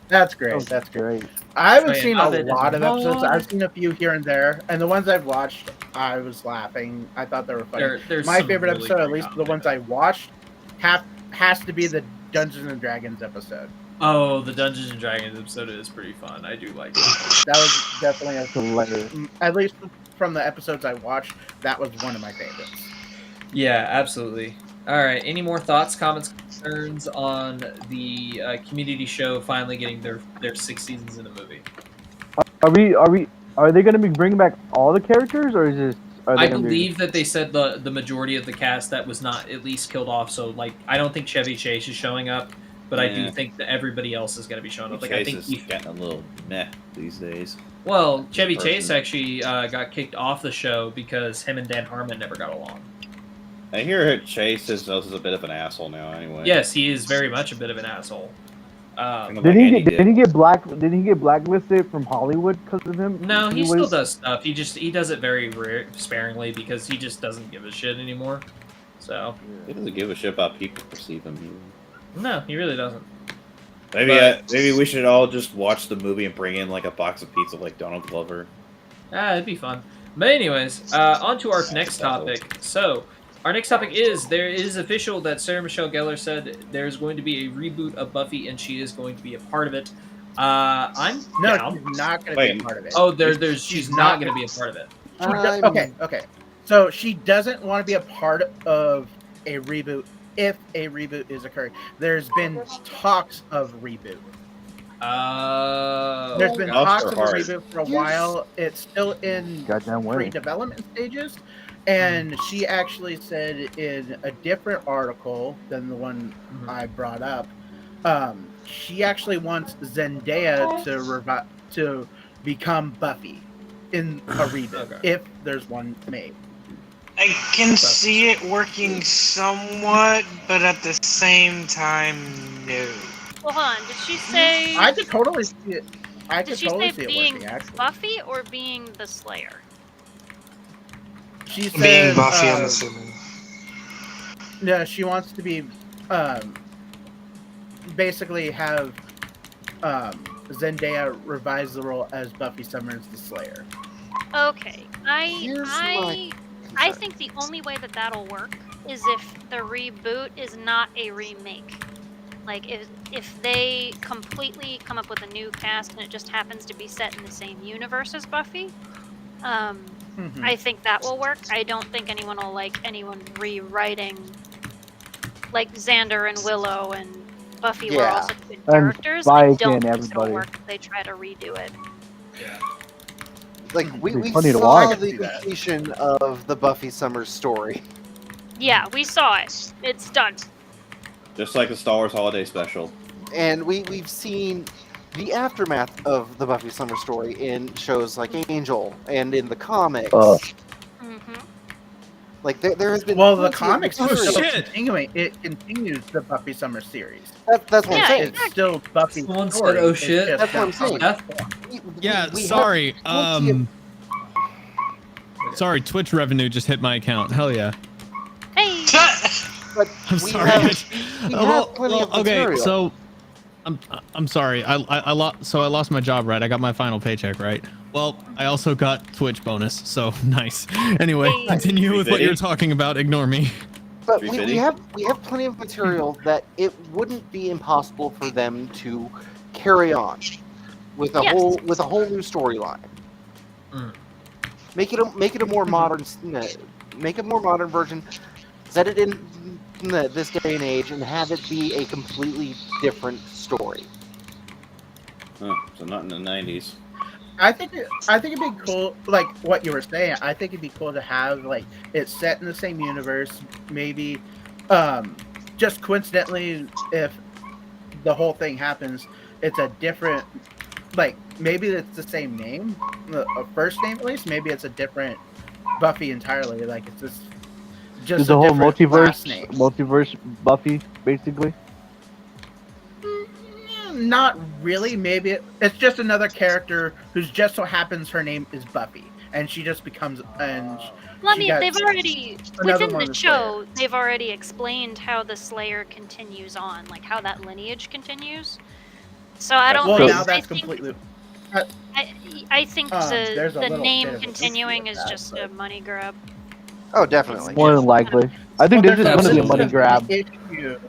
Speaker 8: That's great.
Speaker 9: Oh,
Speaker 8: That's great.
Speaker 9: great.
Speaker 8: I haven't
Speaker 1: Right,
Speaker 8: seen
Speaker 1: Abed
Speaker 8: a
Speaker 1: is
Speaker 8: lot of episodes.
Speaker 1: hard.
Speaker 8: I've seen a few here and there, and the ones I've watched, I was laughing. I thought they were funny.
Speaker 1: There's
Speaker 8: My
Speaker 1: some
Speaker 8: favorite
Speaker 1: really
Speaker 8: episode, at
Speaker 1: great
Speaker 8: least the
Speaker 1: comedy
Speaker 8: ones I watched, has to be the Dungeons and Dragons episode.
Speaker 1: Oh, the Dungeons and Dragons episode is pretty fun. I do like it.
Speaker 8: That was definitely
Speaker 9: Hilarious.
Speaker 8: at least from the episodes I watched, that was one of my favorites.
Speaker 1: Yeah, absolutely. All right. Any more thoughts, comments, concerns on the Community show finally getting their 6 seasons in a movie?
Speaker 9: Are they going to be bringing back all the characters, or is this? Are they
Speaker 1: I
Speaker 9: gonna be-
Speaker 1: believe that they said the majority of the cast that was not at least killed off. So like, I don't think Chevy Chase is showing up, but I do
Speaker 5: Yeah.
Speaker 1: think that everybody else is going to be showing up. Like I
Speaker 5: Chase
Speaker 1: think
Speaker 5: is getting a little meh these days.
Speaker 1: well, Chevy
Speaker 5: person.
Speaker 1: Chase actually got kicked off the show because him and Dan Harmon never got along.
Speaker 5: I hear Chase is a bit of an asshole now. Anyway.
Speaker 1: Yes, he is very much a bit of an asshole.
Speaker 5: Kind of
Speaker 9: Did
Speaker 5: like
Speaker 9: he
Speaker 5: Andy
Speaker 9: get? Did he get black? Did he get blacklisted from Hollywood because of him?
Speaker 1: No, he
Speaker 9: was-
Speaker 1: still does stuff. He does it very sparingly because he just doesn't give a shit anymore. So
Speaker 5: He doesn't give a shit about people perceive him.
Speaker 1: no, he really doesn't.
Speaker 5: Maybe
Speaker 1: But-
Speaker 5: maybe we should all just watch the movie and bring in like a box of pizza like Donald Glover.
Speaker 1: It'd be fun. But anyways, on to our next topic. So, our next topic is, there is official that Sarah Michelle Gellar said there's going to be a reboot of Buffy, and she is going to be a part of it. I'm
Speaker 8: No,
Speaker 1: down.
Speaker 8: she's not going to
Speaker 5: Wait.
Speaker 8: be a part of it.
Speaker 1: Oh, she's not going to be a part of it.
Speaker 8: Okay. So she doesn't want to be a part of a reboot if a reboot is occurring. There's been talks of reboot. There's been
Speaker 5: Talks
Speaker 8: talks
Speaker 5: are
Speaker 8: of a
Speaker 5: hard.
Speaker 8: reboot for a while. It's still in
Speaker 9: Goddamn way.
Speaker 8: pre-development stages. And she actually said in a different article than the one I brought up, she actually wants Zendaya to become Buffy in a reboot, if there's one made.
Speaker 10: I can see it working somewhat, but at the same time, no.
Speaker 3: Well, hold on. Did she say?
Speaker 8: I could totally see it. I
Speaker 3: Did
Speaker 8: could
Speaker 3: she
Speaker 8: totally
Speaker 3: say
Speaker 8: see it
Speaker 3: being
Speaker 8: working, actually.
Speaker 3: Buffy or being the Slayer?
Speaker 8: She said,
Speaker 10: Being Buffy, I'm assuming.
Speaker 8: No, she wants to be, basically have Zendaya revise the role as Buffy Summers the Slayer.
Speaker 3: Okay,
Speaker 2: Here's my
Speaker 3: I think the only way that that'll work is if the reboot is not a remake. Like if they completely come up with a new cast and it just happens to be set in the same universe as Buffy, I think that will work. I don't think anyone will like anyone rewriting like Xander and Willow and Buffy were
Speaker 2: Yeah.
Speaker 3: all such good
Speaker 9: And
Speaker 3: characters. I
Speaker 9: Spike
Speaker 3: don't
Speaker 9: and
Speaker 3: think it'll
Speaker 9: everybody.
Speaker 3: work if they try to redo it.
Speaker 2: Like we
Speaker 9: It'd be funny to
Speaker 2: saw
Speaker 9: watch.
Speaker 2: the completion of the Buffy Summers story.
Speaker 3: Yeah, we saw it. It's done.
Speaker 5: Just like the Star Wars Holiday Special.
Speaker 2: And we've seen the aftermath of the Buffy summer story in shows like Angel and in the comics.
Speaker 3: Mm-hmm.
Speaker 2: Like there has been
Speaker 8: Well, the
Speaker 2: plenty of
Speaker 8: comics are
Speaker 2: material.
Speaker 8: still continuing. It continues the Buffy summer series.
Speaker 2: That's what I'm
Speaker 3: Yeah,
Speaker 2: saying.
Speaker 8: It's still Buffy's
Speaker 1: Someone said,
Speaker 8: story.
Speaker 1: "Oh,
Speaker 8: It's
Speaker 1: shit."
Speaker 8: just
Speaker 2: That's what
Speaker 8: now
Speaker 2: I'm saying.
Speaker 8: comic form.
Speaker 7: Yeah,
Speaker 2: We have
Speaker 7: sorry.
Speaker 2: plenty of-
Speaker 7: Sorry, Twitch revenue just hit my account. Hell yeah.
Speaker 3: Hey.
Speaker 2: but
Speaker 7: I'm
Speaker 2: we
Speaker 7: sorry.
Speaker 2: have- we have plenty of
Speaker 7: okay,
Speaker 2: material.
Speaker 7: so I'm sorry. I lost my job, right? I got my final paycheck, right? Well, I also got Twitch bonus, so nice. Anyway,
Speaker 3: Hey.
Speaker 7: continue with what
Speaker 5: 350?
Speaker 7: you're talking about. Ignore me.
Speaker 2: But we
Speaker 5: 350?
Speaker 2: have plenty of material that it wouldn't be impossible for them to carry on with a
Speaker 3: Yes.
Speaker 2: whole new storyline.
Speaker 1: Mm.
Speaker 2: Make it a more modern make a more modern version. Set it in this day and age and have it be a completely different story.
Speaker 5: Huh, so not in the 90s.
Speaker 8: I think it'd be cool, like what you were saying. I think it'd be cool to have like it set in the same universe. Maybe, just coincidentally, if the whole thing happens, it's a different, like maybe it's the same name, a first name at least. Maybe it's a different Buffy entirely. Like it's just
Speaker 9: the
Speaker 8: a
Speaker 9: whole
Speaker 8: different last name.
Speaker 9: multiverse Buffy, basically.
Speaker 8: Not really. Maybe it's just another character who's just so happens her name is Buffy, and she just becomes and.
Speaker 3: Well, I
Speaker 8: she
Speaker 3: mean,
Speaker 8: got
Speaker 3: they've already
Speaker 8: another
Speaker 3: within
Speaker 8: one
Speaker 3: the
Speaker 8: of
Speaker 3: show. They've already explained how the Slayer continues on, like how that lineage continues. So I don't
Speaker 8: Well,
Speaker 3: think.
Speaker 8: now that's
Speaker 3: I think,
Speaker 8: completely.
Speaker 3: I think
Speaker 8: there's a
Speaker 3: the
Speaker 8: little
Speaker 3: name
Speaker 8: bit of an
Speaker 3: continuing
Speaker 8: issue
Speaker 3: is
Speaker 8: with that,
Speaker 3: just
Speaker 8: but-
Speaker 3: a money grab.
Speaker 2: Oh, definitely.
Speaker 9: More than likely. I think
Speaker 8: Well,
Speaker 9: this is going to be a money
Speaker 8: an
Speaker 9: grab.
Speaker 8: issue.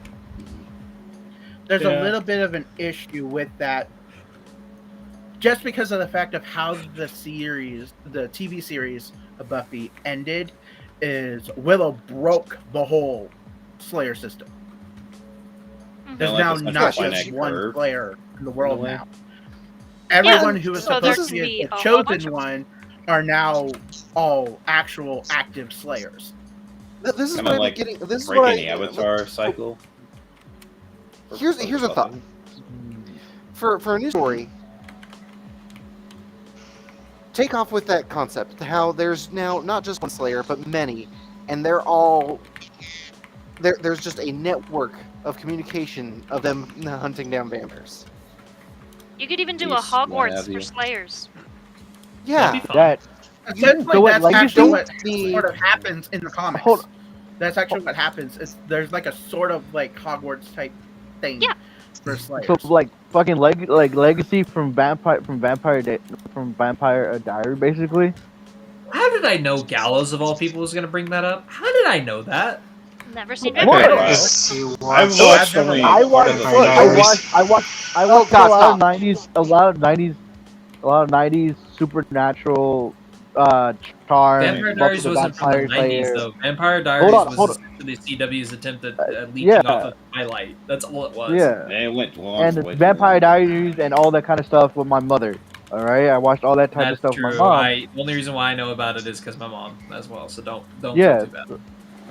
Speaker 8: There's
Speaker 1: Yeah.
Speaker 8: a little bit of an issue with that, just because of the fact of how the TV series of Buffy ended, is Willow broke the whole Slayer system. There's
Speaker 5: Like
Speaker 8: now
Speaker 5: a central
Speaker 8: not
Speaker 5: finite
Speaker 8: just one
Speaker 5: curve,
Speaker 8: Slayer in the world
Speaker 5: way.
Speaker 8: now. Everyone who was
Speaker 3: so there
Speaker 8: supposed to
Speaker 3: could
Speaker 8: be
Speaker 3: be
Speaker 8: the
Speaker 3: a whole bunch
Speaker 8: chosen
Speaker 3: of-
Speaker 8: one are now all actual active Slayers.
Speaker 2: This is
Speaker 5: Kinda
Speaker 2: what I'm
Speaker 5: like
Speaker 2: getting. This is
Speaker 5: breaking
Speaker 2: what
Speaker 5: the Avatar cycle.
Speaker 2: Here's a thought. For a new story, take off with that concept. How there's now not just one Slayer, but many, and they're all there's just a network of communication of them hunting down vampires.
Speaker 3: You could even do
Speaker 5: Peace,
Speaker 3: a
Speaker 5: what
Speaker 3: Hogwarts
Speaker 5: have
Speaker 3: for
Speaker 5: you.
Speaker 3: Slayers.
Speaker 2: Yeah,
Speaker 9: That
Speaker 8: Essentially,
Speaker 9: So what,
Speaker 8: that's
Speaker 9: Legacy?
Speaker 8: actually what
Speaker 2: The-
Speaker 8: sort of happens in the comics.
Speaker 9: Hold-
Speaker 8: That's actually what happens. Is there's like a sort of like Hogwarts type thing
Speaker 3: Yeah.
Speaker 8: for Slayers.
Speaker 9: so like fucking Legacy from Vampire Diary, basically.
Speaker 1: How did I know Gallows of all people was going to bring that up? How did I know that?
Speaker 3: Never seen
Speaker 5: Okay,
Speaker 3: Vampire
Speaker 5: right.
Speaker 3: Diaries.
Speaker 5: I've watched only
Speaker 9: I
Speaker 5: part of
Speaker 9: watched
Speaker 5: the
Speaker 9: I watched
Speaker 2: God,
Speaker 9: a
Speaker 2: stop.
Speaker 9: lot of 90s supernatural charm.
Speaker 1: Vampire
Speaker 9: Buffy
Speaker 1: Diaries
Speaker 9: the
Speaker 1: wasn't from
Speaker 9: Vampire
Speaker 1: the 90s,
Speaker 9: Slayer.
Speaker 1: though. Vampire Diaries
Speaker 9: on,
Speaker 1: was
Speaker 9: hold on.
Speaker 1: essentially CW's attempt at leeching
Speaker 9: Yeah.
Speaker 1: off of Twilight. That's all it was.
Speaker 9: Yeah.
Speaker 5: They went long
Speaker 9: And
Speaker 5: for way too
Speaker 9: Vampire
Speaker 5: long.
Speaker 9: Diaries and all that kind of stuff with my mother. All right, I watched all that type of
Speaker 1: That's
Speaker 9: stuff
Speaker 1: true.
Speaker 9: with my mom.
Speaker 1: The only reason why I know about it is because my mom as well. So don't
Speaker 9: Yeah.
Speaker 1: feel too bad.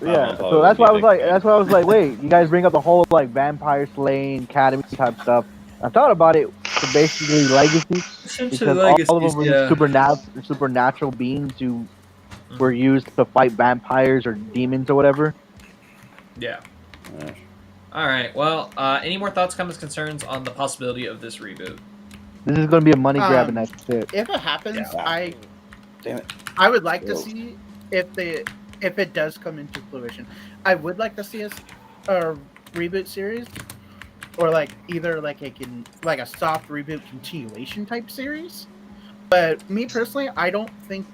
Speaker 9: Yeah,
Speaker 5: probably
Speaker 9: so that's why I
Speaker 5: be a
Speaker 9: was
Speaker 5: big
Speaker 9: like,
Speaker 5: fan.
Speaker 9: that's why I was like, wait, you guys bring up the whole like vampire slaying academy type stuff. I thought about it for basically legacy because all of them were supernatural beings who were used to fight vampires or demons or whatever.
Speaker 1: Yeah.
Speaker 5: Yeah.
Speaker 1: All right. Well, any more thoughts, comments, concerns on the possibility of this reboot?
Speaker 9: This is going to be a money grab, and that's it.
Speaker 8: If it happens,
Speaker 5: Yeah. Damn it.
Speaker 8: I would like to
Speaker 5: Whoa.
Speaker 8: see if it does come into fruition. I would like to see a reboot series, or like either like a soft reboot continuation type series. But me personally, I don't think.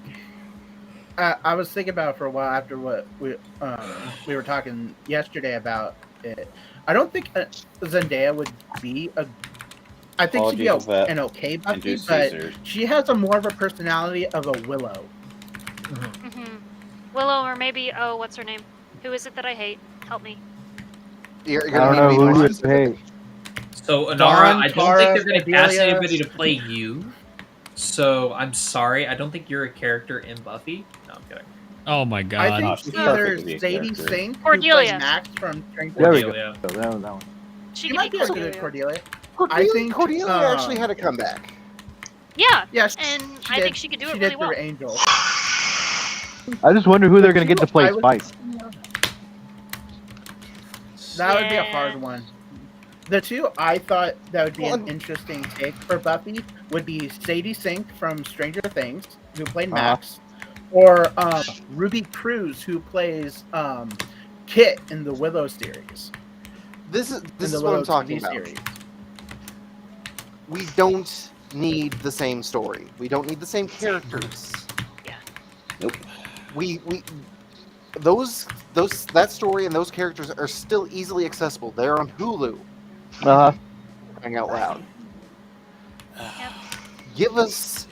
Speaker 8: I was thinking about it for a while after what we were talking yesterday about it. I don't think Zendaya would be a. I think she'd be
Speaker 5: Apologies for that.
Speaker 8: an okay Buffy,
Speaker 5: Andrew
Speaker 8: but
Speaker 5: Caesar.
Speaker 8: she has a more of a personality of a Willow.
Speaker 3: Hmm. Willow, or maybe what's her name? Who is it that I hate? Help me.
Speaker 2: You're
Speaker 9: I
Speaker 2: gonna
Speaker 9: don't know
Speaker 2: need to
Speaker 9: who
Speaker 2: be
Speaker 9: you
Speaker 2: more
Speaker 9: hey.
Speaker 1: So Inara,
Speaker 8: Dawn,
Speaker 1: I don't
Speaker 8: Tara,
Speaker 1: think they're going to cast
Speaker 8: Cordelia.
Speaker 1: anybody to play you. So I'm sorry, I don't think you're a character in Buffy. No, I'm kidding.
Speaker 11: Oh my
Speaker 8: I
Speaker 11: god.
Speaker 8: think
Speaker 5: she's
Speaker 8: either
Speaker 5: perfect to be a
Speaker 8: Sadie
Speaker 5: character.
Speaker 8: Sink, who
Speaker 3: Cordelia.
Speaker 8: played Max from Stranger
Speaker 9: There we
Speaker 8: Things.
Speaker 9: go. That one.
Speaker 3: She
Speaker 8: She
Speaker 3: could
Speaker 8: might
Speaker 3: be
Speaker 8: be a good
Speaker 3: Cordelia.
Speaker 8: Cordelia. I think
Speaker 2: Cordelia actually had a comeback.
Speaker 3: Yeah,
Speaker 8: Yeah,
Speaker 3: and
Speaker 8: she
Speaker 3: I
Speaker 8: did.
Speaker 3: think she could do
Speaker 8: She
Speaker 3: it
Speaker 8: did
Speaker 3: really well.
Speaker 8: through Angel.
Speaker 9: I just wonder who they're gonna get to play
Speaker 8: I would-
Speaker 9: Spike.
Speaker 8: That would be a
Speaker 3: Yeah.
Speaker 8: hard one. The two I thought that would be an
Speaker 2: Well,
Speaker 8: interesting take for Buffy would be Sadie Sink from Stranger Things, who played Max, or Ruby Cruz, who plays Kit in the Willow series.
Speaker 2: This
Speaker 8: in
Speaker 2: is
Speaker 8: the
Speaker 2: what
Speaker 8: Willow
Speaker 2: I'm talking
Speaker 8: TV
Speaker 2: about.
Speaker 8: series.
Speaker 2: We don't need the same story. We don't need the same characters.
Speaker 3: Yeah.
Speaker 5: Nope.
Speaker 2: We that story and those characters are still easily accessible. They're on Hulu. Crying out loud.
Speaker 3: Yep.
Speaker 2: Give us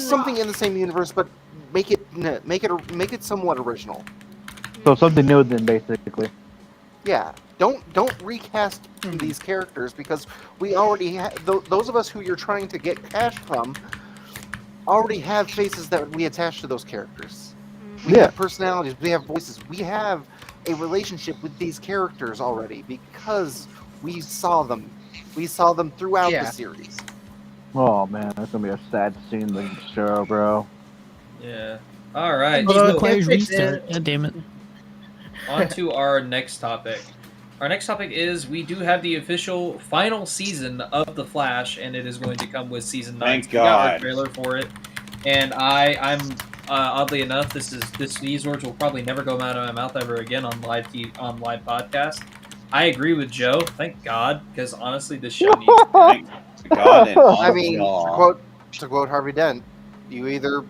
Speaker 2: something in the same universe, but make it somewhat original.
Speaker 9: So something new then, basically.
Speaker 2: Yeah. Don't recast these characters, because we already have those of us who you're trying to get cash from already have faces that we attach to those characters. We have personalities, we have voices, we have a relationship with these characters already because we saw them throughout the series.
Speaker 9: Oh man, that's gonna be a sad scene in the show, bro.
Speaker 1: Yeah. All right.
Speaker 11: Players restart. God damn it.
Speaker 1: On to our next topic. Our next topic is we do have the official final season of The Flash, and it is going to come with season 9.
Speaker 5: Thank
Speaker 1: We got our
Speaker 5: God.
Speaker 1: trailer for it, and I'm oddly enough, these words will probably never go out of my mouth ever again on live podcast. I agree with Joe. Thank God, because honestly, this show needs.
Speaker 5: Thank God. And
Speaker 2: I mean,
Speaker 5: aw.
Speaker 2: to quote Harvey Dent, you either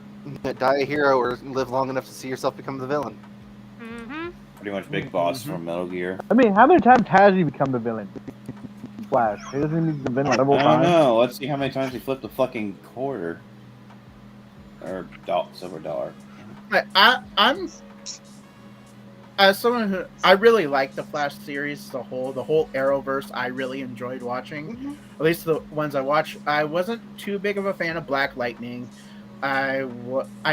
Speaker 2: die a hero or live long enough to see yourself become the villain.
Speaker 5: Pretty much Big Boss from Metal Gear.
Speaker 9: I mean, how many times has he become the villain? Flash. He doesn't need the villain several
Speaker 5: I don't
Speaker 9: times.
Speaker 5: know. Let's see how many times he flipped a fucking quarter. Or silver dollar.
Speaker 8: I'm as someone who I really like the Flash series as a whole. The whole Arrowverse I really enjoyed watching. At least the ones I watched. I wasn't too big of a fan of Black Lightning. I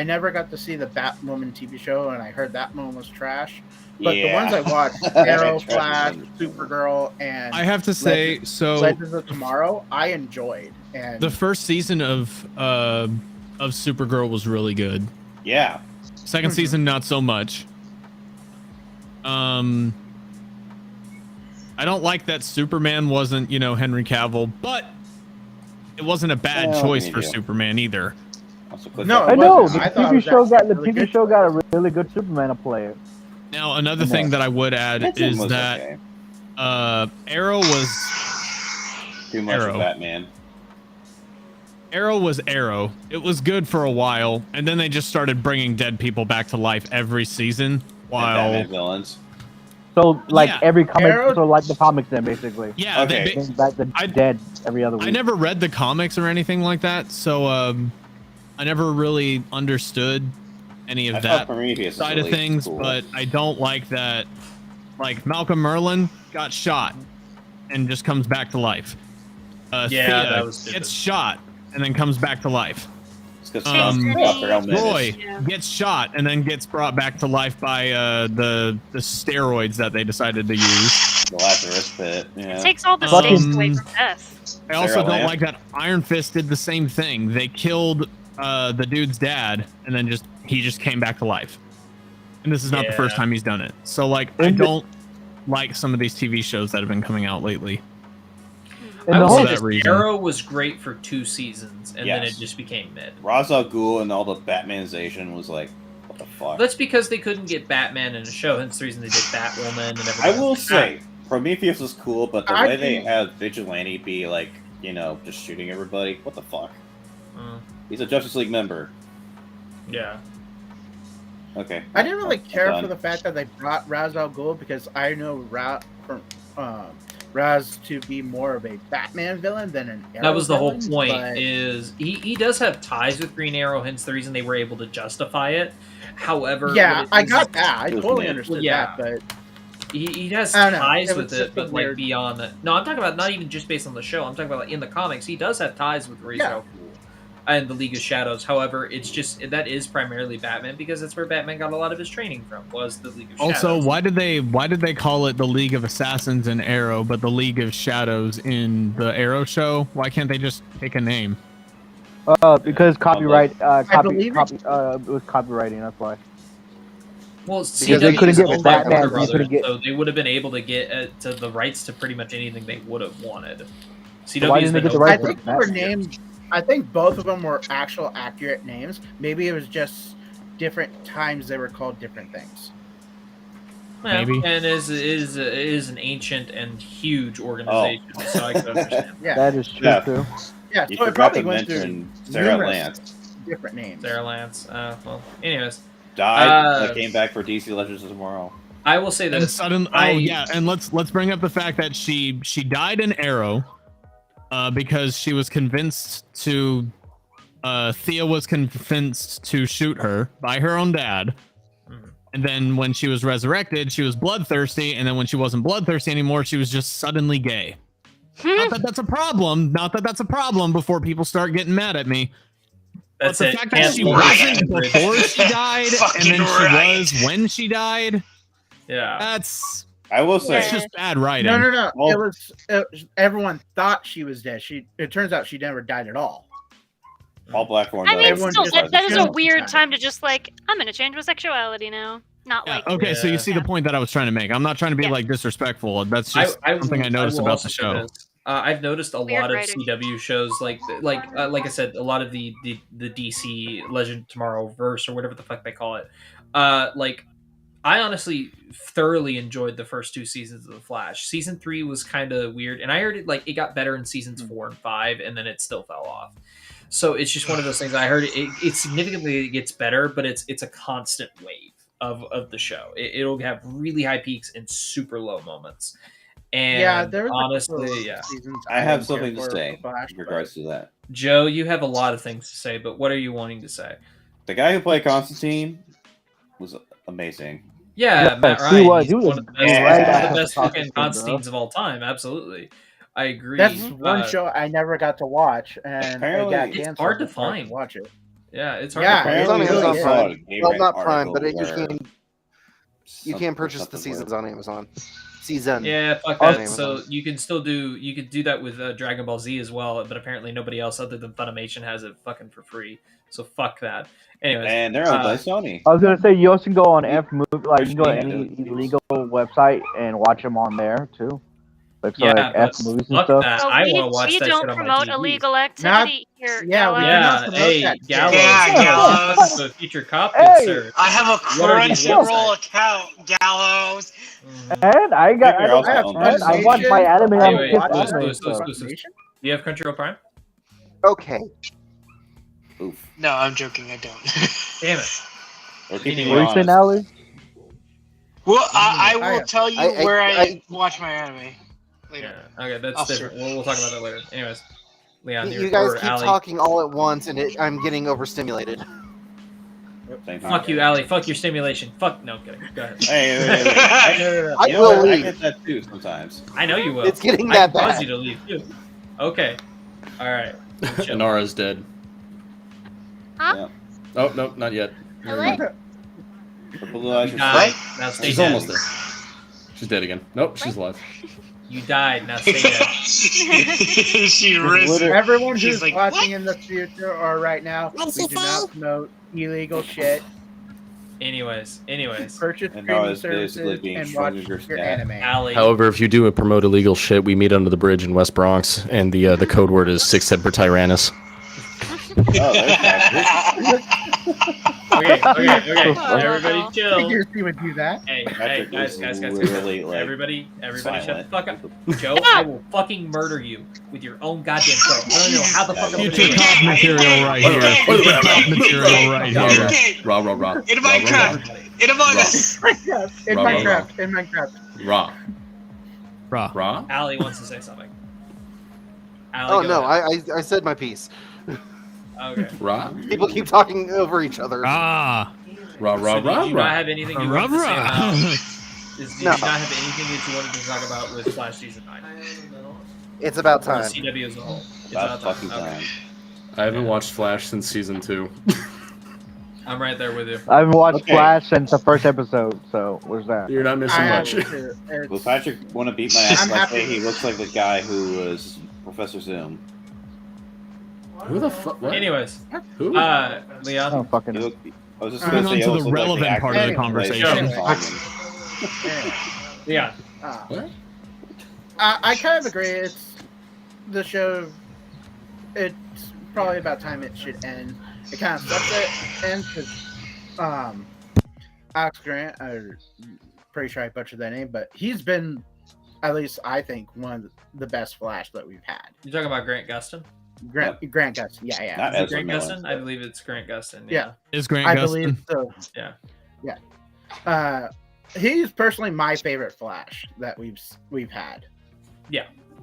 Speaker 8: never got to see the Batwoman TV show, and I heard that one was trash. But the ones I watched, Arrow, Flash, Supergirl, and
Speaker 7: I have to say,
Speaker 8: Legends of Tomorrow, I enjoyed. And
Speaker 7: the first season of Supergirl was really good.
Speaker 5: Yeah.
Speaker 7: Second season, not so much. I don't like that Superman wasn't, Henry Cavill, but it wasn't a bad choice for Superman either.
Speaker 8: No,
Speaker 9: I know the
Speaker 8: I thought
Speaker 9: TV
Speaker 8: it was
Speaker 9: show got
Speaker 8: actually
Speaker 9: the
Speaker 8: really
Speaker 9: TV
Speaker 8: good
Speaker 9: show got a really good Superman to play it.
Speaker 7: Now, another thing that I would add is that Arrow was
Speaker 5: too much
Speaker 7: Arrow.
Speaker 5: of Batman.
Speaker 7: Arrow was Arrow. It was good for a while, and then they just started bringing dead people back to life every season. While
Speaker 5: Batman villains.
Speaker 9: So like every comic,
Speaker 8: Arrow-
Speaker 9: so like the comics then basically.
Speaker 7: Yeah,
Speaker 5: Okay.
Speaker 9: Bring back the dead every other week.
Speaker 7: I never read the comics or anything like that, so I never really understood any
Speaker 5: I
Speaker 7: of
Speaker 5: thought
Speaker 7: that
Speaker 5: Prometheus was
Speaker 7: side of
Speaker 5: really
Speaker 7: things.
Speaker 5: cool.
Speaker 7: But I don't like that. Like Malcolm Merlin got shot and just comes back to life.
Speaker 1: Yeah,
Speaker 7: Thea
Speaker 1: that was stupid.
Speaker 7: gets shot and then comes back to life.
Speaker 5: It's 'cause Dr. Elman
Speaker 7: Roy
Speaker 5: is-
Speaker 7: gets shot and then gets brought back to life by the steroids that they decided to use.
Speaker 5: The Lazarus Pit. Yeah.
Speaker 3: It takes all the
Speaker 7: Fucking-
Speaker 3: stakes away from death.
Speaker 7: I also
Speaker 5: Sarah
Speaker 7: don't
Speaker 5: Lamb.
Speaker 7: like that Iron Fist did the same thing. They killed the dude's dad and then he just came back to life. And this is not the first time he's done it. So like I don't like some of these TV shows that have been coming out lately.
Speaker 9: And
Speaker 1: I
Speaker 9: the
Speaker 1: would
Speaker 9: whole
Speaker 1: say
Speaker 7: that
Speaker 1: this
Speaker 7: reason.
Speaker 1: Arrow was great for 2 seasons, and then
Speaker 5: Yes.
Speaker 1: it just became mid.
Speaker 5: Ra's al Ghul and all the Batmanization was like, what the fuck?
Speaker 1: That's because they couldn't get Batman in a show. Hence the reason they did Batwoman and everything.
Speaker 5: I will say, Prometheus was cool, but the
Speaker 8: I
Speaker 5: way they
Speaker 8: think-
Speaker 5: have Vigilante be like, just shooting everybody, what the fuck?
Speaker 1: Mm,
Speaker 5: He's a Justice League member.
Speaker 1: yeah.
Speaker 8: I didn't really care
Speaker 5: done.
Speaker 8: for the fact that they brought Ra's al Ghul because I know Raz to be more of a Batman villain than an Arrow
Speaker 1: That was the whole
Speaker 8: villain,
Speaker 1: point.
Speaker 8: but-
Speaker 1: Is he does have ties with Green Arrow? Hence the reason they were able to justify it. However,
Speaker 8: yeah,
Speaker 1: what it
Speaker 8: I
Speaker 1: is-
Speaker 8: got that. I
Speaker 5: It was
Speaker 8: totally
Speaker 5: mid.
Speaker 8: understood
Speaker 1: Yeah.
Speaker 8: that, but
Speaker 1: He has
Speaker 8: I don't know.
Speaker 1: ties
Speaker 8: It was
Speaker 1: with
Speaker 8: just
Speaker 1: it,
Speaker 8: a
Speaker 1: but like
Speaker 8: weird-
Speaker 1: beyond that. No, I'm talking about not even just based on the show. I'm talking about like in the comics. He does have ties with Ra's
Speaker 8: Yeah.
Speaker 1: al Ghul. and the League of Shadows. However, it's just that is primarily Batman because that's where Batman got a lot of his training from, was the League of Shadows.
Speaker 7: Also, why did they call it the League of Assassins in Arrow, but the League of Shadows in the Arrow show? Why can't they just pick a name?
Speaker 9: Because copyright. It was copywriting. That's why.
Speaker 1: Well,
Speaker 9: Because they couldn't
Speaker 1: CW is
Speaker 9: get
Speaker 1: owned by
Speaker 9: Batman,
Speaker 1: Warner
Speaker 9: they
Speaker 1: Brothers,
Speaker 9: couldn't get-
Speaker 1: so they would have been able to get to the rights to pretty much anything they would have wanted. CW
Speaker 9: why
Speaker 1: has
Speaker 9: didn't they
Speaker 1: been
Speaker 9: get the
Speaker 1: owned
Speaker 8: I
Speaker 9: rights
Speaker 1: by
Speaker 8: think they
Speaker 1: Warner
Speaker 8: were
Speaker 1: Brothers.
Speaker 8: named. I think both of them were actual accurate names. Maybe it was just different times they were called different things.
Speaker 1: Well,
Speaker 7: Maybe.
Speaker 1: and it is an ancient and huge organization, so I could understand.
Speaker 8: Yeah,
Speaker 9: That is true
Speaker 5: Yeah.
Speaker 9: too.
Speaker 8: yeah.
Speaker 5: You
Speaker 8: So it
Speaker 5: forgot
Speaker 8: probably
Speaker 5: to
Speaker 8: went through
Speaker 5: mention Sarah
Speaker 8: numerous
Speaker 5: Lance.
Speaker 8: different names.
Speaker 1: Sarah Lance. Well, anyways,
Speaker 5: Died, came back for DC Legends of Tomorrow.
Speaker 1: I will say
Speaker 7: And
Speaker 1: this.
Speaker 7: sudden, and let's bring up the fact that she died in Arrow, because she was convinced to, Thea was convinced to shoot her by her own dad. And then when she was resurrected, she was bloodthirsty, and then when she wasn't bloodthirsty anymore, she was just suddenly gay. Not that that's a problem. Not that that's a problem before people start getting mad at me.
Speaker 1: That's
Speaker 7: but the
Speaker 1: it.
Speaker 7: fact that she
Speaker 1: Cancel
Speaker 7: wasn't
Speaker 1: it.
Speaker 7: before she died, and
Speaker 10: Fucking
Speaker 7: then she
Speaker 10: right.
Speaker 7: was when she died,
Speaker 1: Yeah.
Speaker 7: that's
Speaker 5: I will say,
Speaker 7: it's just bad writing.
Speaker 8: No.
Speaker 5: Well-
Speaker 8: It was everyone thought she was dead. It turns out she never died at all.
Speaker 5: Paul Blackthorn.
Speaker 3: I mean,
Speaker 8: Everyone
Speaker 3: still,
Speaker 8: just
Speaker 3: that is a
Speaker 8: assumes
Speaker 3: weird
Speaker 8: that.
Speaker 3: time to just like, I'm gonna change my sexuality now. Not
Speaker 7: Yeah,
Speaker 3: like,
Speaker 7: okay, so you see
Speaker 3: Yeah.
Speaker 7: the point that I was trying to make. I'm not trying to be
Speaker 3: Yeah.
Speaker 7: like disrespectful. That's just something I noticed
Speaker 1: will
Speaker 7: about
Speaker 1: also
Speaker 7: the
Speaker 1: say
Speaker 7: show.
Speaker 1: this. I've noticed a
Speaker 3: Weird
Speaker 1: lot of
Speaker 3: writing.
Speaker 1: CW shows, like I said, a lot of the DC Legend of Tomorrow verse or whatever the fuck they call it. Like, I honestly thoroughly enjoyed the first 2 seasons of The Flash. Season 3 was kind of weird, and I heard it got better in seasons 4 and 5, and then it still fell off. So it's just one of those things. I heard it significantly gets better, but it's a constant wave of the show. It'll have really high peaks and super low moments. And
Speaker 8: Yeah, there was
Speaker 1: honestly, yeah.
Speaker 8: seasons
Speaker 5: I have
Speaker 8: didn't
Speaker 5: something
Speaker 8: care
Speaker 5: to
Speaker 8: for
Speaker 5: say
Speaker 8: Flash,
Speaker 5: in regards to that.
Speaker 1: Joe, you have a lot of things to say, but what are you wanting to say?
Speaker 5: The guy who played Constantine was amazing.
Speaker 1: Yeah, Matt
Speaker 9: he
Speaker 1: Ryan.
Speaker 9: was.
Speaker 1: He's
Speaker 9: He was
Speaker 1: one of the best,
Speaker 5: right
Speaker 1: one of the
Speaker 9: after
Speaker 1: best fucking
Speaker 9: Constantine, bro.
Speaker 1: Constantines of all time. Absolutely, I agree.
Speaker 8: That's one
Speaker 1: Uh,
Speaker 8: show I never got to watch, and
Speaker 5: Apparently-
Speaker 8: it got
Speaker 1: It's
Speaker 8: canceled.
Speaker 1: hard to
Speaker 8: before I could
Speaker 1: find.
Speaker 8: watch it.
Speaker 1: Yeah, it's hard.
Speaker 8: Yeah,
Speaker 1: to find.
Speaker 2: It's on
Speaker 8: it really
Speaker 2: Amazon
Speaker 8: is.
Speaker 2: Prime. Well, not Prime, but you can purchase the
Speaker 5: seasons
Speaker 2: seasons on Amazon. Season.
Speaker 1: Yeah, fuck
Speaker 2: On
Speaker 1: that.
Speaker 2: Amazon.
Speaker 1: So you can still do that with Dragon Ball Z as well, but apparently nobody else other than Funimation has it fucking for free. So fuck that. Anyways,
Speaker 5: And they're owned by Sony.
Speaker 9: I was gonna say you also can go on F Movie, like you can go to
Speaker 5: Yeah,
Speaker 9: any
Speaker 5: dude.
Speaker 9: illegal website and watch them on there too. Like so,
Speaker 1: yeah,
Speaker 9: like F
Speaker 1: but
Speaker 9: movies and
Speaker 1: fuck
Speaker 9: stuff.
Speaker 1: that.
Speaker 3: So
Speaker 1: I
Speaker 3: we,
Speaker 1: want to watch
Speaker 3: we
Speaker 1: that
Speaker 3: don't
Speaker 1: shit on my
Speaker 3: promote
Speaker 1: TV.
Speaker 3: illegal activity here.
Speaker 8: yeah, we
Speaker 3: Gallo.
Speaker 8: do not
Speaker 1: Yeah,
Speaker 8: promote
Speaker 1: hey,
Speaker 8: that.
Speaker 1: Gallows.
Speaker 10: Yeah,
Speaker 1: Gallows.
Speaker 10: Gallows.
Speaker 1: The future cop,
Speaker 9: Hey!
Speaker 1: good sir.
Speaker 10: I have a
Speaker 1: What are these
Speaker 10: Crunchyroll
Speaker 1: websites?
Speaker 10: account, Gallows.
Speaker 9: And I got,
Speaker 5: Figure out
Speaker 8: I have
Speaker 5: something.
Speaker 9: I watch my anime
Speaker 1: Wait,
Speaker 9: on
Speaker 1: wait,
Speaker 9: Kiss
Speaker 1: Louis,
Speaker 9: Anime.
Speaker 1: Louis,
Speaker 9: so-
Speaker 1: Louis, Louis. Do you have Crunchyroll Prime?
Speaker 2: Okay.
Speaker 5: Oof.
Speaker 10: No, I'm joking. I don't.
Speaker 1: Damn it.
Speaker 5: We're keeping
Speaker 1: Anyway.
Speaker 5: you
Speaker 9: What are you saying,
Speaker 5: honest.
Speaker 9: Ally?
Speaker 10: Well, I will
Speaker 8: I-
Speaker 10: tell you
Speaker 2: I-
Speaker 10: where
Speaker 2: I-
Speaker 10: I watch my anime later.
Speaker 1: Yeah. Okay, that's
Speaker 10: Oh,
Speaker 1: different.
Speaker 10: sure.
Speaker 1: We'll talk about that later. Anyways, Leon,
Speaker 2: You guys
Speaker 1: or
Speaker 2: keep
Speaker 1: Allie.
Speaker 2: talking all at once, and I'm getting overstimulated.
Speaker 5: Thank you.
Speaker 1: Fuck you, Allie. Fuck your stimulation. Fuck. No, I'm kidding. Go ahead.
Speaker 5: Hey, wait, wait, wait. I,
Speaker 2: I
Speaker 5: you know
Speaker 2: will
Speaker 5: what? I
Speaker 2: leave.
Speaker 5: get that too sometimes.
Speaker 1: I know you will.
Speaker 2: It's getting
Speaker 1: I
Speaker 2: that
Speaker 1: cause
Speaker 2: bad.
Speaker 1: you to leave too. Okay. All right. Chill.
Speaker 4: Inara's dead.
Speaker 3: Huh?
Speaker 4: Oh no, not yet.
Speaker 3: What?
Speaker 5: The Blue Eyes
Speaker 1: You
Speaker 5: are
Speaker 1: died. Now stay
Speaker 4: She's
Speaker 1: dead.
Speaker 4: almost dead. She's dead again. Nope, she's alive.
Speaker 1: You died. Now stay dead.
Speaker 10: She risen.
Speaker 8: Everyone
Speaker 10: She's
Speaker 8: who's
Speaker 10: like,
Speaker 8: watching in the future or right now, we do not promote illegal shit.
Speaker 1: Anyways.
Speaker 8: Purchase
Speaker 5: And now
Speaker 8: streaming
Speaker 5: it's basically
Speaker 8: services
Speaker 5: being
Speaker 8: and watch
Speaker 5: Schrodinger's
Speaker 8: your
Speaker 5: cat.
Speaker 8: anime.
Speaker 1: Allie.
Speaker 4: However, if you do promote illegal shit, we meet under the bridge in West Bronx, and the code word is 6 Semper Tyrannis.
Speaker 5: Oh, there's that.
Speaker 1: Okay. Everybody
Speaker 8: I
Speaker 1: chill.
Speaker 8: figure he would do that.
Speaker 1: Hey,
Speaker 5: Patrick
Speaker 1: guys.
Speaker 5: was really, like,
Speaker 1: Everybody shut the
Speaker 5: silent.
Speaker 1: fuck up. Joe, I will fucking murder you with your own goddamn show. I don't know how the fuck I'm gonna do
Speaker 7: Future
Speaker 1: it.
Speaker 7: cop material right here. Future cop material right here.
Speaker 10: Okay,
Speaker 4: Rah, rah, rah.
Speaker 10: in Minecraft. In Among Us.
Speaker 8: In
Speaker 4: Rah, rah,
Speaker 8: Minecraft. In Minecraft.
Speaker 4: Rah.
Speaker 7: Rah.
Speaker 4: Rah?
Speaker 1: Allie wants to say something. Allie,
Speaker 2: Oh
Speaker 1: go
Speaker 2: no,
Speaker 1: ahead.
Speaker 2: I said my piece.
Speaker 1: Okay.
Speaker 4: Rah?
Speaker 2: People keep talking over each other.
Speaker 7: Ah.
Speaker 4: Rah,
Speaker 1: So
Speaker 4: rah,
Speaker 1: did
Speaker 4: rah,
Speaker 1: you not
Speaker 4: rah.
Speaker 1: have anything you
Speaker 7: Rah,
Speaker 1: wanted to say
Speaker 7: rah.
Speaker 1: about? Did you
Speaker 2: No.
Speaker 1: not have anything that you wanted to talk about with Flash Season 9?
Speaker 2: It's about
Speaker 1: Or
Speaker 2: time.
Speaker 1: CW as a whole. It's
Speaker 5: About
Speaker 1: about
Speaker 5: fucking
Speaker 1: time.
Speaker 5: time.
Speaker 1: Okay.
Speaker 4: I haven't watched Flash since season 2.
Speaker 1: I'm right there with you.
Speaker 9: I haven't watched
Speaker 5: Okay.
Speaker 9: Flash since the first episode, so where's that?
Speaker 4: You're not missing
Speaker 8: I
Speaker 4: much.
Speaker 8: have to.
Speaker 5: Will Patrick want to beat my ass
Speaker 8: I'm
Speaker 5: if I
Speaker 8: happy.
Speaker 5: say he looks like the guy who was Professor Zoom?
Speaker 4: Who the fuck? What?
Speaker 1: Anyways,
Speaker 4: Who?
Speaker 9: I
Speaker 1: Leon.
Speaker 9: don't fucking
Speaker 5: He
Speaker 9: know.
Speaker 5: looked, I was just
Speaker 8: Moving
Speaker 5: going to say
Speaker 7: on
Speaker 5: he
Speaker 7: to the
Speaker 5: almost looked like
Speaker 7: relevant part of the
Speaker 5: actor who plays
Speaker 7: conversation.
Speaker 5: Solomon.
Speaker 1: Leon.
Speaker 4: What?
Speaker 8: I kind of agree. It's the show. It's probably about time it should end. It kind of sucks that it ends because Alex Grant, I'm pretty sure I butchered that name, but he's been, at least I think, one of the best Flash that we've had.
Speaker 1: You talking about Grant Gustin?
Speaker 8: Grant Gustin, yeah.
Speaker 5: Not
Speaker 1: Is it
Speaker 5: Ezra
Speaker 1: Grant
Speaker 5: Miller.
Speaker 1: Gustin? I believe it's Grant Gustin.
Speaker 8: Yeah.
Speaker 7: Is Grant
Speaker 8: I
Speaker 7: Gustin?
Speaker 8: believe so.
Speaker 1: Yeah.
Speaker 8: He's personally my favorite Flash that we've had.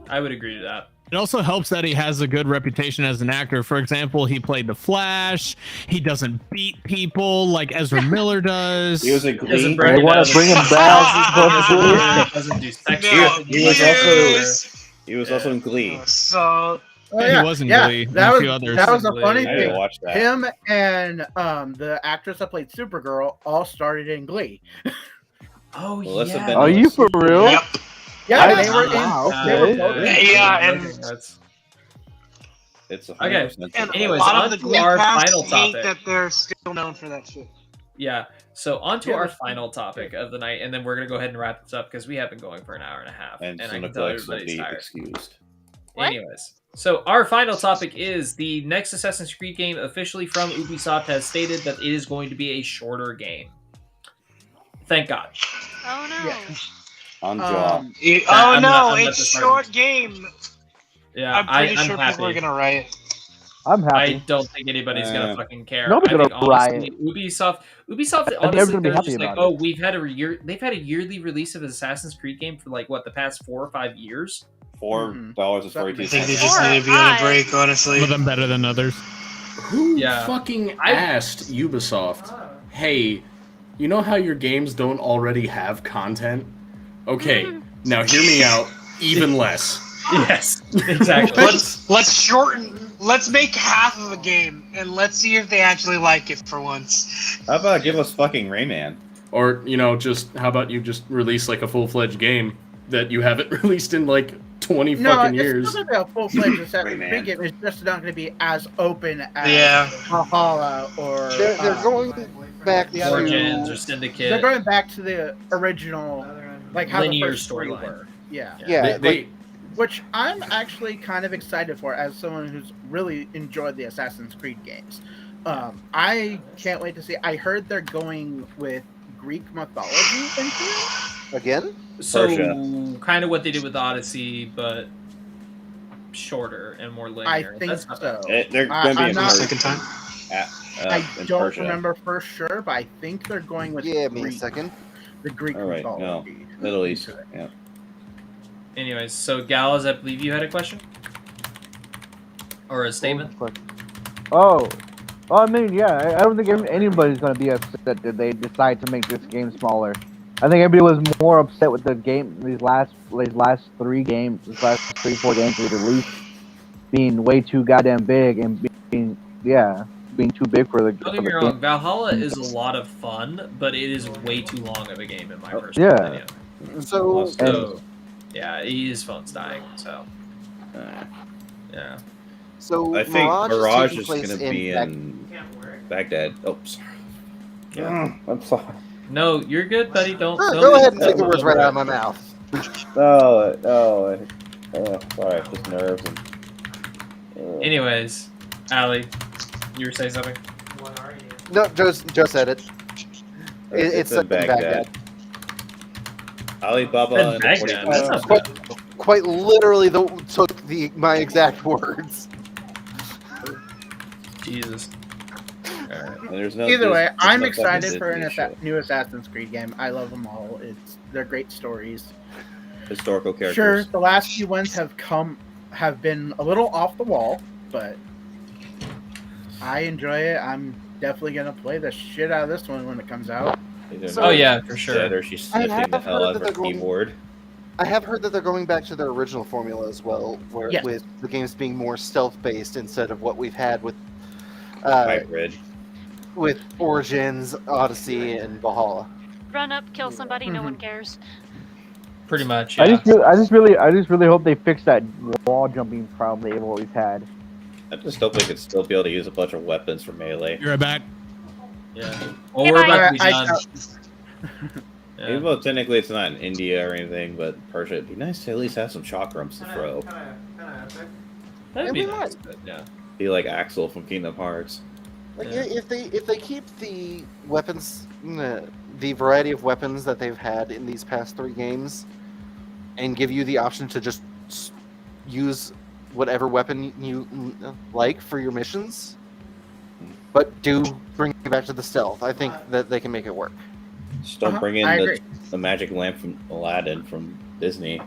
Speaker 1: I would agree to that.
Speaker 7: It also helps that he has a good reputation as an actor. For example, he played the Flash. He doesn't beat people like Ezra Miller does.
Speaker 5: He was a
Speaker 1: Doesn't
Speaker 5: Glee.
Speaker 1: break
Speaker 9: They
Speaker 1: it
Speaker 9: want
Speaker 1: down.
Speaker 9: to bring him back.
Speaker 1: Doesn't do sex.
Speaker 10: No,
Speaker 5: He was also
Speaker 10: he
Speaker 5: he was also in Glee.
Speaker 10: So
Speaker 8: Oh,
Speaker 7: Yeah, he was in Glee, and
Speaker 8: That
Speaker 7: a
Speaker 8: was
Speaker 7: few others.
Speaker 8: that was a
Speaker 1: Glee.
Speaker 8: funny
Speaker 5: I didn't
Speaker 8: thing.
Speaker 5: watch that.
Speaker 8: Him and the actress that played Supergirl all started in Glee.
Speaker 1: Oh
Speaker 5: Melissa
Speaker 1: yeah.
Speaker 5: Benoist.
Speaker 9: Are you for real?
Speaker 10: yep.
Speaker 8: Yeah, they were in.
Speaker 9: Wow,
Speaker 8: They were
Speaker 9: okay.
Speaker 8: both in.
Speaker 10: Yeah, and-
Speaker 1: That's
Speaker 5: It's
Speaker 1: Okay.
Speaker 5: 100%.
Speaker 10: And
Speaker 1: Anyways,
Speaker 10: a lot
Speaker 1: on
Speaker 10: of the
Speaker 1: to
Speaker 10: Glee
Speaker 1: our
Speaker 10: cast
Speaker 1: final
Speaker 10: hate
Speaker 1: topic.
Speaker 10: that they're still known for that shit.
Speaker 1: yeah. So on to
Speaker 8: Yeah,
Speaker 1: our
Speaker 8: that's-
Speaker 1: final topic of the night, and then we're gonna go ahead and wrap this up because we have been going for an hour and a half,
Speaker 5: And
Speaker 1: I can tell
Speaker 5: Cineplex will
Speaker 1: everybody's
Speaker 5: be
Speaker 1: tired.
Speaker 5: excused.
Speaker 3: What?
Speaker 1: Anyways, so our final topic is the next Assassin's Creed game officially from Ubisoft has stated that it is going to be a shorter game. Thank God.
Speaker 3: Oh no.
Speaker 8: Yeah.
Speaker 5: On jaw.
Speaker 8: Um,
Speaker 10: Oh
Speaker 1: I'm
Speaker 10: no,
Speaker 1: not
Speaker 10: it's
Speaker 1: disheartened.
Speaker 10: short game.
Speaker 1: Yeah,
Speaker 10: I'm pretty
Speaker 1: I'm
Speaker 10: sure
Speaker 1: happy.
Speaker 10: people are gonna riot.
Speaker 9: I'm
Speaker 1: I
Speaker 9: happy.
Speaker 1: don't think anybody's gonna fucking care.
Speaker 9: Nobody's
Speaker 1: I think
Speaker 9: gonna
Speaker 1: honestly, Ubisoft honestly,
Speaker 9: everyone's gonna be
Speaker 1: they're
Speaker 9: happy
Speaker 1: just like,
Speaker 9: about
Speaker 1: oh,
Speaker 9: it.
Speaker 1: we've had a year. They've had a yearly release of an Assassin's Creed game for like what the past 4 or 5 years.
Speaker 5: $4.42.
Speaker 10: I think they
Speaker 3: Or
Speaker 10: just need to be on a
Speaker 3: I-
Speaker 10: break, honestly.
Speaker 7: Some of them better than others.
Speaker 4: Who
Speaker 1: Yeah.
Speaker 4: fucking asked Ubisoft, hey, you know how your games don't already have content? Okay, now hear me out even less.
Speaker 1: Yes, exactly.
Speaker 10: Let's shorten. Let's make half of a game, and let's see if they actually like it for once.
Speaker 5: How about give us fucking Rayman?
Speaker 4: Or, you know, just how about you just release like a full-fledged game that you haven't released in like 20
Speaker 8: no,
Speaker 4: fucking
Speaker 8: it's
Speaker 4: years?
Speaker 8: still gonna be a full-fledged Assassin's
Speaker 5: Rayman.
Speaker 8: Creed game. It's just not going to be as open as
Speaker 10: Yeah.
Speaker 8: Valhalla or.
Speaker 2: They're going back
Speaker 8: the other-
Speaker 1: Origins or
Speaker 8: They're
Speaker 1: Syndicate.
Speaker 8: going back to the original, like how
Speaker 1: Linear
Speaker 8: the first three
Speaker 1: storyline.
Speaker 8: were. Yeah.
Speaker 2: Yeah,
Speaker 4: They-
Speaker 8: Which I'm actually kind of excited for as someone who's really enjoyed the Assassin's Creed games. I can't wait to see. I heard they're going with Greek mythology into it.
Speaker 2: again.
Speaker 1: So
Speaker 5: Persia.
Speaker 1: kind of what they did with Odyssey, but shorter and more linear.
Speaker 8: I think
Speaker 1: That's not
Speaker 8: so.
Speaker 1: bad.
Speaker 5: They're
Speaker 8: I-
Speaker 5: going to be
Speaker 8: I'm
Speaker 5: in
Speaker 8: not-
Speaker 5: Persia.
Speaker 10: Second time.
Speaker 8: I
Speaker 5: in
Speaker 8: don't
Speaker 5: Persia.
Speaker 8: remember for sure, but I think they're going with
Speaker 2: Give me a
Speaker 8: Greek,
Speaker 2: second.
Speaker 8: the Greek
Speaker 5: All right, no.
Speaker 8: mythology.
Speaker 5: Middle East.
Speaker 8: into it.
Speaker 5: Yeah.
Speaker 1: Anyways, so Gallows, I believe you had a question or a statement.
Speaker 9: Oh, I mean, yeah. I don't think anybody's gonna be upset that they decide to make this game smaller. I think everybody was more upset with the game these last 4 games they released being way too goddamn big and being too big for the.
Speaker 1: Don't get me
Speaker 9: for the
Speaker 1: wrong,
Speaker 9: game.
Speaker 1: Valhalla is a lot of fun, but it is way too long of a game in my personal
Speaker 9: Yeah.
Speaker 1: opinion.
Speaker 2: So
Speaker 1: So, yeah, his phone's dying, so yeah.
Speaker 2: So
Speaker 5: I think Mirage
Speaker 2: taking
Speaker 5: is
Speaker 2: place
Speaker 5: going to be
Speaker 2: Bag-
Speaker 5: in Baghdad. Oh, sorry.
Speaker 1: Yeah.
Speaker 5: I'm sorry.
Speaker 1: No, you're good, buddy. Don't.
Speaker 2: Sure,
Speaker 1: don't
Speaker 2: go ahead and take the
Speaker 1: don't
Speaker 2: words right out of my
Speaker 1: regret.
Speaker 2: mouth.
Speaker 5: Sorry, just nerves. And,
Speaker 1: Anyways, Allie, you were saying something?
Speaker 2: No, Joe said it. It's
Speaker 5: in
Speaker 2: in Baghdad.
Speaker 5: Alibaba
Speaker 1: In
Speaker 5: and the
Speaker 1: Baghdad,
Speaker 5: 42
Speaker 1: that sounds
Speaker 2: Quite, quite literally, took my exact words.
Speaker 1: Jesus. Alright.
Speaker 5: And there's no,
Speaker 8: Either way,
Speaker 5: there's
Speaker 8: I'm
Speaker 5: no
Speaker 8: excited
Speaker 5: fucking
Speaker 8: for
Speaker 5: Disney shit.
Speaker 8: new Assassin's Creed game. I love them all. They're great stories.
Speaker 5: Historical characters.
Speaker 8: Sure, the last few ones have been a little off the wall, but I enjoy it. I'm definitely gonna play the shit out of this one when it comes out.
Speaker 5: Either
Speaker 2: So-
Speaker 1: Oh
Speaker 5: Nora's
Speaker 1: yeah, for sure.
Speaker 5: dead or she's
Speaker 2: I
Speaker 5: sniffing the
Speaker 2: have
Speaker 5: hell
Speaker 2: heard
Speaker 5: out of
Speaker 2: that
Speaker 5: her
Speaker 2: they're going-
Speaker 5: keyboard.
Speaker 2: I have heard that they're going back to their original formula as well, where
Speaker 8: Yes.
Speaker 2: with the games being more stealth-based instead of what we've had with
Speaker 5: Hybrid.
Speaker 2: with Origins, Odyssey, and Valhalla.
Speaker 3: Run up, kill somebody, no one cares.
Speaker 1: Pretty much,
Speaker 9: I
Speaker 1: yeah.
Speaker 9: just really hope they fix that wall jumping problem they've always had.
Speaker 5: I just hope they could still be able to use a bunch of weapons for melee.
Speaker 7: You're right back.
Speaker 1: Yeah. Well, we're about to be done. Yeah.
Speaker 5: Even though technically it's not in India or anything, but Persia, it'd be nice to at least have some chakrams to throw.
Speaker 1: That'd be
Speaker 2: It'd be
Speaker 1: nice, but yeah.
Speaker 5: Be like Axel from Kingdom Hearts.
Speaker 2: Like
Speaker 1: Yeah.
Speaker 2: if they keep the weapons, the variety of weapons that they've had in these past 3 games, and give you the option to just use whatever weapon you like for your missions, but do bring it back to the stealth. I think that they can make it work.
Speaker 5: Just don't bring
Speaker 8: I
Speaker 5: in
Speaker 8: agree.
Speaker 5: the magic lamp from Aladdin from Disney.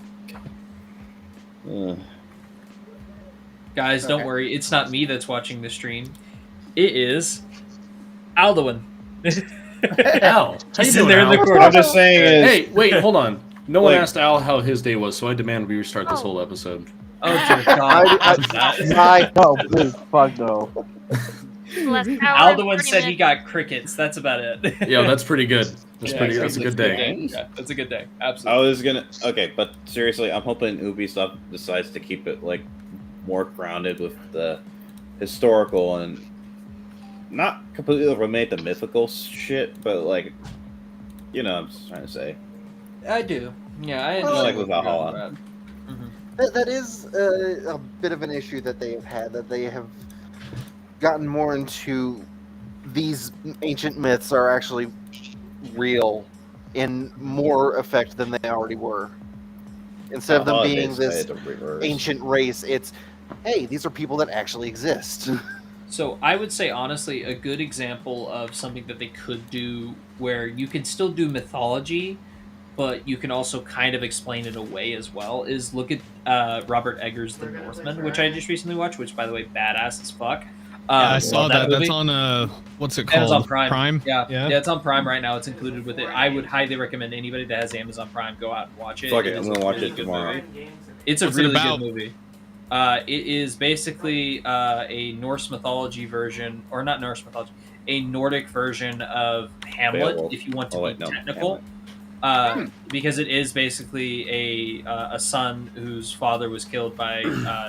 Speaker 1: Guys, don't
Speaker 8: Okay.
Speaker 1: worry. It's not me that's watching the stream. It is Alduin.
Speaker 4: Al, how
Speaker 1: He's
Speaker 4: you
Speaker 1: in
Speaker 4: doing,
Speaker 1: there in the
Speaker 4: Al?
Speaker 1: corner.
Speaker 5: I'm just saying is,
Speaker 4: Hey, wait, hold on. No one
Speaker 5: Like-
Speaker 4: asked Al how his day was, so I demand we restart this whole episode.
Speaker 1: Oh, dear God.
Speaker 9: No, please, fuck no.
Speaker 3: Less power,
Speaker 1: Alduin
Speaker 3: 30
Speaker 1: said he
Speaker 3: minutes.
Speaker 1: got crickets. That's about it.
Speaker 4: Yeah, that's pretty good. That's
Speaker 1: Yeah,
Speaker 4: pretty. That's a good day.
Speaker 1: Yeah, that's a good day.
Speaker 5: I
Speaker 1: Absolutely.
Speaker 5: was gonna. Okay, but seriously, I'm hoping Ubisoft decides to keep it like more grounded with the historical and not completely eliminate the mythical shit, but like, you know, I'm just trying to say.
Speaker 1: I do. Yeah, I
Speaker 2: Well,
Speaker 1: understand
Speaker 5: like with
Speaker 1: what you're
Speaker 5: Valhalla.
Speaker 1: going
Speaker 2: That is a bit of an issue that they have had, that they have gotten more into these ancient myths are actually real in more effect than they already were. Instead of them
Speaker 5: Valhalla
Speaker 2: being
Speaker 5: basically
Speaker 2: this
Speaker 5: had to reverse.
Speaker 2: ancient race, it's, hey, these are people that actually exist.
Speaker 1: So I would say, honestly, a good example of something that they could do where you can still do mythology, but you can also kind of explain it away as well, is look at Robert Eggers' The Northman, which I just recently watched, which, by the way, badass as fuck.
Speaker 7: I saw
Speaker 1: love
Speaker 7: that.
Speaker 1: movie.
Speaker 7: That's on what's it called?
Speaker 1: Amazon Prime.
Speaker 7: Yeah.
Speaker 1: Yeah, it's on Prime right now. It's included with it. I would highly recommend anybody that has Amazon Prime go out and watch it.
Speaker 5: Fuck it,
Speaker 1: is
Speaker 5: I'm gonna
Speaker 1: a
Speaker 5: watch
Speaker 1: really
Speaker 5: it
Speaker 1: good
Speaker 5: tomorrow.
Speaker 1: movie. It's a
Speaker 7: What's it
Speaker 1: really
Speaker 7: about?
Speaker 1: good movie. It is basically a Norse mythology version, or not Norse mythology, a Nordic version of Hamlet,
Speaker 5: Beowulf.
Speaker 1: if you want to
Speaker 5: Oh,
Speaker 1: be
Speaker 5: wait, no,
Speaker 1: technical. Because it is basically a son whose father was killed by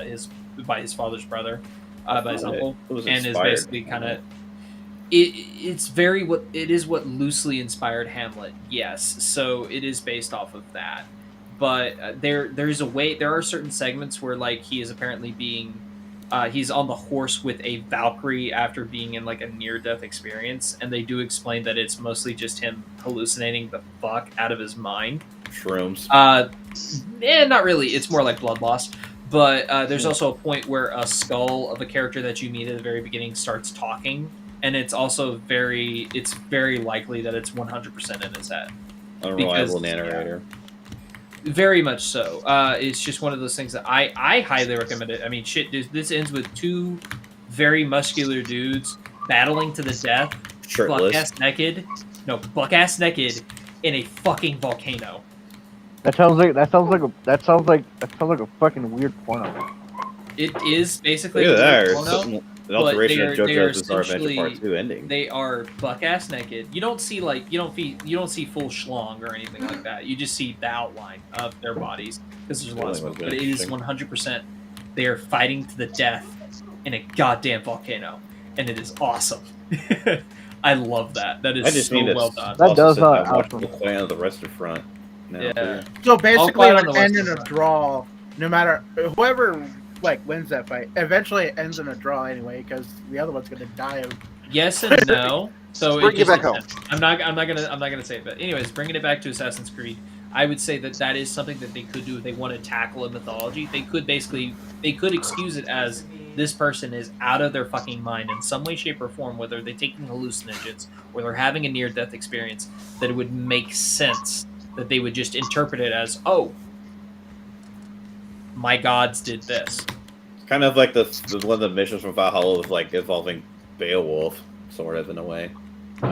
Speaker 1: his father's brother, by his uncle,
Speaker 5: It was
Speaker 1: and is
Speaker 5: inspired.
Speaker 1: basically kind of it is what loosely inspired Hamlet. Yes, so it is based off of that. But there are certain segments where like he is apparently being he's on the horse with a Valkyrie after being in like a near-death experience, and they do explain that it's mostly just him hallucinating the fuck out of his mind.
Speaker 5: Shrooms.
Speaker 1: Not really. It's more like blood loss. But there's also a point where a skull of a character that you meet at the very beginning starts talking, and it's also very likely that it's 100% in his head.
Speaker 5: Unreliable
Speaker 1: because-
Speaker 5: narrator.
Speaker 1: Very much so. It's just one of those things that I highly recommend it. I mean, shit, this ends with two very muscular dudes battling to the death,
Speaker 5: Shirtless.
Speaker 1: buck ass naked in a fucking volcano.
Speaker 9: That sounds like a fucking weird porno.
Speaker 1: It is basically
Speaker 5: Look at that.
Speaker 1: a
Speaker 5: It's
Speaker 1: porno,
Speaker 5: an
Speaker 1: but
Speaker 5: alteration
Speaker 1: they
Speaker 5: of
Speaker 1: are
Speaker 5: JoJo's Bizarre Adventure
Speaker 1: essentially-
Speaker 5: Part 2 ending.
Speaker 1: They are buck ass naked. You don't see you don't see full schlong or anything like that. You just see the outline of their bodies because there's a lot of smoke. But it is 100%. They are fighting to the death in a goddamn volcano, and it is awesome. I love that. That is
Speaker 5: I just
Speaker 1: so
Speaker 5: need to
Speaker 1: well done.
Speaker 9: That does
Speaker 5: sit
Speaker 9: not
Speaker 5: down and watch
Speaker 9: outcome.
Speaker 5: the plan of the rest of front. Now,
Speaker 1: Yeah.
Speaker 8: So basically,
Speaker 1: fight on
Speaker 8: it
Speaker 1: the
Speaker 8: would end in
Speaker 1: Western
Speaker 8: a draw. No matter whoever wins that fight, eventually it ends in a draw anyway, because the other one's gonna die of.
Speaker 1: Yes and no. So
Speaker 2: Bring it
Speaker 1: just
Speaker 2: back home.
Speaker 1: depends. I'm not gonna say it. But anyways, bringing it back to Assassin's Creed, I would say that is something that they could do if they want to tackle a mythology. They could excuse it as this person is out of their fucking mind in some way, shape, or form, whether they're taking hallucinogens or they're having a near-death experience, that it would make sense that they would just interpret it as, oh, my gods did this.
Speaker 5: Kind of like the one of the missions from Valhalla was like involving Beowulf, sort of in a way.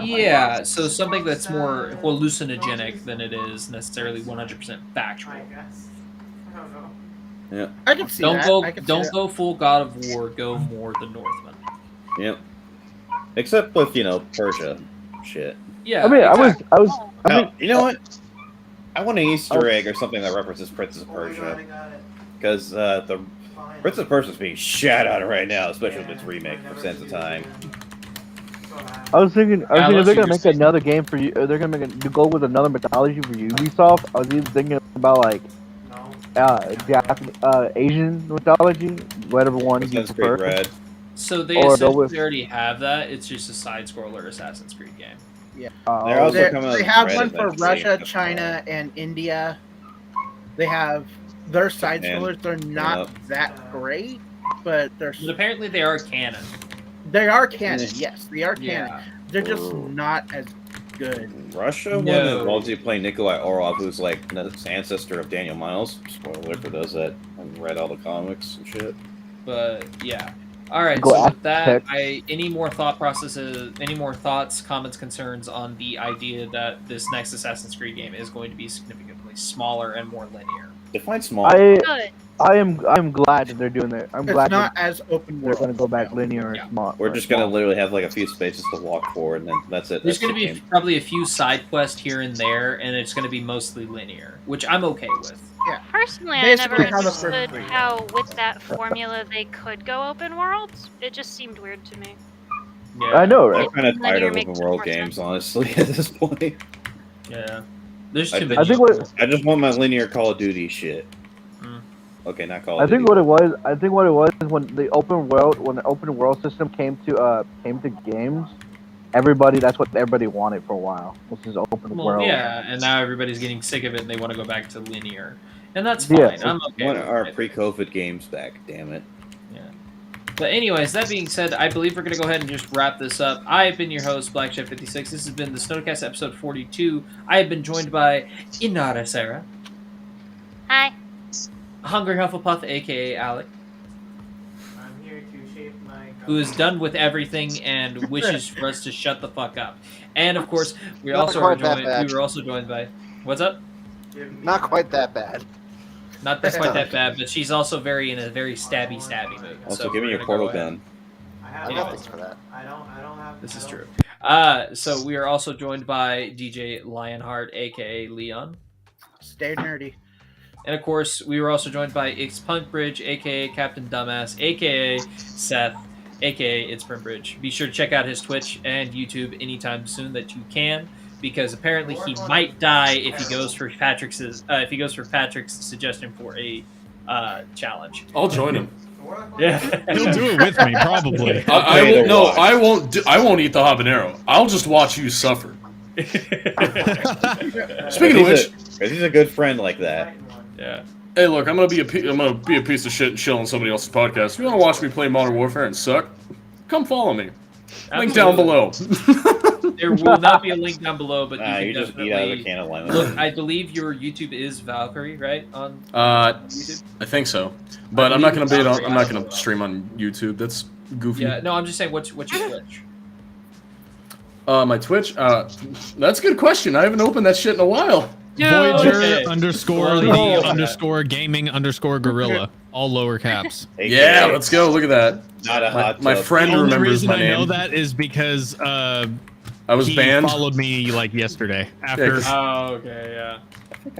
Speaker 1: Yeah, so something that's more hallucinogenic than it is necessarily 100% factual.
Speaker 5: Yeah.
Speaker 8: I can see
Speaker 1: Don't
Speaker 8: that.
Speaker 1: go,
Speaker 8: I can see
Speaker 1: don't
Speaker 8: that.
Speaker 1: go full God of War. Go more the Northman.
Speaker 5: Yep. Except with Persia shit.
Speaker 1: Yeah,
Speaker 9: I mean,
Speaker 1: exactly.
Speaker 9: I was. I
Speaker 5: Now,
Speaker 9: mean,
Speaker 5: you know what? I want an Easter egg or something that references Princess of Persia, because the Princess of Persia is being shat out right now, especially with its remake of Sands of Time.
Speaker 9: I was thinking if
Speaker 1: Alice,
Speaker 9: they're
Speaker 1: you
Speaker 9: gonna
Speaker 1: were
Speaker 9: make
Speaker 1: saying-
Speaker 9: another game for you, they're gonna to go with another mythology for Ubisoft. I was even thinking about like Asian mythology, whatever one you
Speaker 5: Assassin's Creed
Speaker 9: prefer.
Speaker 5: Red.
Speaker 1: So they
Speaker 9: Or go
Speaker 1: essentially
Speaker 9: with-
Speaker 1: already have that. It's just a side-scroller Assassin's Creed game.
Speaker 8: Yeah.
Speaker 5: They're also
Speaker 8: They
Speaker 5: coming out with
Speaker 8: have
Speaker 5: Red
Speaker 8: one for
Speaker 5: eventually.
Speaker 8: Russia,
Speaker 5: That's
Speaker 8: China, and India. They have their side
Speaker 5: Japan
Speaker 8: scrollers. They're
Speaker 5: coming
Speaker 8: not
Speaker 5: up.
Speaker 8: that great, but
Speaker 1: But apparently they are canon.
Speaker 8: they are canon. Yes, they are canon.
Speaker 1: Yeah.
Speaker 8: They're just not as good.
Speaker 5: Russia one
Speaker 1: No.
Speaker 5: involves you playing Nikolai Orlov, who's like the ancestor of Daniel Miles. Spoiler alert for those that have read all the comics and shit.
Speaker 1: But yeah. All right.
Speaker 9: Go
Speaker 1: So with
Speaker 9: Aztec.
Speaker 1: that, any more thought processes, any more thoughts, comments, concerns on the idea that this next Assassin's Creed game is going to be significantly smaller and more linear?
Speaker 5: Define small.
Speaker 3: Good.
Speaker 9: I'm glad that they're doing that. I'm
Speaker 8: It's
Speaker 9: glad
Speaker 8: not
Speaker 9: that
Speaker 8: as open
Speaker 9: they're
Speaker 8: world.
Speaker 9: gonna go back linear
Speaker 1: Yeah.
Speaker 9: and small.
Speaker 5: We're just gonna literally have like a few spaces to walk forward, and then that's it.
Speaker 1: There's
Speaker 5: That's
Speaker 1: going to
Speaker 5: the
Speaker 1: be
Speaker 5: game.
Speaker 1: probably a few side quests here and there, and it's going to be mostly linear, which I'm okay with.
Speaker 3: Personally, I
Speaker 8: Basically
Speaker 3: never
Speaker 8: how the first
Speaker 3: understood
Speaker 8: three.
Speaker 3: how, with that formula, they could go open world. It just seemed weird to me.
Speaker 1: Yeah.
Speaker 9: I know,
Speaker 5: I'm
Speaker 9: right?
Speaker 5: kind of tired
Speaker 3: Linear
Speaker 5: of
Speaker 3: makes
Speaker 5: open world
Speaker 3: more
Speaker 5: games,
Speaker 3: sense.
Speaker 5: honestly, at this point.
Speaker 1: Yeah. There's
Speaker 5: I
Speaker 1: too
Speaker 5: think-
Speaker 1: many.
Speaker 9: I think what
Speaker 5: I just want my linear Call of Duty shit.
Speaker 1: Mm.
Speaker 5: Okay, not Call
Speaker 9: I
Speaker 5: of Duty.
Speaker 9: think what it was. I think what it was is when the open world system came to games, that's what everybody wanted for a while. This is open
Speaker 1: Well,
Speaker 9: world.
Speaker 1: yeah, and now everybody's getting sick of it, and they want to go back to linear, and that's
Speaker 9: Yeah.
Speaker 1: fine. I'm okay.
Speaker 5: Want
Speaker 1: with
Speaker 5: our
Speaker 1: it.
Speaker 5: pre-COVID games back, damn it.
Speaker 1: But anyways, that being said, I believe we're going to go ahead and just wrap this up. I have been your host, BlackChef56. This has been the Snodacast episode 42. I have been joined by Inara Sarah,
Speaker 3: Hi.
Speaker 1: Hungry Hufflepuff, aka Alec,
Speaker 10: I'm here to shape my.
Speaker 1: who is done with everything and wishes for us to shut the fuck up. And of course, we
Speaker 2: Not
Speaker 1: also
Speaker 2: quite that bad.
Speaker 1: we were also joined by what's up?
Speaker 2: Not quite that bad.
Speaker 1: Not that quite that bad, but she's also in a very stabby mood.
Speaker 5: Also,
Speaker 1: so
Speaker 5: give me
Speaker 1: we're
Speaker 5: your
Speaker 1: gonna go
Speaker 5: portal
Speaker 1: ahead.
Speaker 5: gun.
Speaker 2: I got things for that.
Speaker 10: I don't have.
Speaker 1: This
Speaker 10: I
Speaker 1: is
Speaker 10: don't-
Speaker 1: true. So we are also joined by DJ Lionheart, aka Leon.
Speaker 8: Stay nerdy.
Speaker 1: And of course, we were also joined by X Punkbridge, aka Captain Dumbass, aka Seth, aka It's Bridge. Be sure to check out his Twitch and YouTube anytime soon that you can, because apparently he might die if he goes for Patrick's suggestion for a challenge.
Speaker 4: I'll join him.
Speaker 1: Yeah,
Speaker 7: He'll do it with me, probably.
Speaker 4: I
Speaker 5: Okay,
Speaker 4: won't. No,
Speaker 5: watch.
Speaker 4: I won't eat the habanero. I'll just watch you suffer. Speaking of which,
Speaker 5: He's a good friend like that.
Speaker 1: yeah.
Speaker 4: hey, look, I'm gonna be a piece of shit and chill on somebody else's podcast. If you want to watch me play Modern Warfare and suck, come follow me. Link down below.
Speaker 1: There will not be a link down below, but
Speaker 5: Nah,
Speaker 1: you
Speaker 5: you
Speaker 1: can
Speaker 5: just eat out of a
Speaker 1: definitely
Speaker 5: can of lemon.
Speaker 1: look. I believe your YouTube is Valkyrie, right? On YouTube.
Speaker 4: I think so, but I'm not gonna I'm not gonna stream on YouTube. That's goofy.
Speaker 1: Yeah, no, I'm just saying. What's your Twitch?
Speaker 4: My Twitch. That's a good question. I haven't opened that shit in a while.
Speaker 7: Voyager
Speaker 1: Okay.
Speaker 7: underscore
Speaker 1: Well,
Speaker 7: the
Speaker 1: yeah.
Speaker 7: underscore gaming underscore gorilla. All lower caps.
Speaker 4: Yeah, let's go. Look at that.
Speaker 5: Not a hot
Speaker 4: My
Speaker 5: tub.
Speaker 4: friend
Speaker 7: The only
Speaker 4: remembers
Speaker 7: reason
Speaker 4: my
Speaker 7: I know
Speaker 4: name.
Speaker 7: that is because
Speaker 4: I was
Speaker 7: he
Speaker 4: banned.
Speaker 7: followed me like yesterday after.
Speaker 4: 'cause-
Speaker 1: Oh, okay, yeah,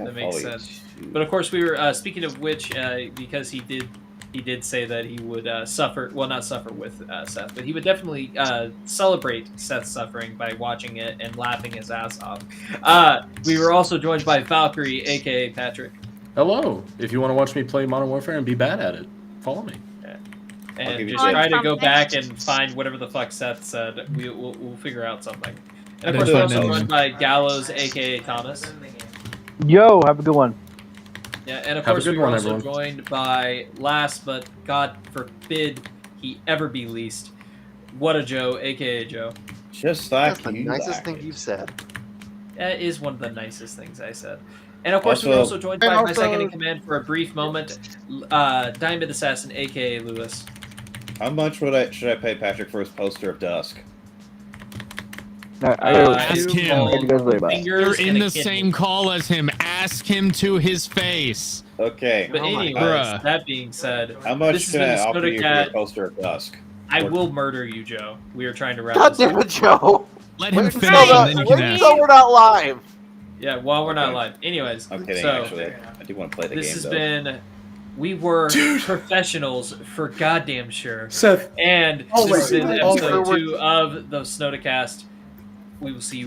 Speaker 1: that makes sense. But of course, we were speaking of which, because he did say that he would suffer. Well, not suffer with Seth, but he would definitely celebrate Seth's suffering by watching it and laughing his ass off. We were also joined by Valkyrie, aka Patrick.
Speaker 4: Hello. If you want to watch me play Modern Warfare and be bad at it, follow me.
Speaker 5: I'll
Speaker 1: And
Speaker 5: give you
Speaker 1: just
Speaker 5: that.
Speaker 1: try to go
Speaker 3: Something.
Speaker 1: back and find whatever the fuck Seth said. We'll figure out something. And of
Speaker 7: I
Speaker 1: course,
Speaker 7: didn't
Speaker 1: we're also
Speaker 7: know.
Speaker 1: joined by Gallows, aka Thomas.
Speaker 9: Yo, have a good one.
Speaker 1: Yeah, and of
Speaker 4: Have a
Speaker 1: course,
Speaker 4: good
Speaker 1: we were
Speaker 4: one,
Speaker 1: also
Speaker 4: everyone.
Speaker 1: joined by, last but God forbid he ever be least, What a Joe, aka Joe.
Speaker 5: Just like
Speaker 2: That's the
Speaker 5: you
Speaker 2: nicest
Speaker 5: like
Speaker 2: thing
Speaker 5: it.
Speaker 2: you've said.
Speaker 1: That is one of the nicest things I said. And of course, we were
Speaker 5: Also-
Speaker 1: also joined by
Speaker 8: And
Speaker 1: my second in
Speaker 8: also-
Speaker 1: command for a brief moment, Diamond Assassin, aka Lewis.
Speaker 5: How much should I pay Patrick for his poster of Dusk?
Speaker 7: Ask him.
Speaker 1: Fingers
Speaker 7: You're in
Speaker 1: and a
Speaker 7: the
Speaker 1: kidney.
Speaker 7: same call as him. Ask him to his face.
Speaker 5: Okay.
Speaker 1: But anyways,
Speaker 7: Bruh.
Speaker 1: that being said,
Speaker 5: How much
Speaker 1: this has
Speaker 5: can
Speaker 1: been
Speaker 5: I
Speaker 1: the
Speaker 5: offer you for your
Speaker 1: Snodacast.
Speaker 5: poster of dusk?
Speaker 1: I will murder you, Joe. We are trying to wrap
Speaker 2: God
Speaker 1: this
Speaker 2: damn
Speaker 1: up.
Speaker 2: it, Joe.
Speaker 7: Let him
Speaker 2: Wait
Speaker 7: finish,
Speaker 2: until
Speaker 7: and then you can ask.
Speaker 2: we're not live.
Speaker 1: Yeah, while we're not
Speaker 5: Okay.
Speaker 1: live. Anyways,
Speaker 5: I'm kidding,
Speaker 1: so
Speaker 5: actually. I do want to play the
Speaker 1: this
Speaker 5: game,
Speaker 1: has
Speaker 5: though.
Speaker 1: been. We were professionals for goddamn sure.
Speaker 4: Seth.
Speaker 1: And
Speaker 8: Oh,
Speaker 1: this has
Speaker 8: wait.
Speaker 1: been
Speaker 8: Oh,
Speaker 1: episode
Speaker 2: wait.
Speaker 1: 2 of the Snodacast. We will see you.